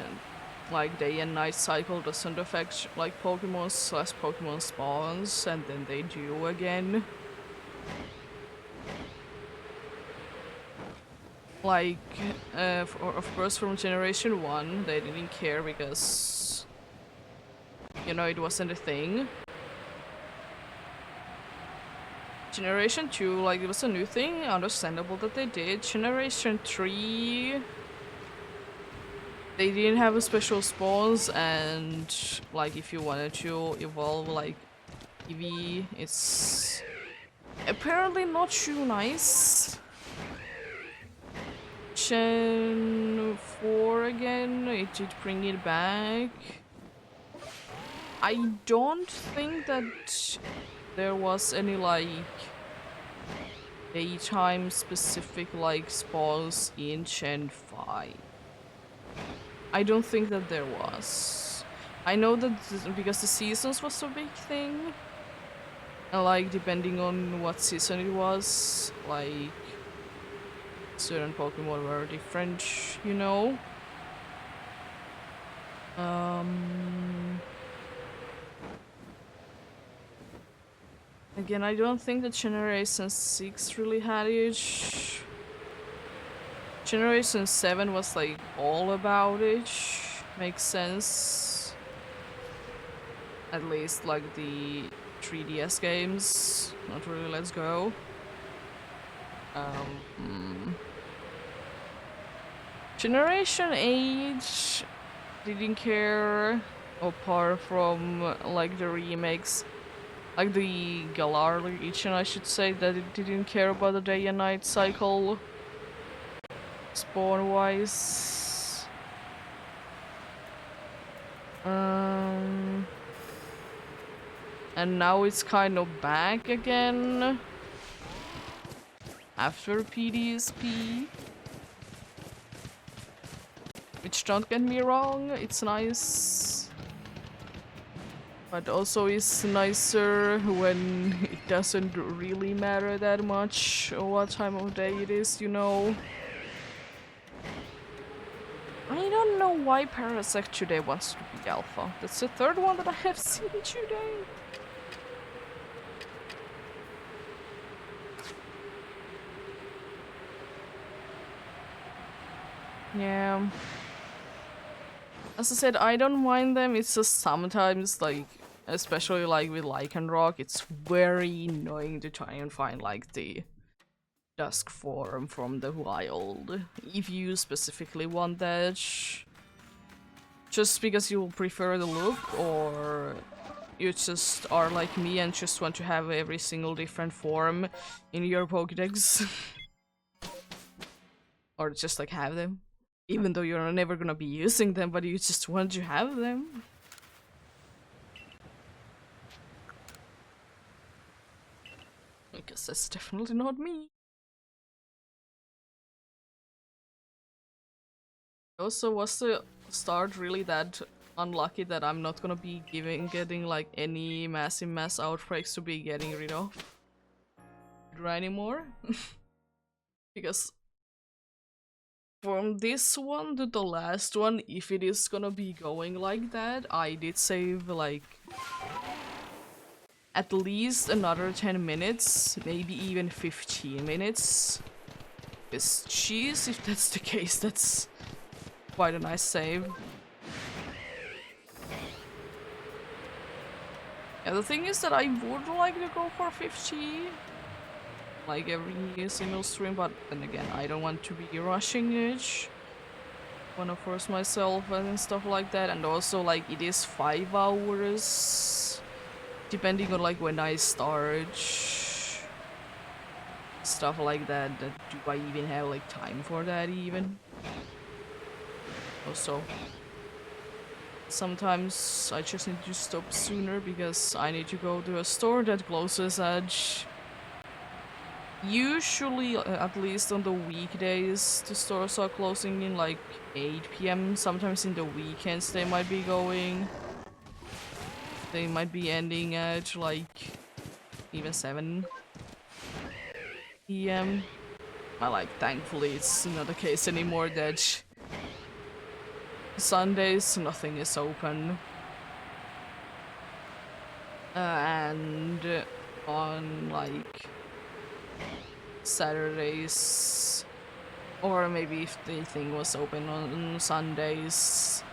like day and night cycle doesn't affect like Pokemon / Pokemon spawns, and then they do again. Like, of course from Generation 1 they didn't care because, you know, it wasn't a thing. Generation 2, like, it was a new thing, understandable that they did. Generation 3, they didn't have a special spawns, and like if you wanted to evolve like Eevee, it's apparently not too nice. Gen 4 again, it did bring it back. I don't think that there was any like daytime specific like spawns in Gen 5. I don't think that there was. I know that because the seasons was a big thing, and like depending on what season it was, like certain Pokemon were different, you know. Again, I don't think that Generation 6 really had it. Generation 7 was like all about it. Makes sense. At least like the 3DS games. Not really Let's Go. Um, Generation Age didn't care, apart from like the remakes, like the Galar region, I should say, that it didn't care about the day and night cycle spawn wise. And now it's kind of back again after PDSP. Which, don't get me wrong, it's nice. But also it's nicer when it doesn't really matter that much what time of day it is, you know. I don't know why Parasect today wants to be alpha. That's the third one that I have seen today. Yeah. As I said, I don't mind them, it's just sometimes, like, especially like with Lycanroc, it's very annoying to try and find like the Dusk form from the wild. If you specifically want that, just because you prefer the look, or you just are like me and just want to have every single different form in your Pokédex. Or just like have them. Even though you're never gonna be using them, but you just want to have them. Because that's definitely not me. Also, was the start really that unlucky that I'm not gonna be getting like any mass outbreaks to be getting rid of anymore? Because from this one to the last one, if it is gonna be going like that, I did save like at least another 10 minutes, maybe even 15 minutes. Because jeez, if that's the case, that's quite a nice save. Yeah, the thing is that I would like to go for 50, like every single stream, but then again, I don't want to be rushing it. Wanna force myself and stuff like that, and also like it is 5 hours, depending on like when I start. Stuff like that, do I even have like time for that even? Also, sometimes I just need to stop sooner because I need to go to a store that closes at usually, at least on the weekdays, the stores are closing in like 8 p.m. Sometimes in the weekends they might be going. They might be ending at like even 7 p.m. But like thankfully it's not the case anymore that Sundays nothing is open. And on like Saturdays, or maybe if the thing was open on Sundays,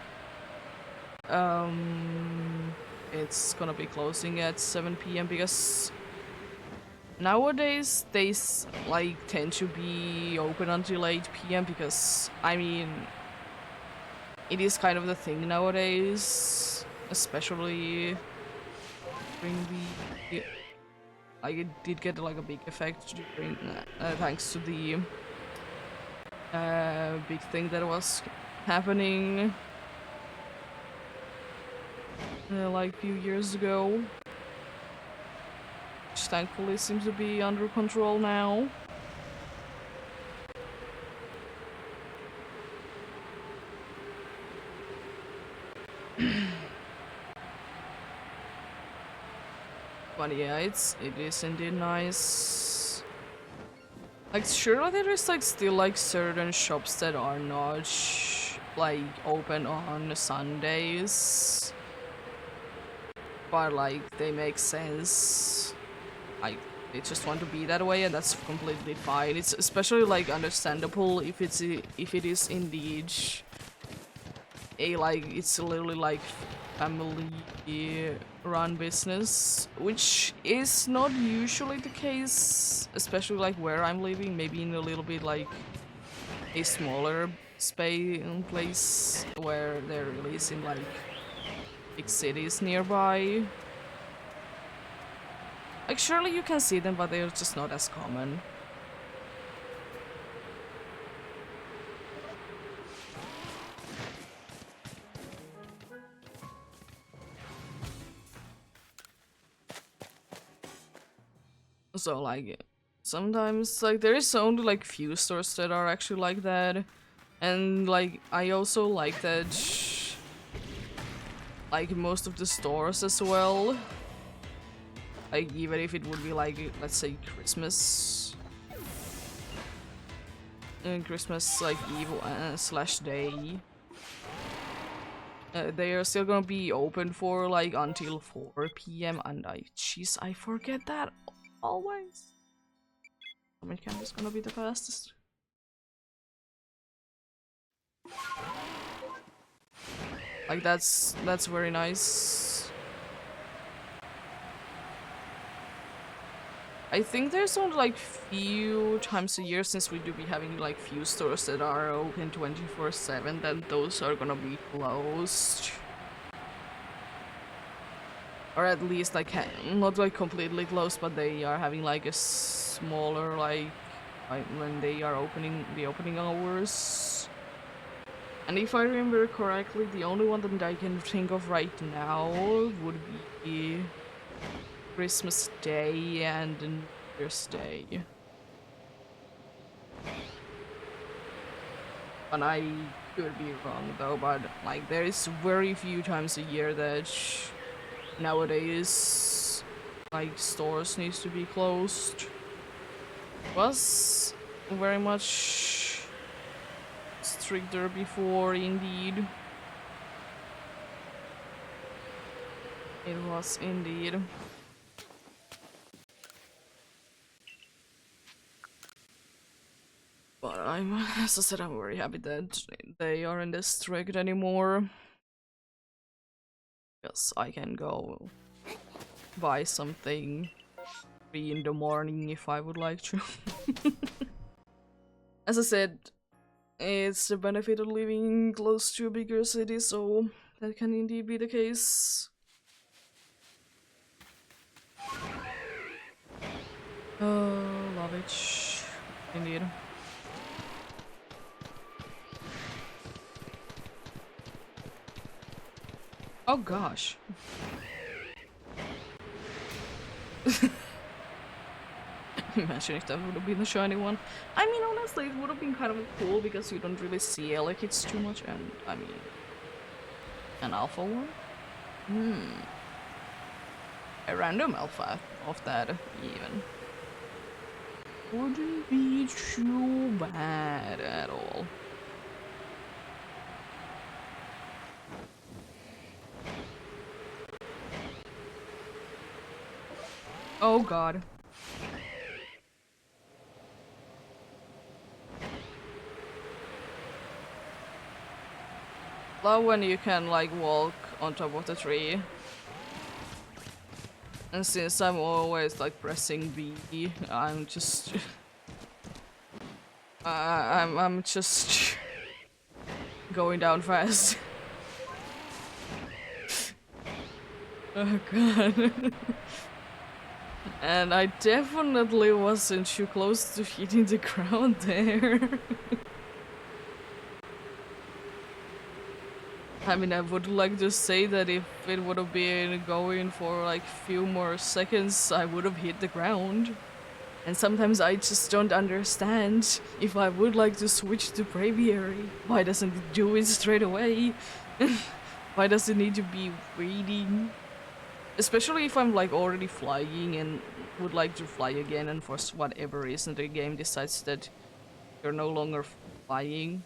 it's gonna be closing at 7 p.m. because nowadays they like tend to be open until 8 p.m. because I mean it is kind of the thing nowadays, especially during the like it did get like a big effect during thanks to the big thing that was happening like a few years ago, which thankfully seems to be under control now. But yeah, it is indeed nice. Like sure there is like still like certain shops that are not like open on Sundays, but like they make sense. Like they just want to be that way, and that's completely fine. It's especially like understandable if it is indeed a like it's literally like family run business, which is not usually the case, especially like where I'm living, maybe in a little bit like a smaller place where there really isn't like big cities nearby. Like surely you can see them, but they're just not as common. So like sometimes like there is only like few stores that are actually like that, and like I also like that like most of the stores as well, like even if it would be like let's say Christmas Christmas like Eve slash day, they are still gonna be open for like until 4 p.m. and I forget that always. Summer camp is gonna be the fastest. Like that's very nice. I think there's only like few times a year, since we do be having like few stores that are open 24/7, then those are gonna be closed. Or at least like not like completely closed, but they are having like a smaller like when they are opening the opening hours. And if I remember correctly, the only one that I can think of right now would be Christmas Day and New Year's Day. And I could be wrong though, but like there is very few times a year that nowadays like stores needs to be closed. Was very much stricter before, indeed. It was indeed. But as I said, I'm very happy that they aren't as strict anymore. Because I can go buy something 3 in the morning if I would like to. As I said, it's the benefit of living close to a bigger city, so that can indeed be the case. Oh, love it. Indeed. Oh gosh. Imagine if that would have been the shiny one. I mean, honestly, it would have been kind of cool because you don't really see Elekits too much, and I mean, an alpha one? A random alpha of that, even. Wouldn't be too bad at all. Oh god. Love when you can like walk on top of the tree. And since I'm always like pressing B, I'm just I'm just going down fast. Oh god. And I definitely wasn't too close to hitting the ground there. I mean, I would like to say that if it would have been going for like few more seconds, I would have hit the ground. And sometimes I just don't understand. If I would like to switch to Braviary, why doesn't it do it straight away? Why does it need to be waiting? Especially if I'm like already flying and would like to fly again, and for whatever reason the game decides that you're no longer flying.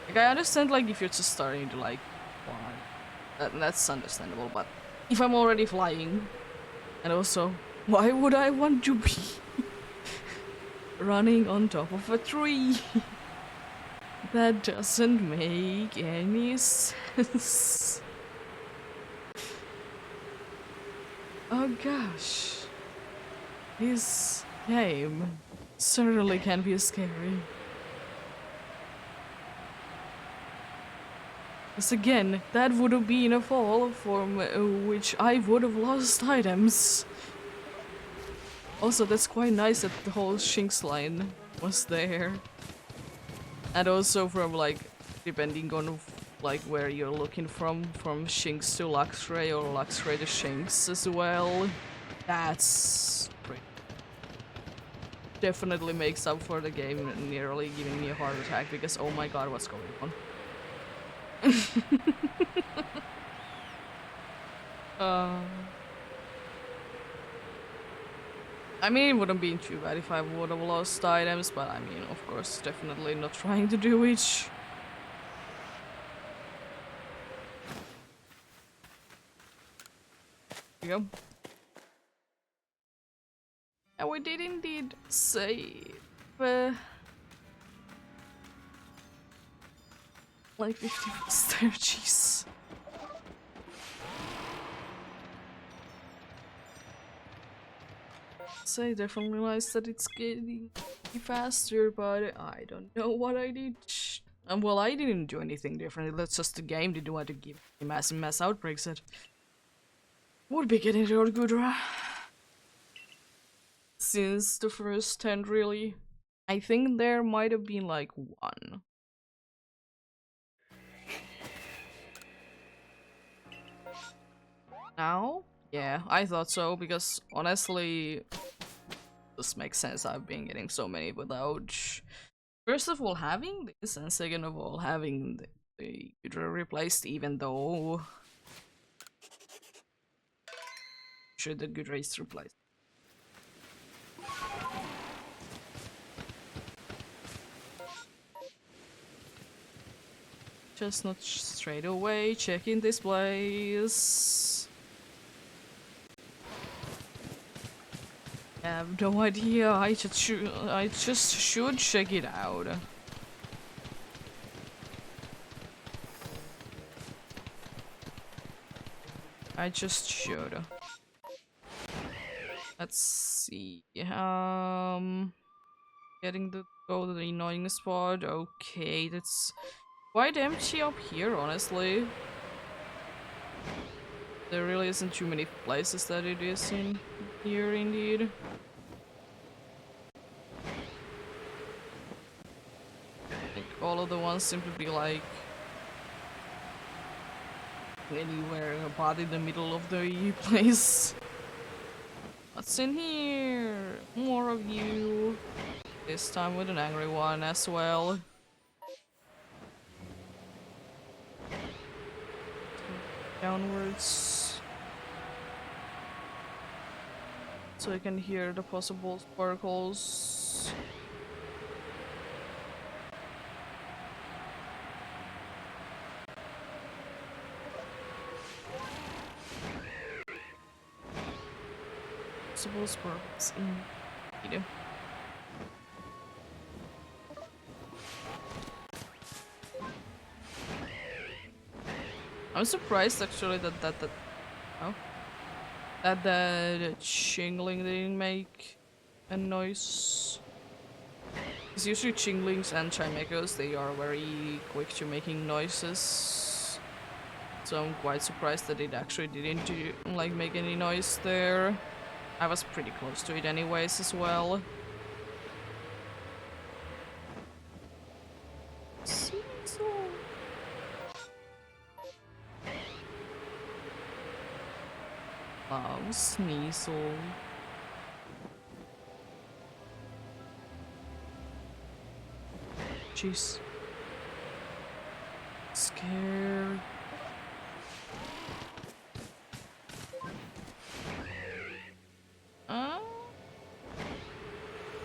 Like I understand like if you're just starting to like fly, that's understandable, but if I'm already flying, and also why would I want to be running on top of a tree? That doesn't make any sense. Oh gosh. This game certainly can be scary. Because again, that would have been a fall from which I would have lost items. Also, that's quite nice that the whole Shinx line was there. And also from like, depending on like where you're looking from Shinx to Luxray or Luxray to Shinx as well. That's pretty. Definitely makes up for the game nearly giving me a heart attack because oh my god, what's going on? I mean, it wouldn't be too bad if I would have lost items, but I mean, of course, definitely not trying to do it. Here we go. And we did indeed save. Like 50 was there, jeez. Say definitely nice that it's getting faster, but I don't know what I did. Well, I didn't do anything different. That's just the game didn't want to give me mass outbreaks that would be getting real good since the first 10 really. I think there might have been like one. Now? Yeah, I thought so, because honestly, this makes sense. I've been getting so many without. First of all, having this, and second of all, having the computer replaced, even though. Should the good race replaced. Just not straight away, checking displays. I have no idea, I just should check it out. I just should. Let's see. Getting to go to the annoying spot. Okay, that's quite empty up here, honestly. There really isn't too many places that it is in here, indeed. Like, all of the ones seem to be like anywhere about in the middle of the place. What's in here? More of you. This time with an angry one as well. Downwards. So I can hear the possible sparkles. Possible sparkles indeed. I'm surprised actually that the shingling didn't make a noise. Because usually chinglings and chimekos, they are very quick to making noises. So I'm quite surprised that it actually didn't like make any noise there. I was pretty close to it anyways as well. Oh, Sneasel. Jeez. Scary.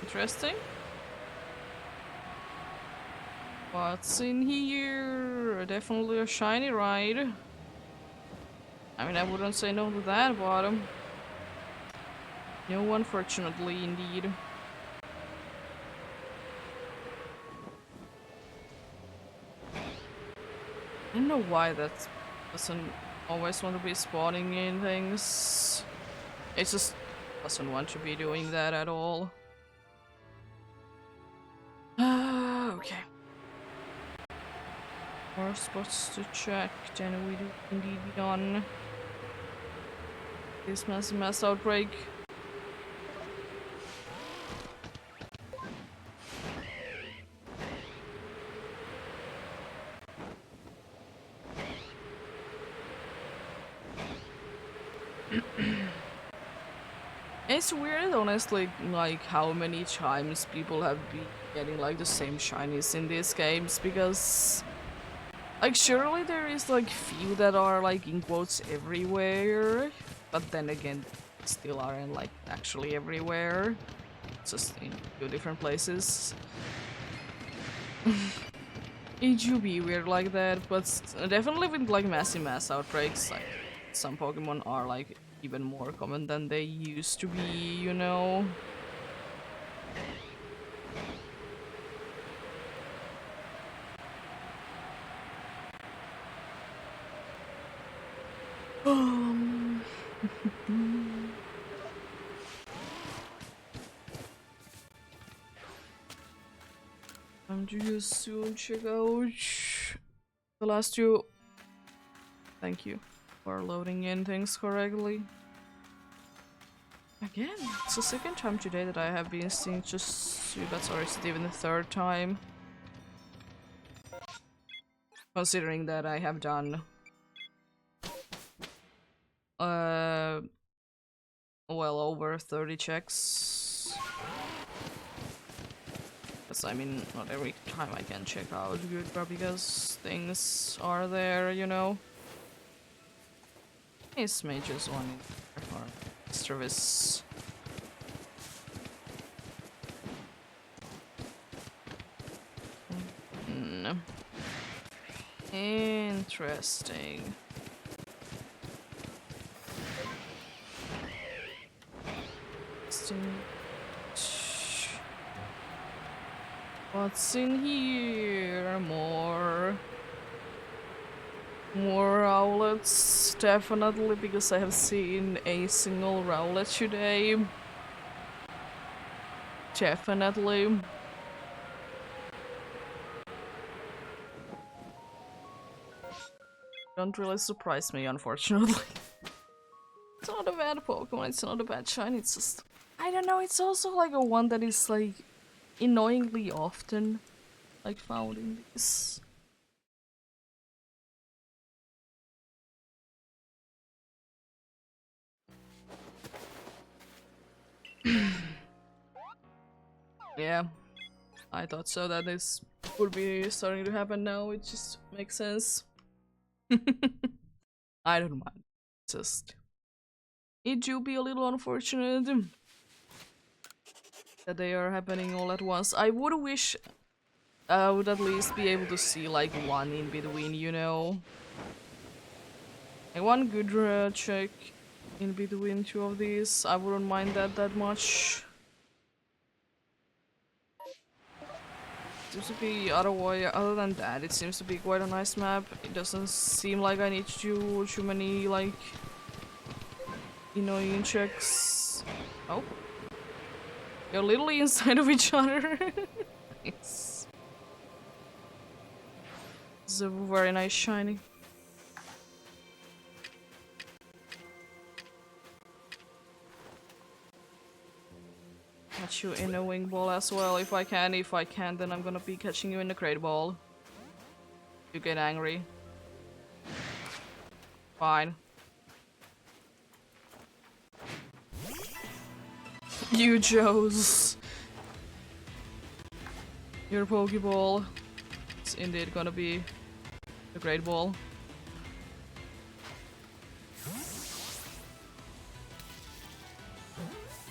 Interesting. What's in here? Definitely a shiny ride. I mean, I wouldn't say no to that, but no, unfortunately, indeed. I don't know why that doesn't always want to be spawning in things. It just doesn't want to be doing that at all. Okay. More spots to check than we do indeed on this mass outbreak. It's weird, honestly, like how many times people have been getting like the same shinies in these games, because like surely there is like few that are like in quotes everywhere, but then again still aren't like actually everywhere, just in two different places. It do be weird like that, but definitely with like mass outbreaks, like some Pokemon are like even more common than they used to be, you know? Um, I'm just soon check out the last two. Thank you for loading in things correctly. Again, it's the second time today that I have been seeing just two bats, or is it even the third time? Considering that I have done well over 30 checks. Because I mean, not every time I can check out Goodra because things are there, you know. Ace Mages one in or service. Interesting. What's in here? More Rowlets, definitely, because I have seen a single Rowlet today. Definitely. Don't really surprise me, unfortunately. It's not a bad Pokemon, it's not a bad shine, it's just... I don't know, it's also like a one that is like annoyingly often like found in this. Yeah, I thought so that this would be starting to happen now, it just makes sense. I don't mind. It's just... It do be a little unfortunate that they are happening all at once. I would wish I would at least be able to see like one in between, you know? Like one good check in between two of these. I wouldn't mind that much. Seems to be other than that, it seems to be quite a nice map. It doesn't seem like I need to do too many like annoying checks. Oh. You're literally inside of each other. Nice. This is a very nice shiny. Catch you in a wing ball as well if I can. If I can't, then I'm gonna be catching you in a crate ball. You get angry. Fine. You chose your Pokeball. It's indeed gonna be a great ball.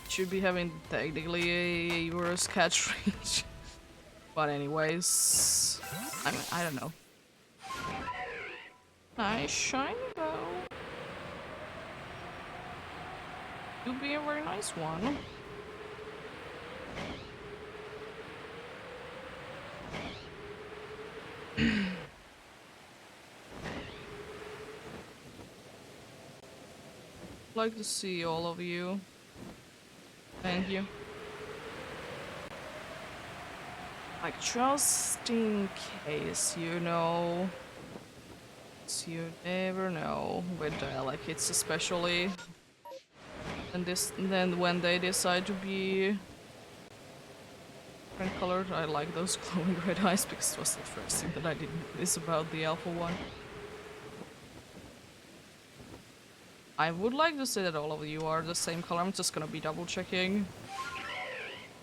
Should be having technically a worse catch range. But anyways, I mean, I don't know. Nice shiny though. You'll be a very nice one. like to see all of you. Thank you. Like, just in case, you know. You never know with dialect hits, especially. And then when they decide to be different colored, I like those glowing red eyes because it was the first thing that I didn't notice about the alpha one. I would like to say that all of you are the same color. I'm just gonna be double checking.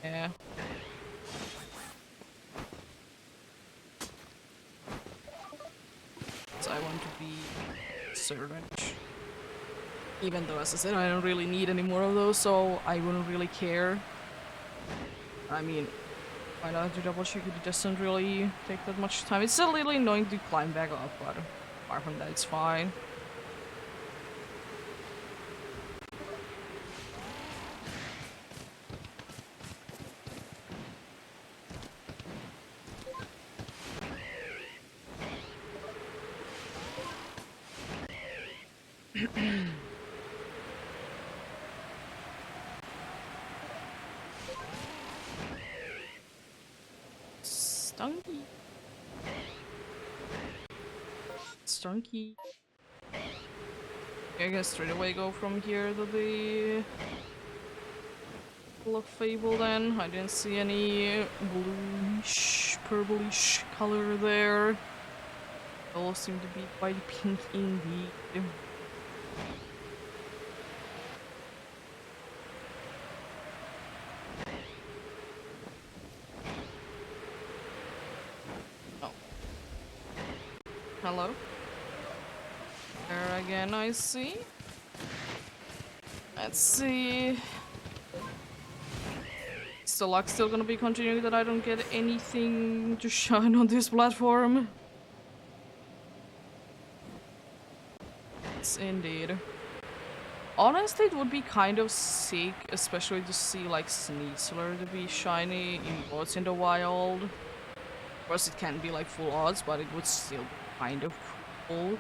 Yeah. So I want to be certain. Even though, as I said, I don't really need any more of those, so I wouldn't really care. I mean, why not to double check? It doesn't really take that much time. It's a little annoying to climb back up, but apart from that, it's fine. Stunky. Stunky. I guess straight away go from here to the Pool of Fable then. I didn't see any bluish, purplish color there. They all seem to be quite pink indeed. Oh. Hello? There again, I see. Let's see. Is the luck still gonna be continuing that I don't get anything to shine on this platform? Yes, indeed. Honestly, it would be kind of sick, especially to see like Sneasler to be shiny in what's in the wild. Of course, it can't be like full odds, but it would still be kind of cool.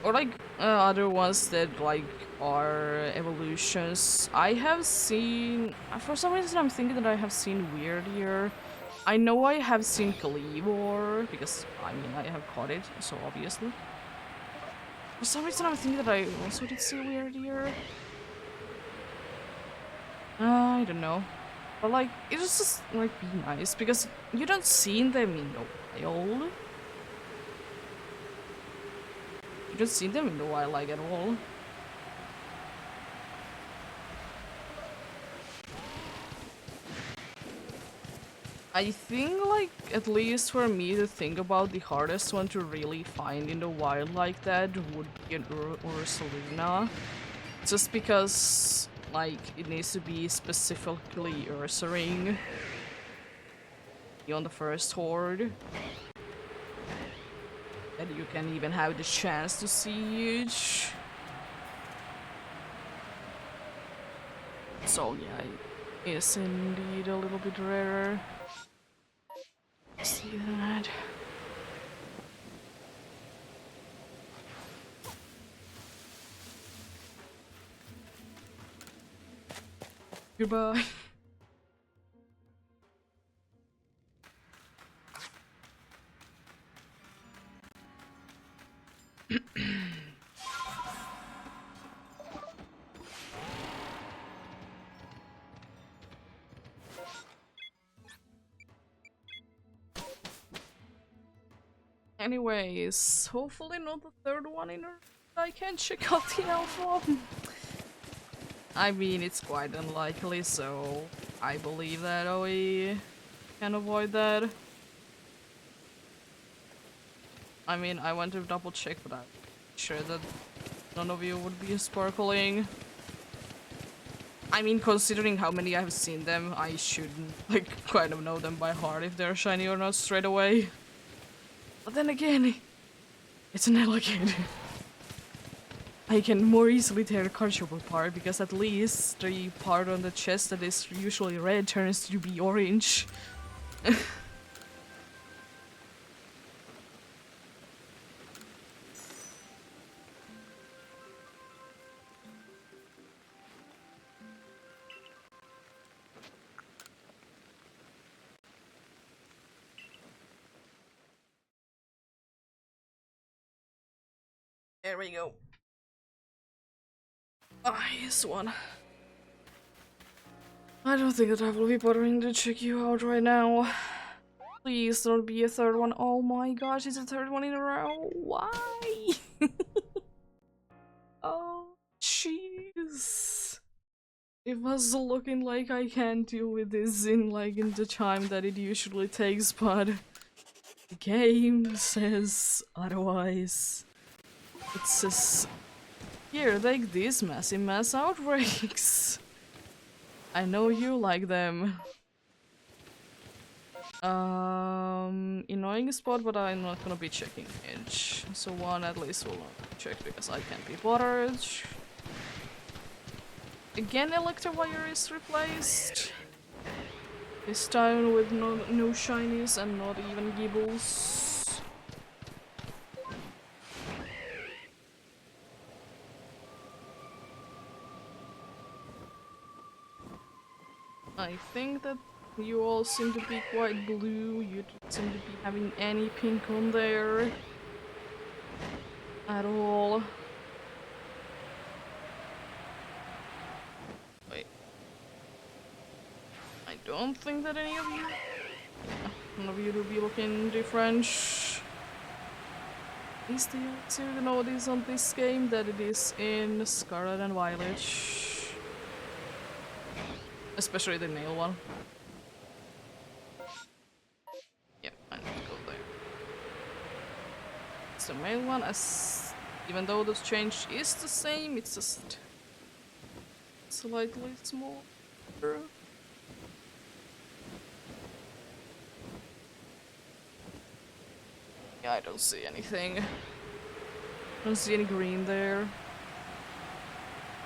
Or like other ones that like are evolutions. I have seen, for some reason I'm thinking that I have seen Weird here. I know I have seen Cleavor, because I mean I have caught it, so obviously. For some reason I'm thinking that I also did see Weird here. I don't know. But like, it was just like be nice, because you don't see them in the wild. You don't see them in the wild like at all. I think like, at least for me to think about the hardest one to really find in the wild like that would be an Ursaluna. Just because like it needs to be specifically Ursaring on the first horde. And you can even have the chance to see it. So yeah, it is indeed a little bit rarer. See that. Goodbye. Anyways, hopefully not the third one in I can check out the alpha. I mean, it's quite unlikely, so I believe that we can avoid that. I mean, I want to double check, but I'm sure that none of you would be sparkling. I mean, considering how many I've seen them, I should, like, kind of know them by heart if they're shiny or not straight away. But then again, it's an alligator. I can more easily tear the card shop apart because at least the part on the chest that is usually red turns to be orange. There we go. Nice one. I don't think that I will be bothering to check you out right now. Please don't be a third one. Oh my gosh, it's a third one in a row. Why? Oh, jeez. It was looking like I can't deal with this in the time that it usually takes, but the game says otherwise. It says, here, take these massive mass outbreaks. I know you like them. Annoying spot, but I'm not gonna be checking edge. So one at least will not check because I can't be bothered. Again, Electivire is replaced. This time with no shinies and not even gibbles. I think that you all seem to be quite blue. You don't seem to be having any pink on there at all. Wait. I don't think that any of you... none of you will be looking different. Is the answer notice on this game that it is in Scarlet and Violet? Especially the male one. Yeah, I need to go there. It's the male one, as even though the change is the same, it's just slightly smaller. Yeah, I don't see anything. I don't see any green there.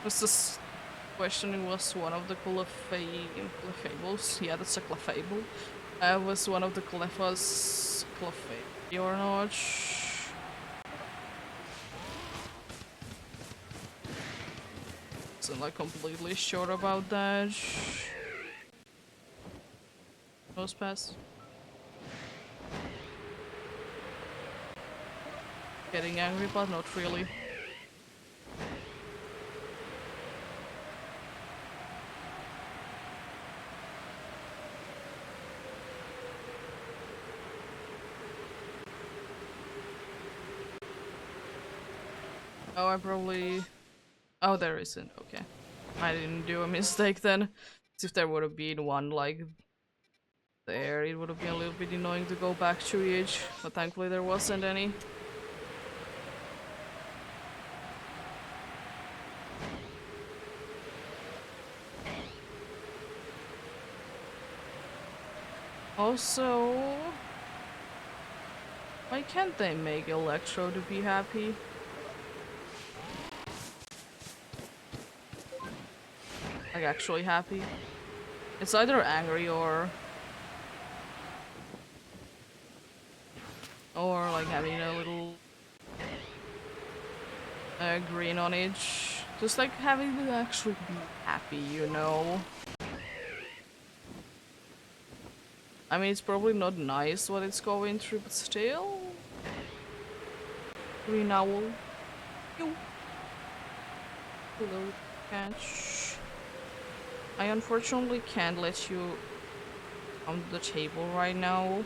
Was this questioning was one of the Cleffables? Yeah, that's a Cleffable. Was one of the Cleffas Cleffabe or not? So I'm like completely sure about that. Nose pass. Getting angry, but not really. Oh, I probably... Oh, there isn't. Okay. I didn't do a mistake then. If there would have been one like there, it would have been a little bit annoying to go back to each, but thankfully there wasn't any. Also, why can't they make Electro to be happy? Like actually happy? It's either angry or like having a little green on it. Just like having to actually be happy, you know? I mean, it's probably not nice what it's going through, but still. Green owl. Yo. Hello, catch. I unfortunately can't let you on the table right now.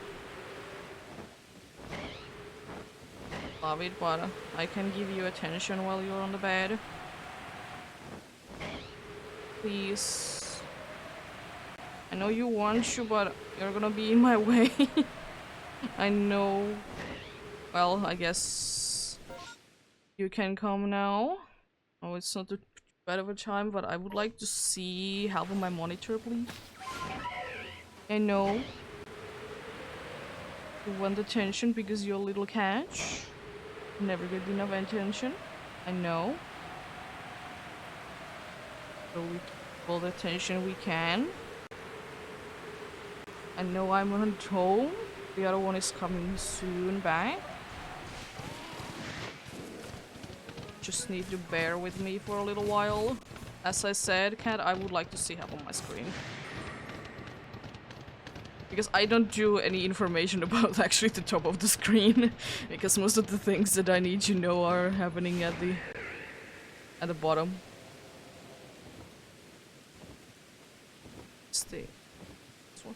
Love it, but I can give you attention while you're on the bed. Please. I know you want to, but you're gonna be in my way. I know. Well, I guess you can come now. Oh, it's not too bad of a time, but I would like to see half of my monitor, please. I know. You want attention because you're a little catch. Never get enough attention. I know. So we keep all the attention we can. I know I'm on home. The other one is coming soon back. Just need to bear with me for a little while. As I said, Cat, I would like to see half on my screen. Because I don't do any information about actually the top of the screen, because most of the things that I need to know are happening at the bottom. Stay. This one.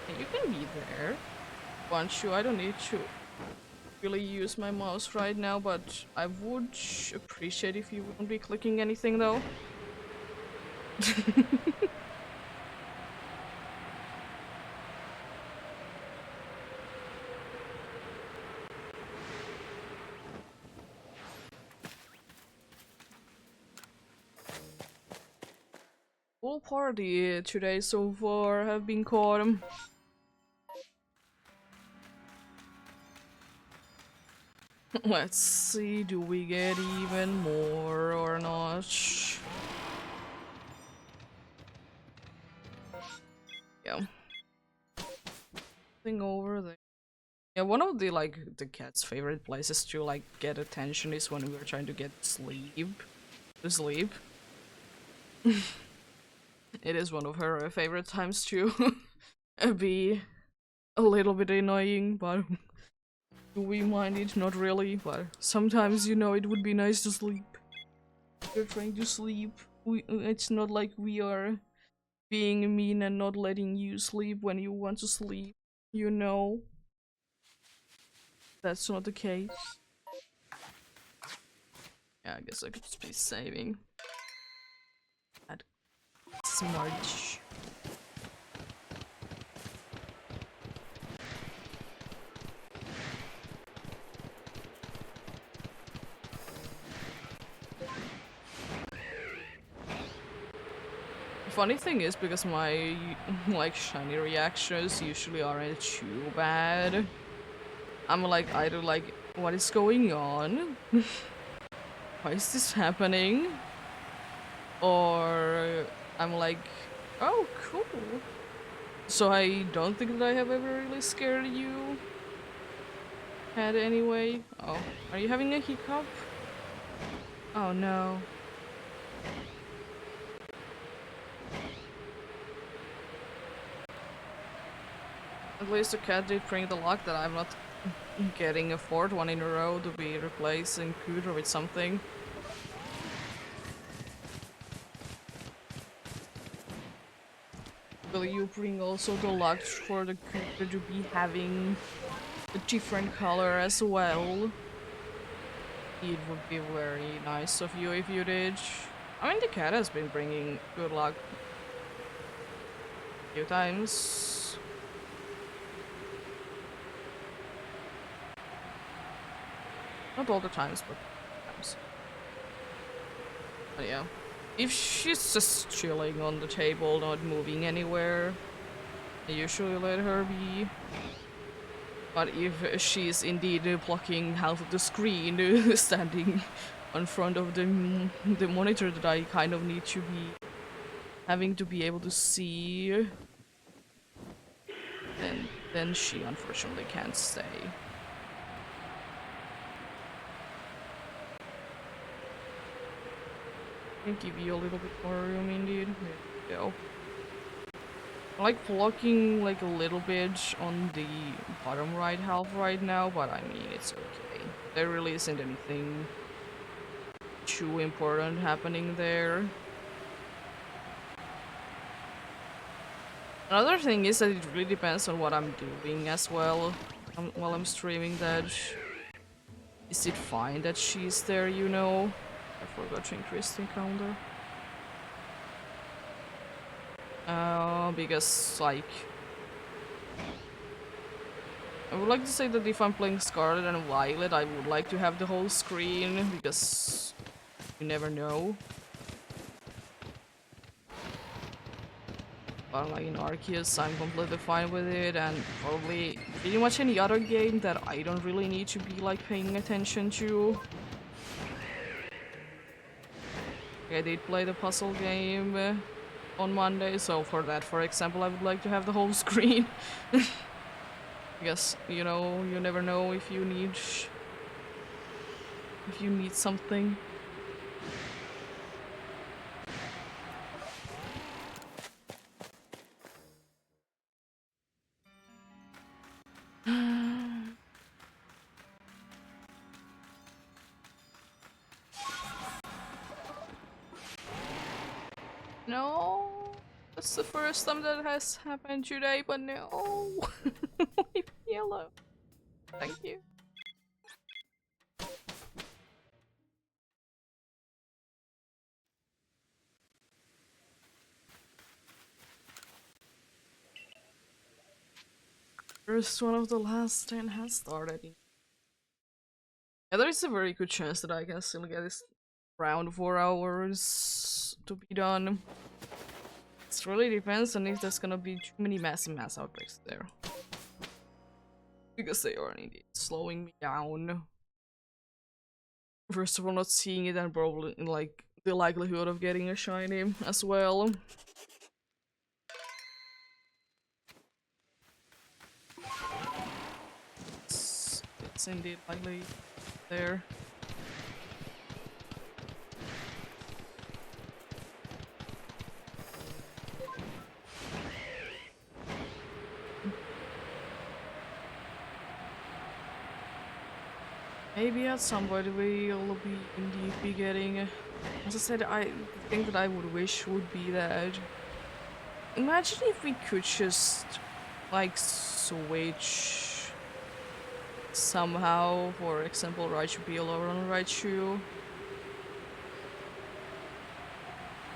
Yeah, you can be there. Want you? I don't need to really use my mouse right now, but I would appreciate if you wouldn't be clicking anything though. Full party today so far have been caught. Let's see, do we get even more or not? Yeah. Thing over there. Yeah, one of the the cat's favorite places to like get attention is when we're trying to get sleep. To sleep. It is one of her favorite times to be a little bit annoying, but do we mind it? Not really, but sometimes, you know, it would be nice to sleep. You're trying to sleep. It's not like we are being mean and not letting you sleep when you want to sleep. You know, that's not the case. Yeah, I guess I could just be saving. That smudge. Funny thing is, because my like shiny reactions usually aren't too bad, I'm like either like, what is going on? Why is this happening? Or I'm like, oh cool. So I don't think that I have ever really scared you. Had anyway. Oh, are you having a hiccup? Oh no. At least the cat did bring the luck that I'm not getting a fourth one in a row to be replacing Cooter with something. Will you bring also the luck for the Cooter to be having a different color as well? It would be very nice of you if you did. I mean, the cat has been bringing good luck a few times. Not all the times, but sometimes. But yeah. If she's just chilling on the table, not moving anywhere, I usually let her be. But if she's indeed blocking half of the screen, standing in front of the monitor that I kind of need to be having to be able to see, then she unfortunately can't stay. Can give you a little bit more room indeed. There you go. I like blocking like a little bit on the bottom right half right now, but I mean it's okay. There really isn't anything too important happening there. Another thing is that it really depends on what I'm doing as well while I'm streaming. That is it fine that she's there, you know? I forgot to increase the counter. Because like I would like to say that if I'm playing Scarlet and Violet, I would like to have the whole screen because you never know. But like in Arceus, I'm completely fine with it, and probably pretty much any other game that I don't really need to be like paying attention to. I did play the puzzle game on Monday, so for that, for example, I would like to have the whole screen. Because, you know, you never know if you need something. No, that's the first time that has happened today, but no. Leave me alone. Thank you. First one of the last 10 has started. Yeah, there is a very good chance that I can still get this around 4 hours to be done. It really depends on if there's gonna be too many mass outbreaks there. Because they are indeed slowing me down. First of all, not seeing it, and probably like the likelihood of getting a shiny as well. It's indeed likely there. Maybe at some point we'll be indeed be getting. As I said, I think that I would wish would be that. Imagine if we could just like switch somehow, for example, Raichu Beal over on Raichu.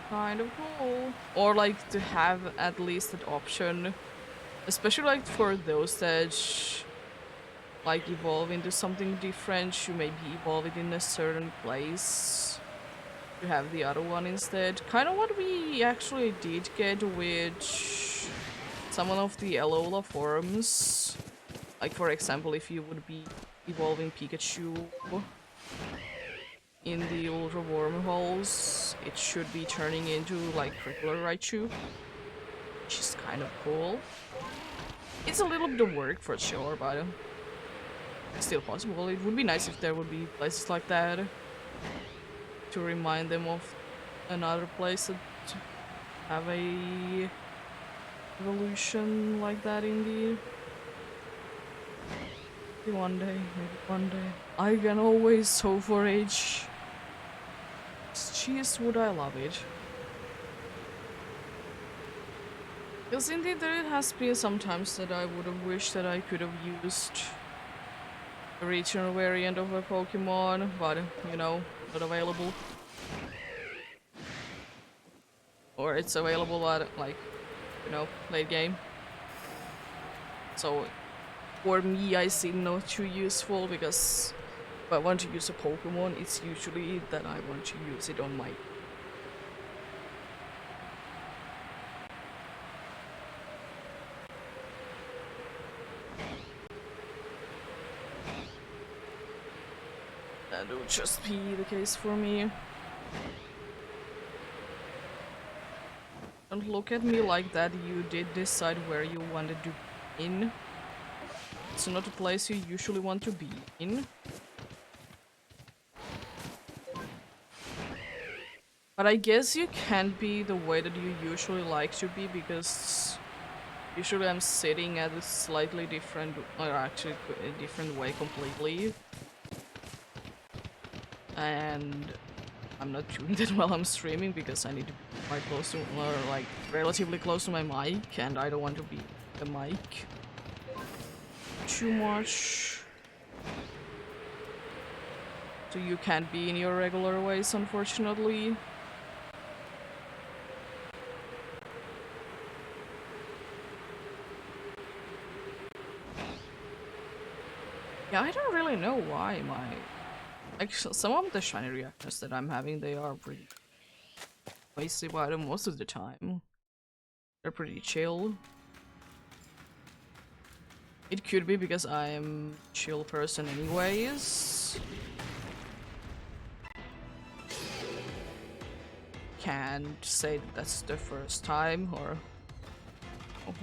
Kind of cool. Or like to have at least that option. Especially like for those that like evolve into something different, you maybe evolve it in a certain place. You have the other one instead. Kind of what we actually did get with some of the Alola forms. Like for example, if you would be evolving Pikachu in the Ultra Wormholes, it should be turning into like regular Raichu, which is kind of cool. It's a little bit of work for sure, but it's still possible. It would be nice if there would be places like that to remind them of another place that have a evolution like that indeed. Maybe one day, maybe one day. I can always hope for age. Jeez, would I love it. Because indeed there has been sometimes that I would have wished that I could have used a regional variant of a Pokemon, but you know, not available. Or it's available at like, you know, late game. So for me I see not too useful, because if I want to use a Pokemon, it's usually that I want to use it on my that would just be the case for me. Don't look at me like that, you did decide where you wanted to be in. It's not a place you usually want to be in. But I guess you can't be the way that you usually like to be, because usually I'm sitting at a slightly different, or actually a different way completely. And I'm not doing that while I'm streaming, because I need to be quite close to, or like relatively close to my mic, and I don't want to be the mic too much. So you can't be in your regular ways, unfortunately. Yeah, I don't really know why my... Like, some of the shiny reactions that I'm having, they are pretty wasted by them most of the time. They're pretty chill. It could be because I'm a chill person anyways. Can't say that that's the first time, or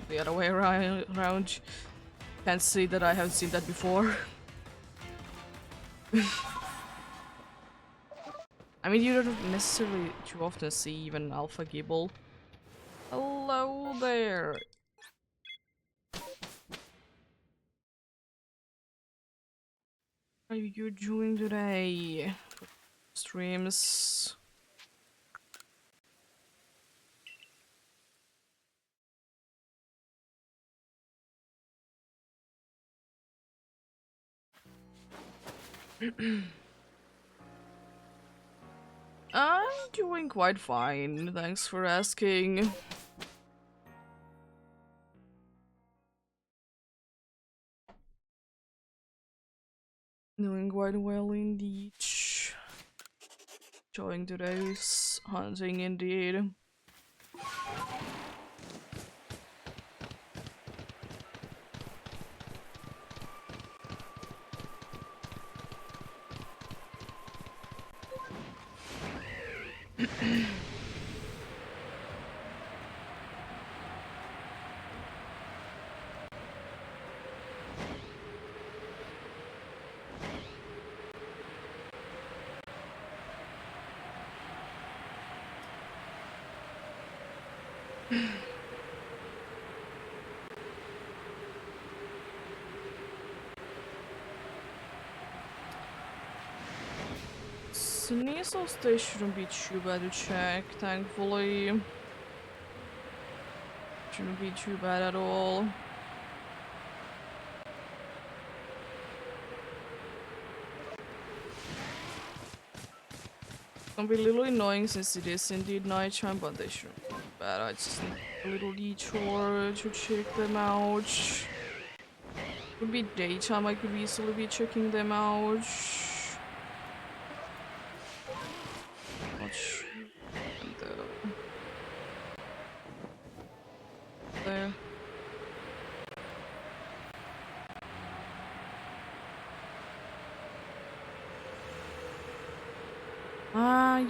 the other way around. Can't say that I haven't seen that before. I mean, you don't necessarily too often see even Alpha Gibble. Hello there. What are you doing today? Streams. I'm doing quite fine, thanks for asking. Doing quite well indeed. Enjoying today's hunting indeed. Sneasels, they shouldn't be too bad to check, thankfully. Shouldn't be too bad at all. Can be a little annoying since it is indeed nighttime, but they shouldn't be bad. I just need a little detour to check them out. Would be daytime, I could easily be checking them out. Not sure. And there.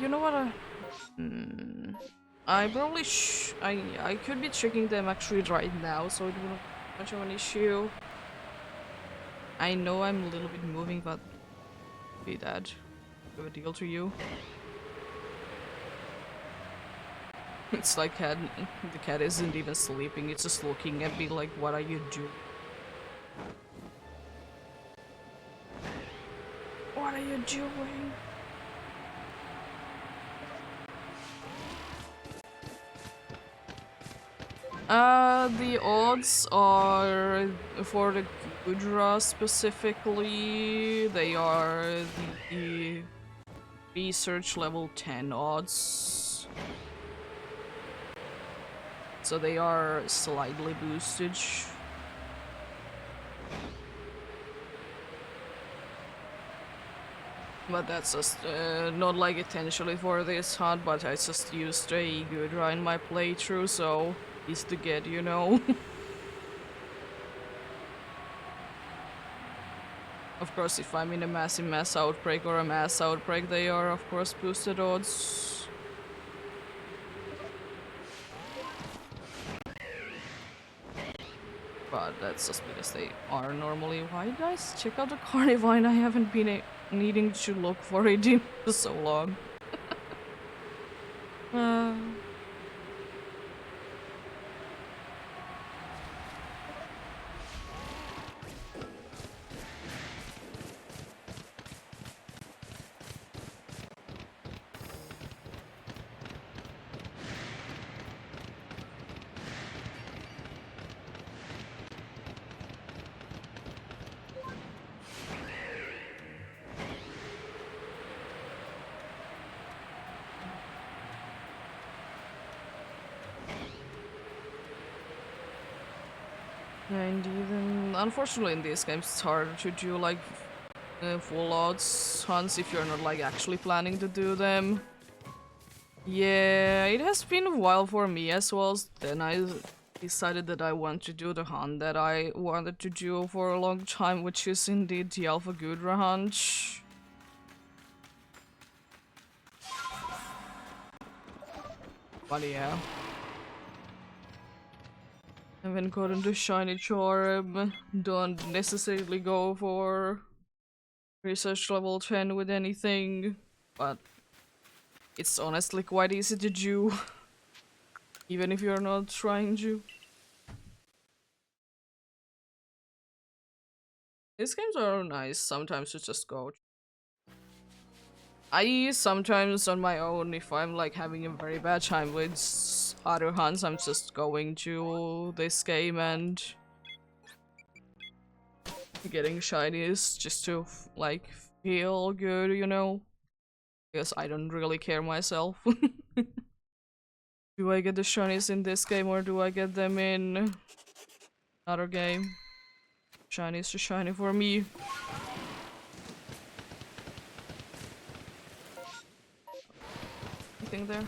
You know what? I probably I could be checking them actually right now, so it wouldn't be much of an issue. I know I'm a little bit moving, but be that of a deal to you. It's like the cat isn't even sleeping, it's just looking at me like, what are you doing? What are you doing? The odds are for the Gudra specifically, they are the research level 10 odds. So they are slightly boosted. But that's just not like intentionally for this hunt, but I just used a Gudra in my playthrough, so easy to get, you know. Of course, if I'm in a massive mass outbreak or a mass outbreak, they are of course boosted odds. But that's just because they are normally. Why did I check out the Carnivine? I haven't been needing to look for it in so long. Yeah, indeed. And unfortunately, in these games, it's hard to do like full odds hunts if you're not like actually planning to do them. Yeah, it has been a while for me as well. Then I decided that I want to do the hunt that I wanted to do for a long time, which is indeed the Alpha Gudra hunt. But yeah. Haven't gotten the shiny charm. Don't necessarily go for research level 10 with anything, but it's honestly quite easy to do, even if you're not trying to. These games are nice sometimes to just go. I sometimes on my own, if I'm like having a very bad time with other hunts, I'm just going to this game and getting shinies just to like feel good, you know? Because I don't really care myself. Do I get the shinies in this game or do I get them in another game? Shinies to shiny for me. Anything there?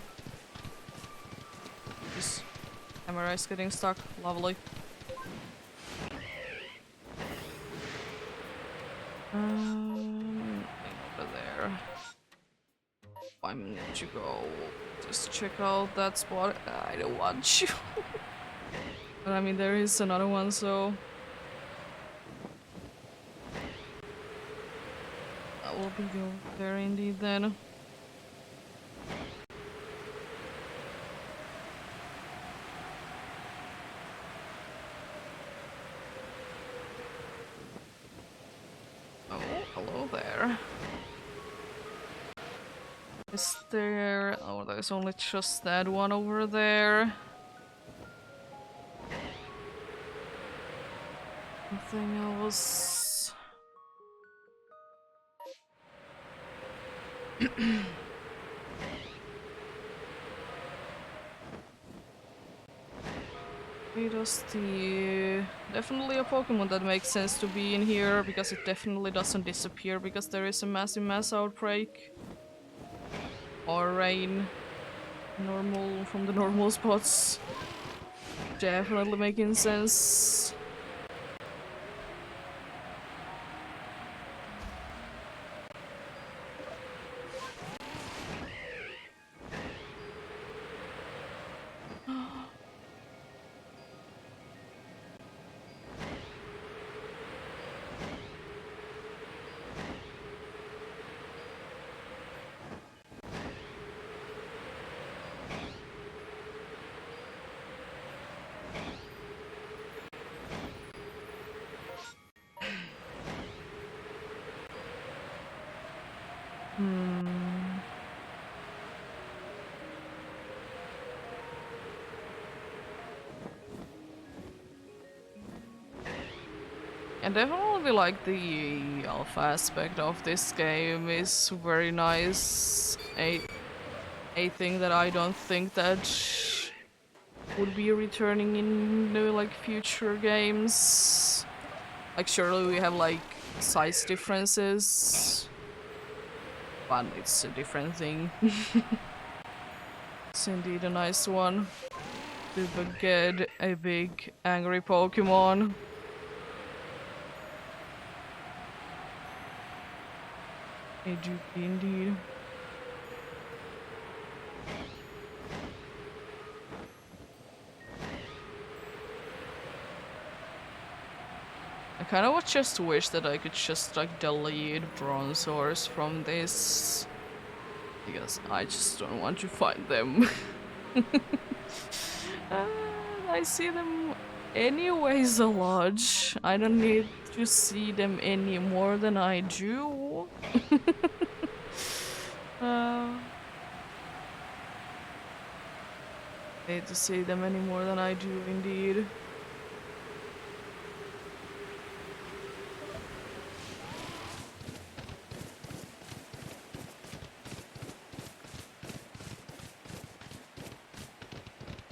This camera is getting stuck. Lovely. Over there. I'm going to go just check out that spot. I don't want you. But I mean, there is another one, so I will be going there indeed then. Oh, hello there. Is there... Oh, there's only just that one over there. Nothing else. Dusty. Definitely a Pokemon that makes sense to be in here, because it definitely doesn't disappear because there is a massive mass outbreak. Or rain. Normal from the normal spots. Definitely making sense. And definitely like the alpha aspect of this game is very nice. A thing that I don't think that would be returning in like future games. Like surely we have like size differences, but it's a different thing. It's indeed a nice one. To get a big angry Pokemon. A Juki indeed. I kind of would just wish that I could just like delete Bronzors from this, because I just don't want to find them. I see them anyways a lot. I don't need to see them any more than I do. Need to see them any more than I do indeed.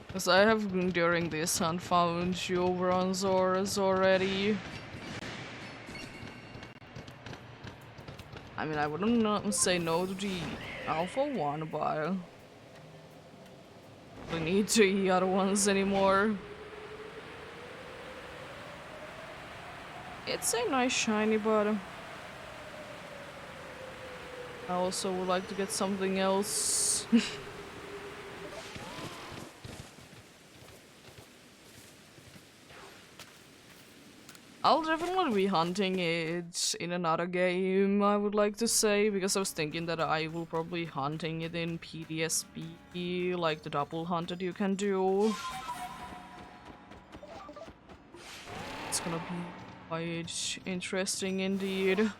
Because I have during this hunt found you Bronzors already. I mean, I wouldn't say no to the Alpha one, but I don't need the other ones anymore. It's a nice shiny, but I also would like to get something else. I'll definitely be hunting it in another game, I would like to say, because I was thinking that I will probably be hunting it in PDSP, like the double hunt that you can do. It's gonna be quite interesting indeed.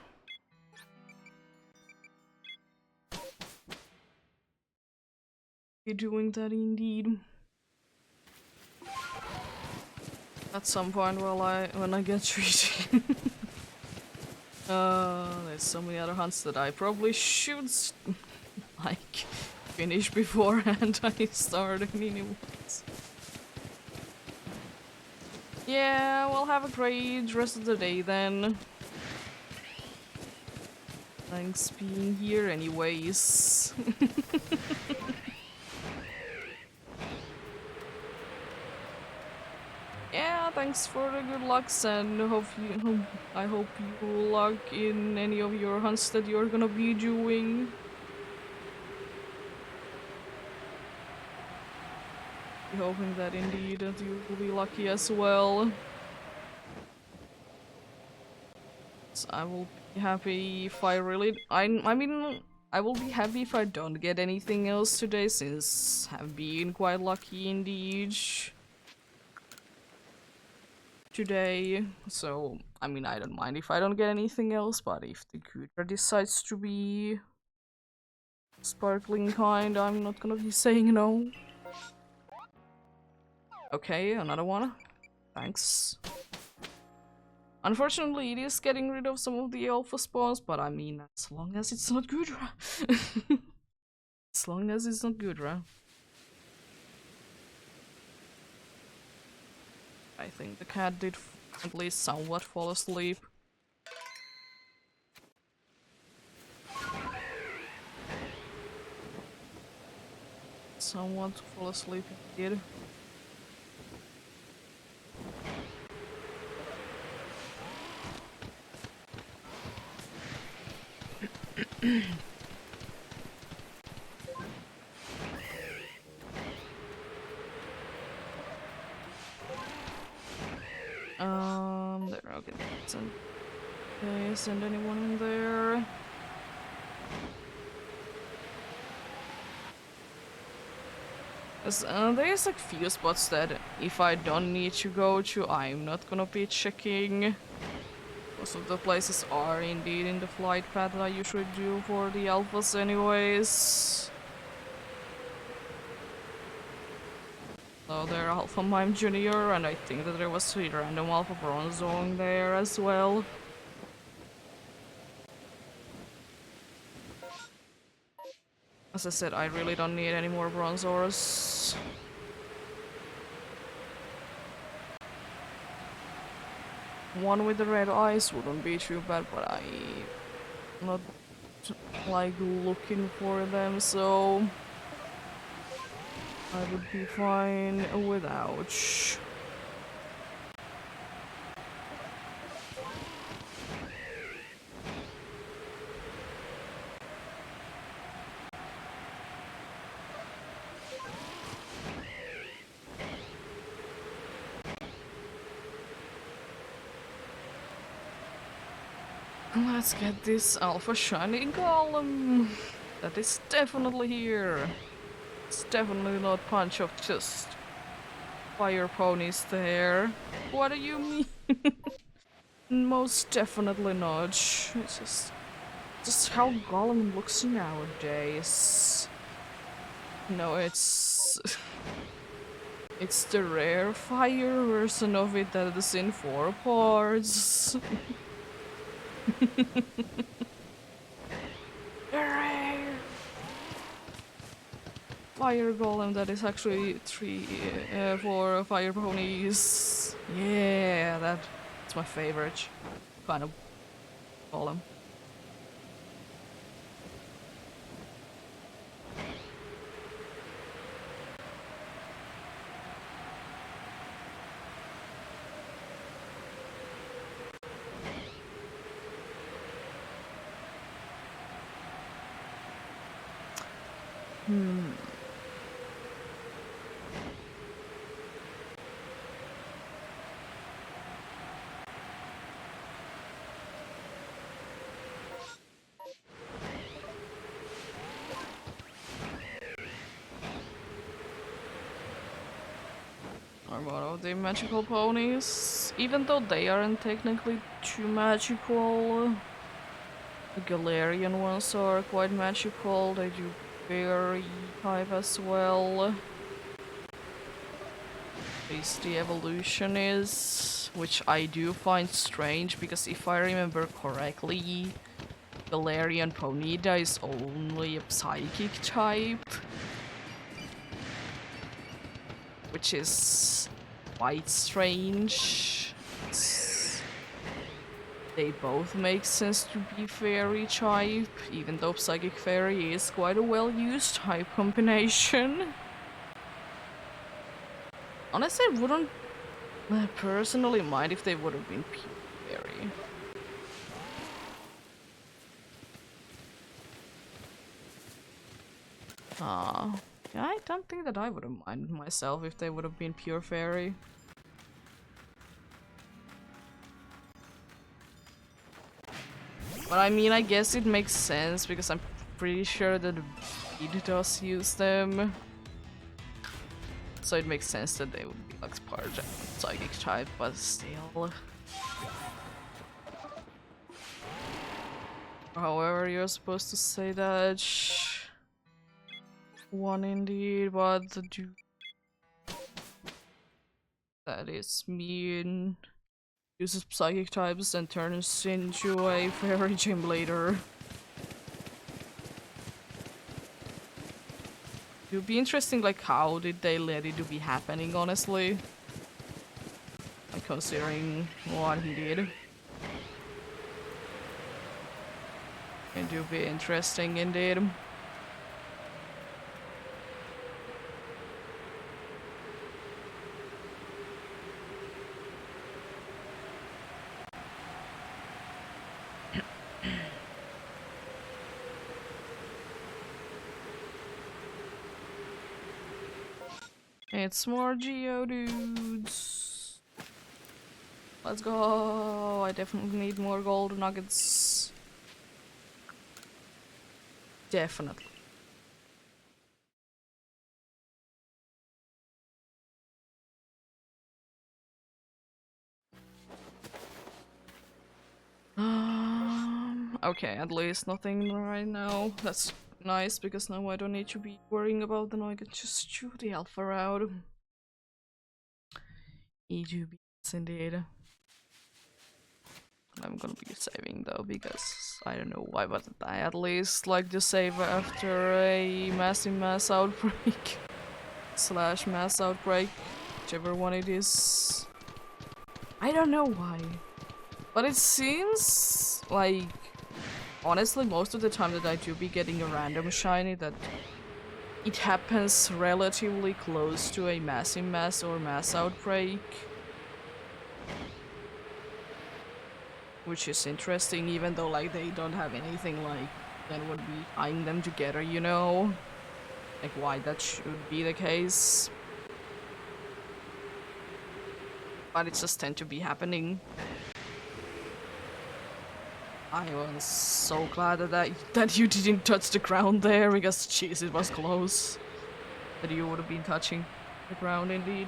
Be doing that indeed. At some point when I get treated. There's so many other hunts that I probably should like finish beforehand I start any ones. Yeah, well, have a great rest of the day then. Thanks being here anyways. Yeah, thanks for the good lucks and I hope you luck in any of your hunts that you're gonna be doing. Hoping that indeed that you will be lucky as well. So I will be happy if I really I mean I will be happy if I don't get anything else today since I've been quite lucky indeed today. So I mean I don't mind if I don't get anything else, but if the computer decides to be sparkling kind, I'm not gonna be saying no. Okay, another one. Thanks. Unfortunately, it is getting rid of some of the alpha spawns, but I mean, as long as it's not Gudra. As long as it's not Gudra. I think the cat did at least somewhat fall asleep. Somewhat fall asleep indeed. There, okay. Send anyone in there. There's like few spots that if I don't need to go to, I'm not gonna be checking. Most of the places are indeed in the flight path that I usually do for the alphas anyways. So they're Alpha Mime Junior, and I think that there was a random Alpha Bronze Zone there as well. As I said, I really don't need any more Bronzors. One with the red eyes wouldn't be too bad, but I'm not like looking for them, so I would be fine without. Let's get this Alpha Shiny Golem. That is definitely here. It's definitely not Punch of just fire ponies there. What do you mean? Most definitely not. It's just how Golem looks nowadays. No, it's it's the rare fire version of it that is in 4 parts. Hooray! Fire Golem that is actually 4 fire ponies. Yeah, that's my favorite kind of golem. Or one of the magical ponies. Even though they aren't technically too magical, the Galarian ones are quite magical. They do fairy type as well. least the evolution is, which I do find strange because if I remember correctly, Galarian Ponyta is only a psychic type, which is quite strange. They both make sense to be fairy type, even though psychic fairy is quite a well-used type combination. Honestly, I wouldn't personally mind if they would have been pure fairy. Yeah, I don't think that I would have minded myself if they would have been pure fairy. But I mean, I guess it makes sense because I'm pretty sure that Beat does use them. So it makes sense that they would be like part of psychic type, but still. However, you're supposed to say that. One indeed, but that is mean. Uses psychic types and turns into a fairy gym later. It would be interesting, like, how did they let it to be happening, honestly? Like, considering what he did. It would be interesting indeed. It's more Geodudes. Let's go. I definitely need more gold nuggets. Definitely. Okay, at least nothing right now. That's nice because now I don't need to be worrying about them. I can just shoot the alpha route. E2Bs indeed. I'm gonna be saving though because I don't know why, but I at least like to save after a massive mass outbreak slash mass outbreak, whichever one it is. I don't know why, but it seems like honestly most of the time that I do be getting a random shiny that it happens relatively close to a massive mass or mass outbreak. Which is interesting, even though like they don't have anything like that would be tying them together, you know? Like why that should be the case. But it just tend to be happening. I was so glad that you didn't touch the ground there, because jeez, it was close. That you would have been touching the ground indeed.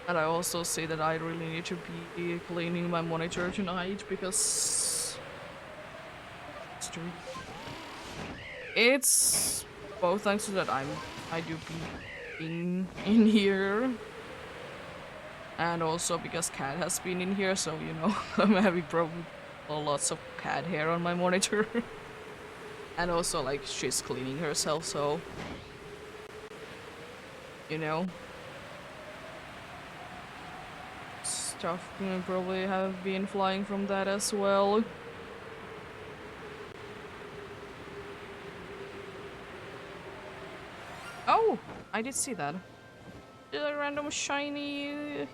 And I also see that I really need to be cleaning my monitor tonight because it's both thanks to that I do be in here, and also because Cat has been in here, so you know I'm having probably lots of cat hair on my monitor. And also like she's cleaning herself, so you know. Stuff probably have been flying from that as well. Oh, I did see that. A random shiny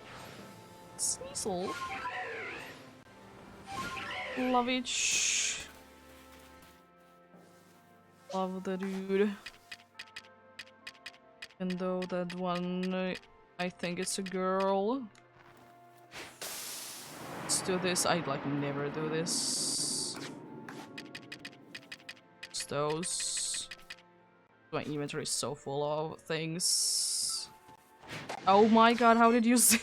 Sneasel. Love it. Love the dude. Even though that one, I think it's a girl. Let's do this. I like never do this. It's those. My inventory is so full of things. Oh my god, how did you see?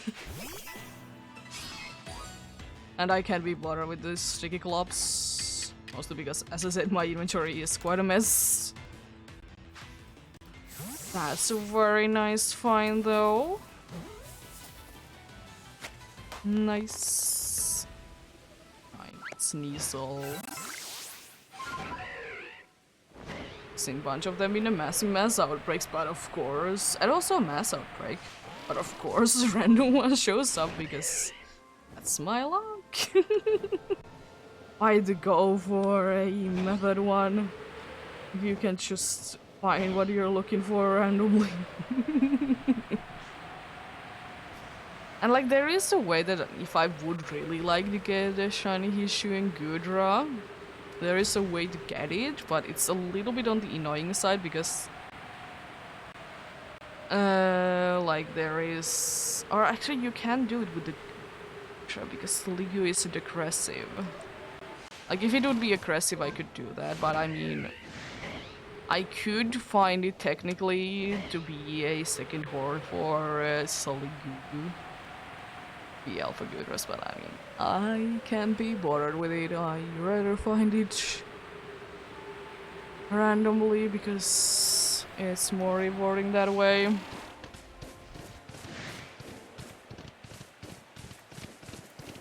And I can't be bothered with these sticky clubs. Mostly because, as I said, my inventory is quite a mess. That's a very nice find, though. Nice. Sneasel. Seen a bunch of them in a mass outbreaks, but of course, and also a mass outbreak. But of course, a random one shows up because that's my luck. Why'd go for a method one if you can just find what you're looking for randomly? And like, there is a way that if I would really like to get a shiny Hishu and Gudra, there is a way to get it, but it's a little bit on the annoying side because like there is, or actually you can do it with the Gudra because Liu isn't aggressive. Like, if it would be aggressive I could do that, but I mean, I could find it technically to be a second horde for Soligu. The Alpha Gudras, but I mean, I can't be bothered with it. I rather find it randomly because it's more rewarding that way.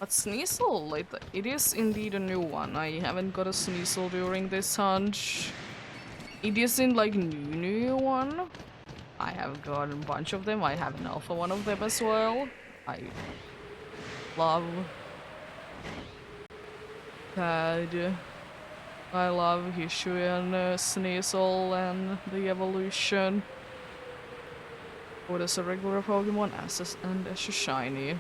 But Sneasel, it is indeed a new one. I haven't got a Sneasel during this hunt. It isn't like new one. I have got a bunch of them. I have an alpha one of them as well. I love that. I love Hishu and Sneasel and the evolution. What is a regular Pokemon and as a shiny?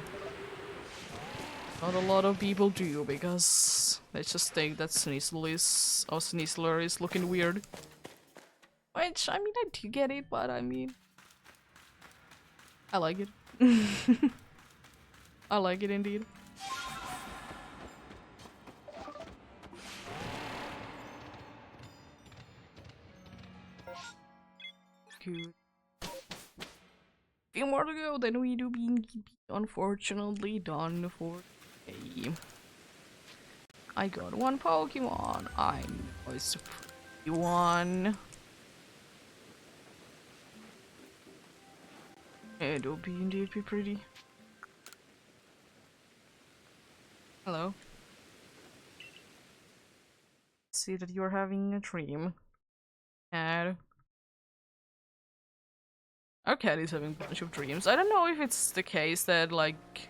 Not a lot of people do because they just think that Sneasler is looking weird. Which, I mean, I do get it, but I mean, I like it. I like it indeed. Good. Few more to go, then we do be unfortunately done for today. I got one Pokemon. I know it's a pretty one. It'll be indeed be pretty. Hello. See that you're having a dream. Cat. Our cat is having a bunch of dreams. I don't know if it's the case that like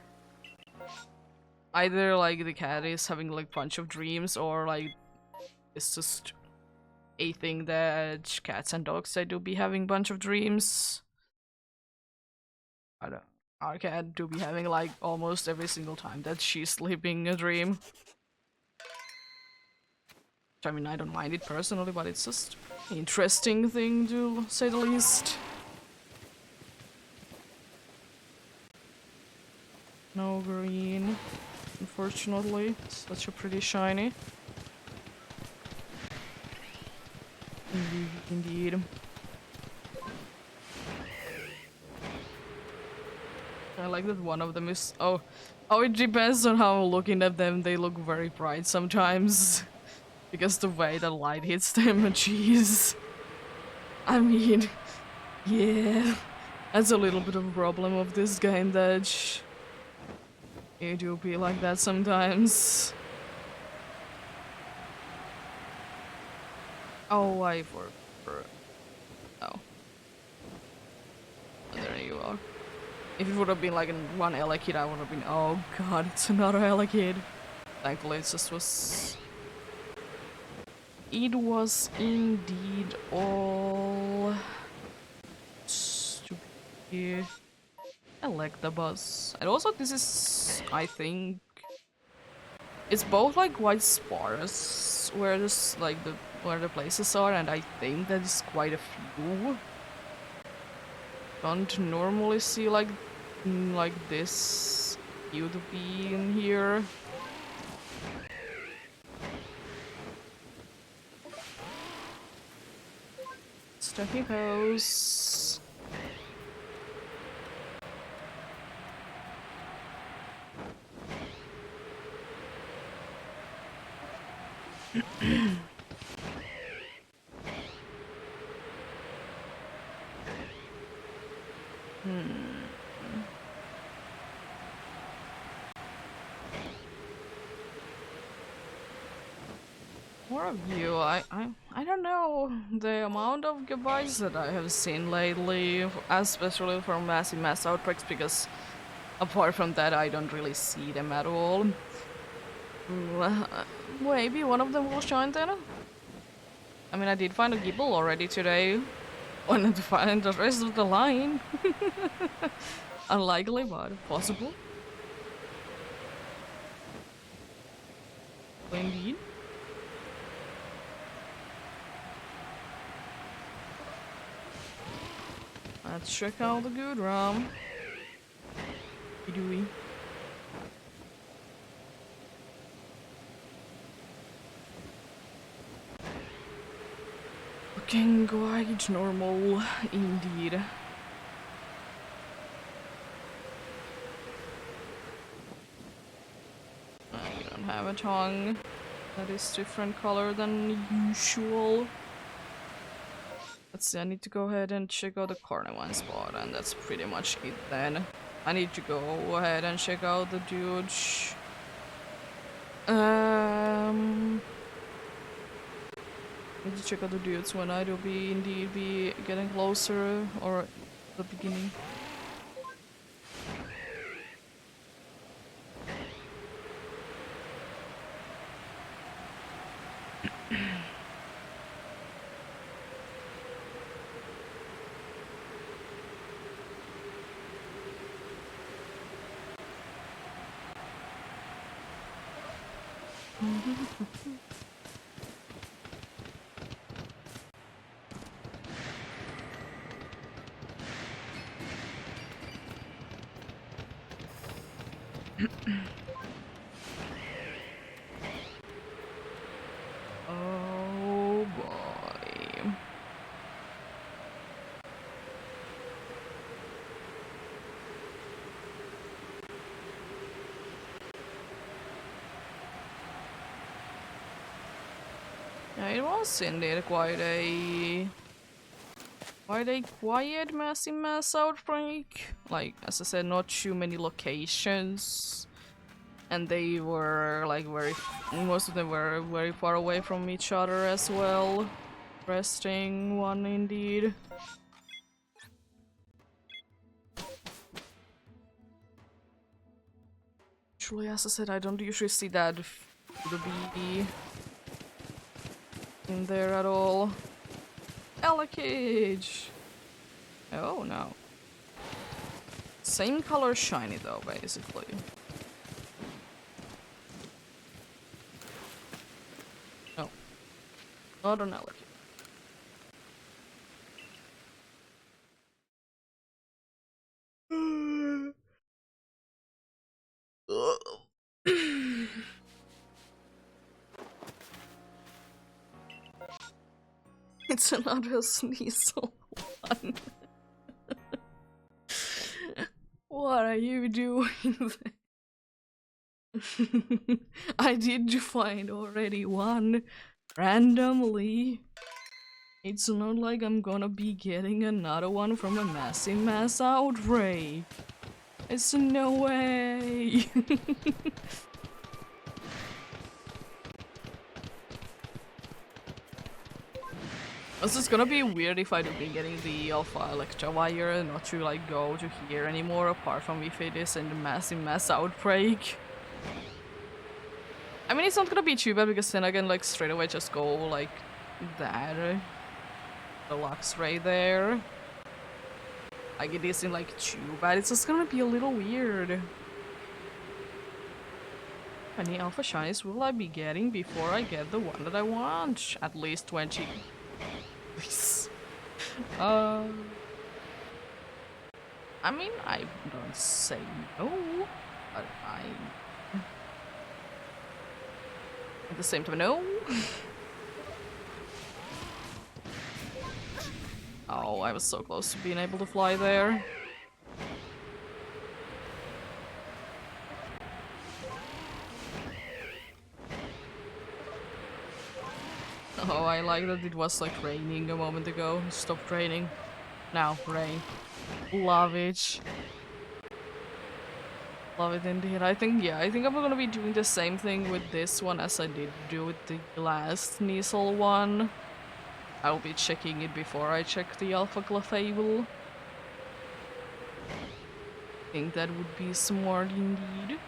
either like the cat is having like a bunch of dreams or like it's just a thing that cats and dogs do be having a bunch of dreams. I don't. Our cat do be having like almost every single time that she's sleeping a dream. I mean, I don't mind it personally, but it's just an interesting thing to say the least. No green, unfortunately. Such a pretty shiny. Indeed. I like that one of them is... Oh, it depends on how I'm looking at them. They look very bright sometimes. Because the way the light hits them, jeez. I mean, yeah. That's a little bit of a problem of this game, that it do be like that sometimes. Oh, I for oh. There you are. If it would have been like one Elekid, I would have been, oh god, it's another Elekid. Thankfully, it just was... It was indeed all... stupid. Electabuzz. And also, this is, I think... It's both like quite sparse where this, like where the places are, and I think that is quite a few. Don't normally see like this you to be in here. Stuffy pose. More of you. I don't know the amount of goodbyes that I have seen lately, especially from massive mass outbreaks, because apart from that, I don't really see them at all. Maybe one of them will shine then. I mean, I did find a Gibble already today. Wanted to find the rest of the line. Unlikely, but possible. Indeed. Let's check out the good rum. Do we? Looking quite normal, indeed. You don't have a tongue that is different color than usual. Let's see, I need to go ahead and check out the corner one spot, and that's pretty much it then. I need to go ahead and check out the dude. Need to check out the dudes when I do be indeed be getting closer or the beginning. Oh boy. Yeah, it was indeed quite a quiet massive mass outbreak. Like, as I said, not too many locations. And they were like most of them were very far away from each other as well. Resting one indeed. Actually, as I said, I don't usually see that the BB in there at all. Cage. Oh no. Same color shiny though, basically. No. Not an alligator. It's another Sneasel one. What are you doing there? I did find already one randomly. It's not like I'm gonna be getting another one from a massive mass outbreak. It's no way. This is gonna be weird if I do be getting the Alpha Electra wire and not to like go to here anymore, apart from if it is in the massive mass outbreak. I mean, it's not gonna be too bad because then I can like straight away just go like that. The Lux Ray there. Like it isn't like too bad, it's just gonna be a little weird. How many Alpha Shinies will I be getting before I get the one that I want? At least 20. Please. I mean, I don't say no, but at the same time, no. Oh, I was so close to being able to fly there. Oh, I like that it was like raining a moment ago. It stopped raining. Now, rain. Love it. Love it indeed. I think, yeah, I think I'm gonna be doing the same thing with this one as I did do with the last Niesel one. I'll be checking it before I check the Alpha Clefable. I think that would be smart indeed.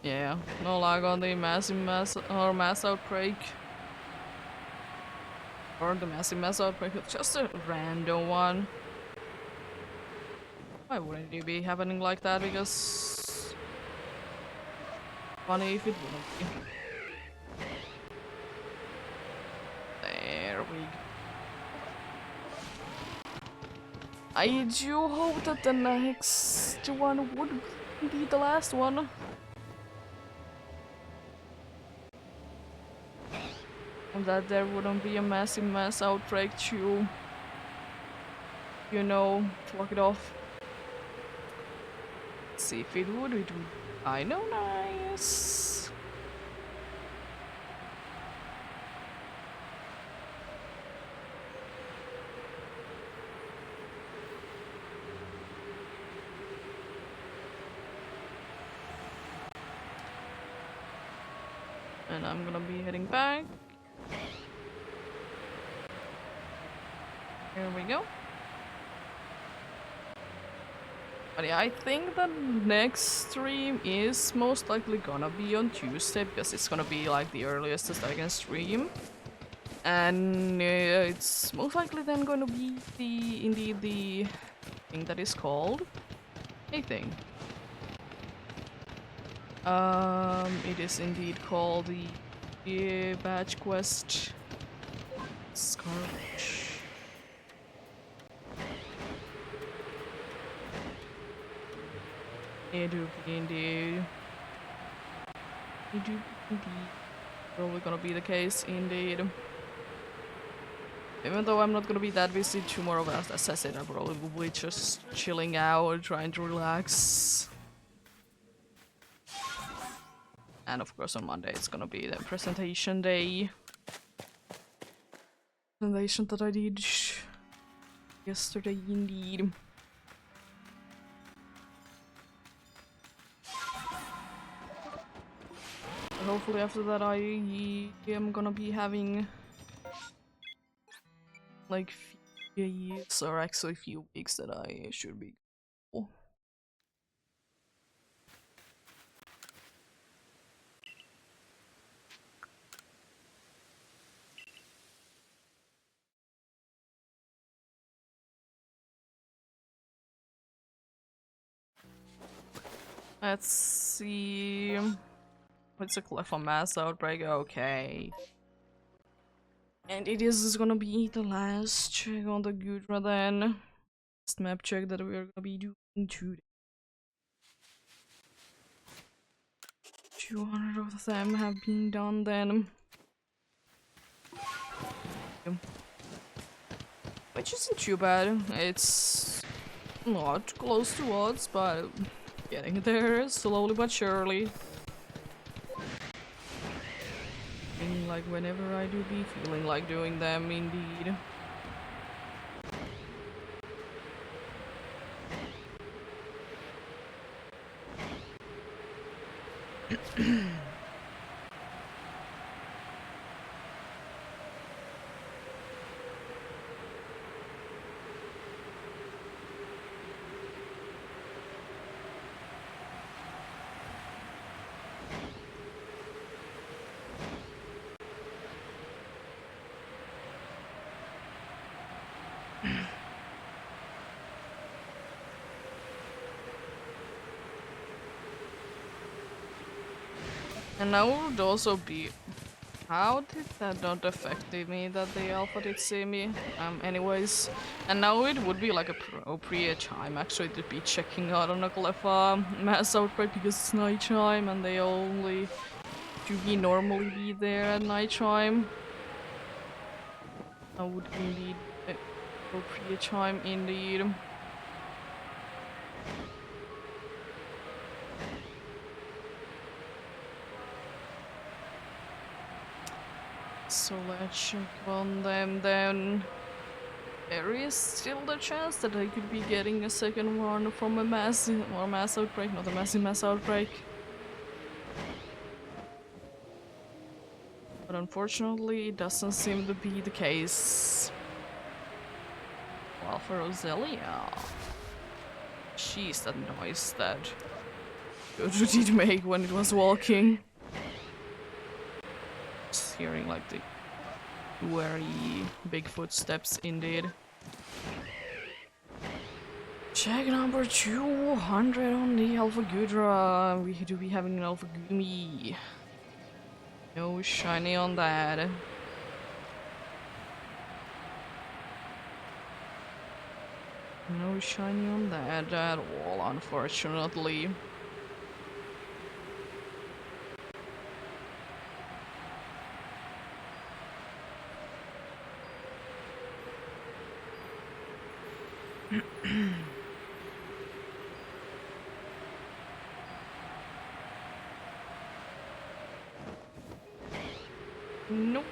Yeah, no lag on the mass outbreak. Or the massive mass outbreak, it's just a random one. Why wouldn't it be happening like that? Because funny if it wouldn't be. There we go. I do hope that the next one would be the last one. And that there wouldn't be a massive mass outbreak to, you know, fuck it off. Let's see if it would, it would. I know, nice. And I'm gonna be heading back. Here we go. But yeah, I think the next stream is most likely gonna be on Tuesday because it's gonna be like the earliest that I can stream. And it's most likely then gonna be indeed the thing that is called a thing. It is indeed called the badge quest. Scarlet. It do indeed. It do indeed. Probably gonna be the case indeed. Even though I'm not gonna be that busy tomorrow, as I said, I'm probably just chilling out, trying to relax. And of course on Monday it's gonna be the presentation day. Presentation that I did yesterday indeed. Hopefully after that I am gonna be having like few days, or actually few weeks that I should be cool. Let's see. It's a clef on mass outbreak, okay. And it is gonna be the last check on the Gudra then. Last map check that we're gonna be doing today. 200 of them have been done then. Which isn't too bad. It's not close to odds, but getting there slowly but surely. Feeling like whenever I do be feeling like doing them, indeed. And that would also be... How did that not affect me that the alpha did see me? Anyways. And now it would be like appropriate time actually to be checking out on a Cleffa mass outbreak because it's nighttime and they only do be normally be there at nighttime. That would indeed be appropriate time indeed. So let's check on them then. There is still the chance that I could be getting a second one from a mass outbreak, not a massive mass outbreak. But unfortunately, it doesn't seem to be the case. Well, for Roselia. Jeez, that noise that Jojo did make when it was walking. Just hearing like the very big footsteps indeed. Check number 200 on the Alpha Gudra. We do be having an Alpha Gumi. No shiny on that. No shiny on that at all, unfortunately. Nope.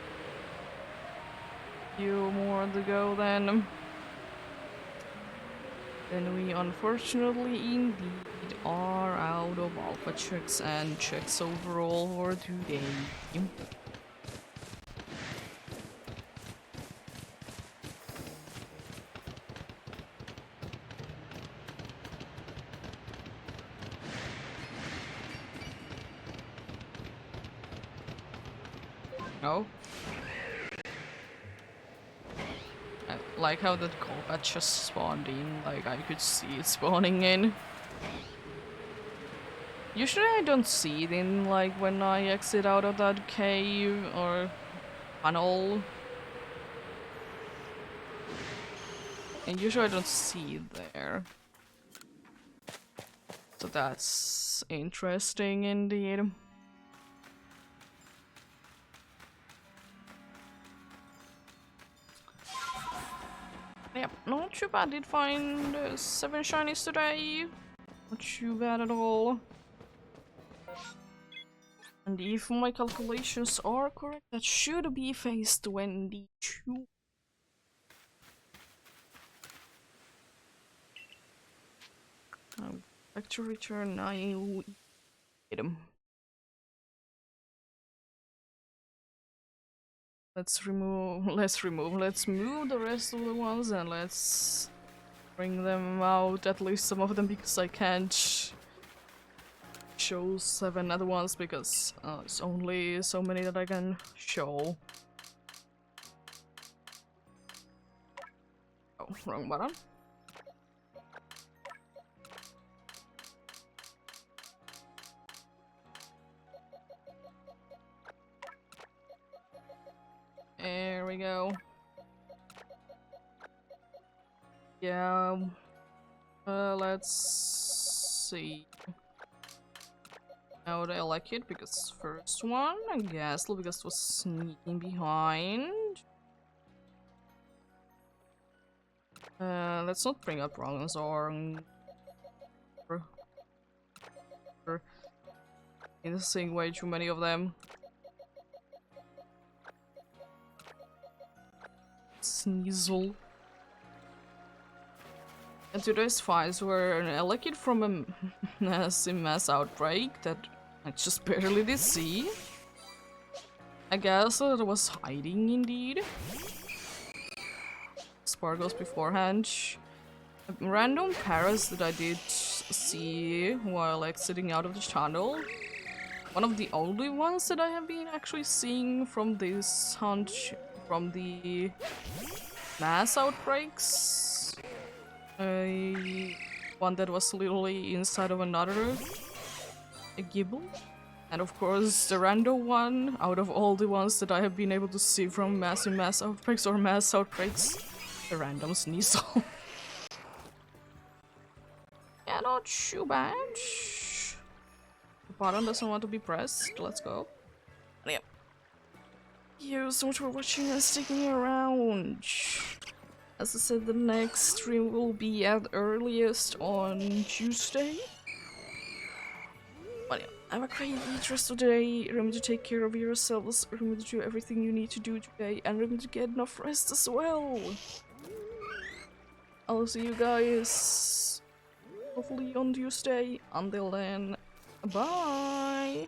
Few more to go then. Then we unfortunately indeed are out of alpha checks and checks overall for today. No? I like how that combat just spawned in, like I could see it spawning in. Usually I don't see it in, like, when I exit out of that cave or tunnel. And usually I don't see it there. So that's interesting indeed. Yep, not too bad. Did find 7 shinies today. Not too bad at all. And if my calculations are correct, that should be phase 22. Back to return, I will eat them. Let's move the rest of the ones and let's bring them out, at least some of them, because I can't show 7 other ones because it's only so many that I can show. Oh, wrong button. There we go. Yeah. Let's see. Now I like it because first one, I guess, because it was sneaking behind. Let's not bring up wrongs or seeing way too many of them. Sneasel. And today's fights were an Elekid from a mass outbreak that I just barely did see. I guess it was hiding indeed. Sparkles beforehand. Random paras that I did see while exiting out of the channel. One of the only ones that I have been actually seeing from this hunt from the mass outbreaks. One that was literally inside of another, a gibble. And of course the random one out of all the ones that I have been able to see from mass outbreaks or mass outbreaks, the random Sneasel. Yeah, not too bad. The button doesn't want to be pressed. Let's go. Yep. Thank you so much for watching and sticking around. As I said, the next stream will be at earliest on Tuesday. But yeah, have a great rest of the day. Remember to take care of yourselves. Remember to do everything you need to do today. And remember to get enough rest as well. I'll see you guys hopefully on Tuesday. Until then, bye!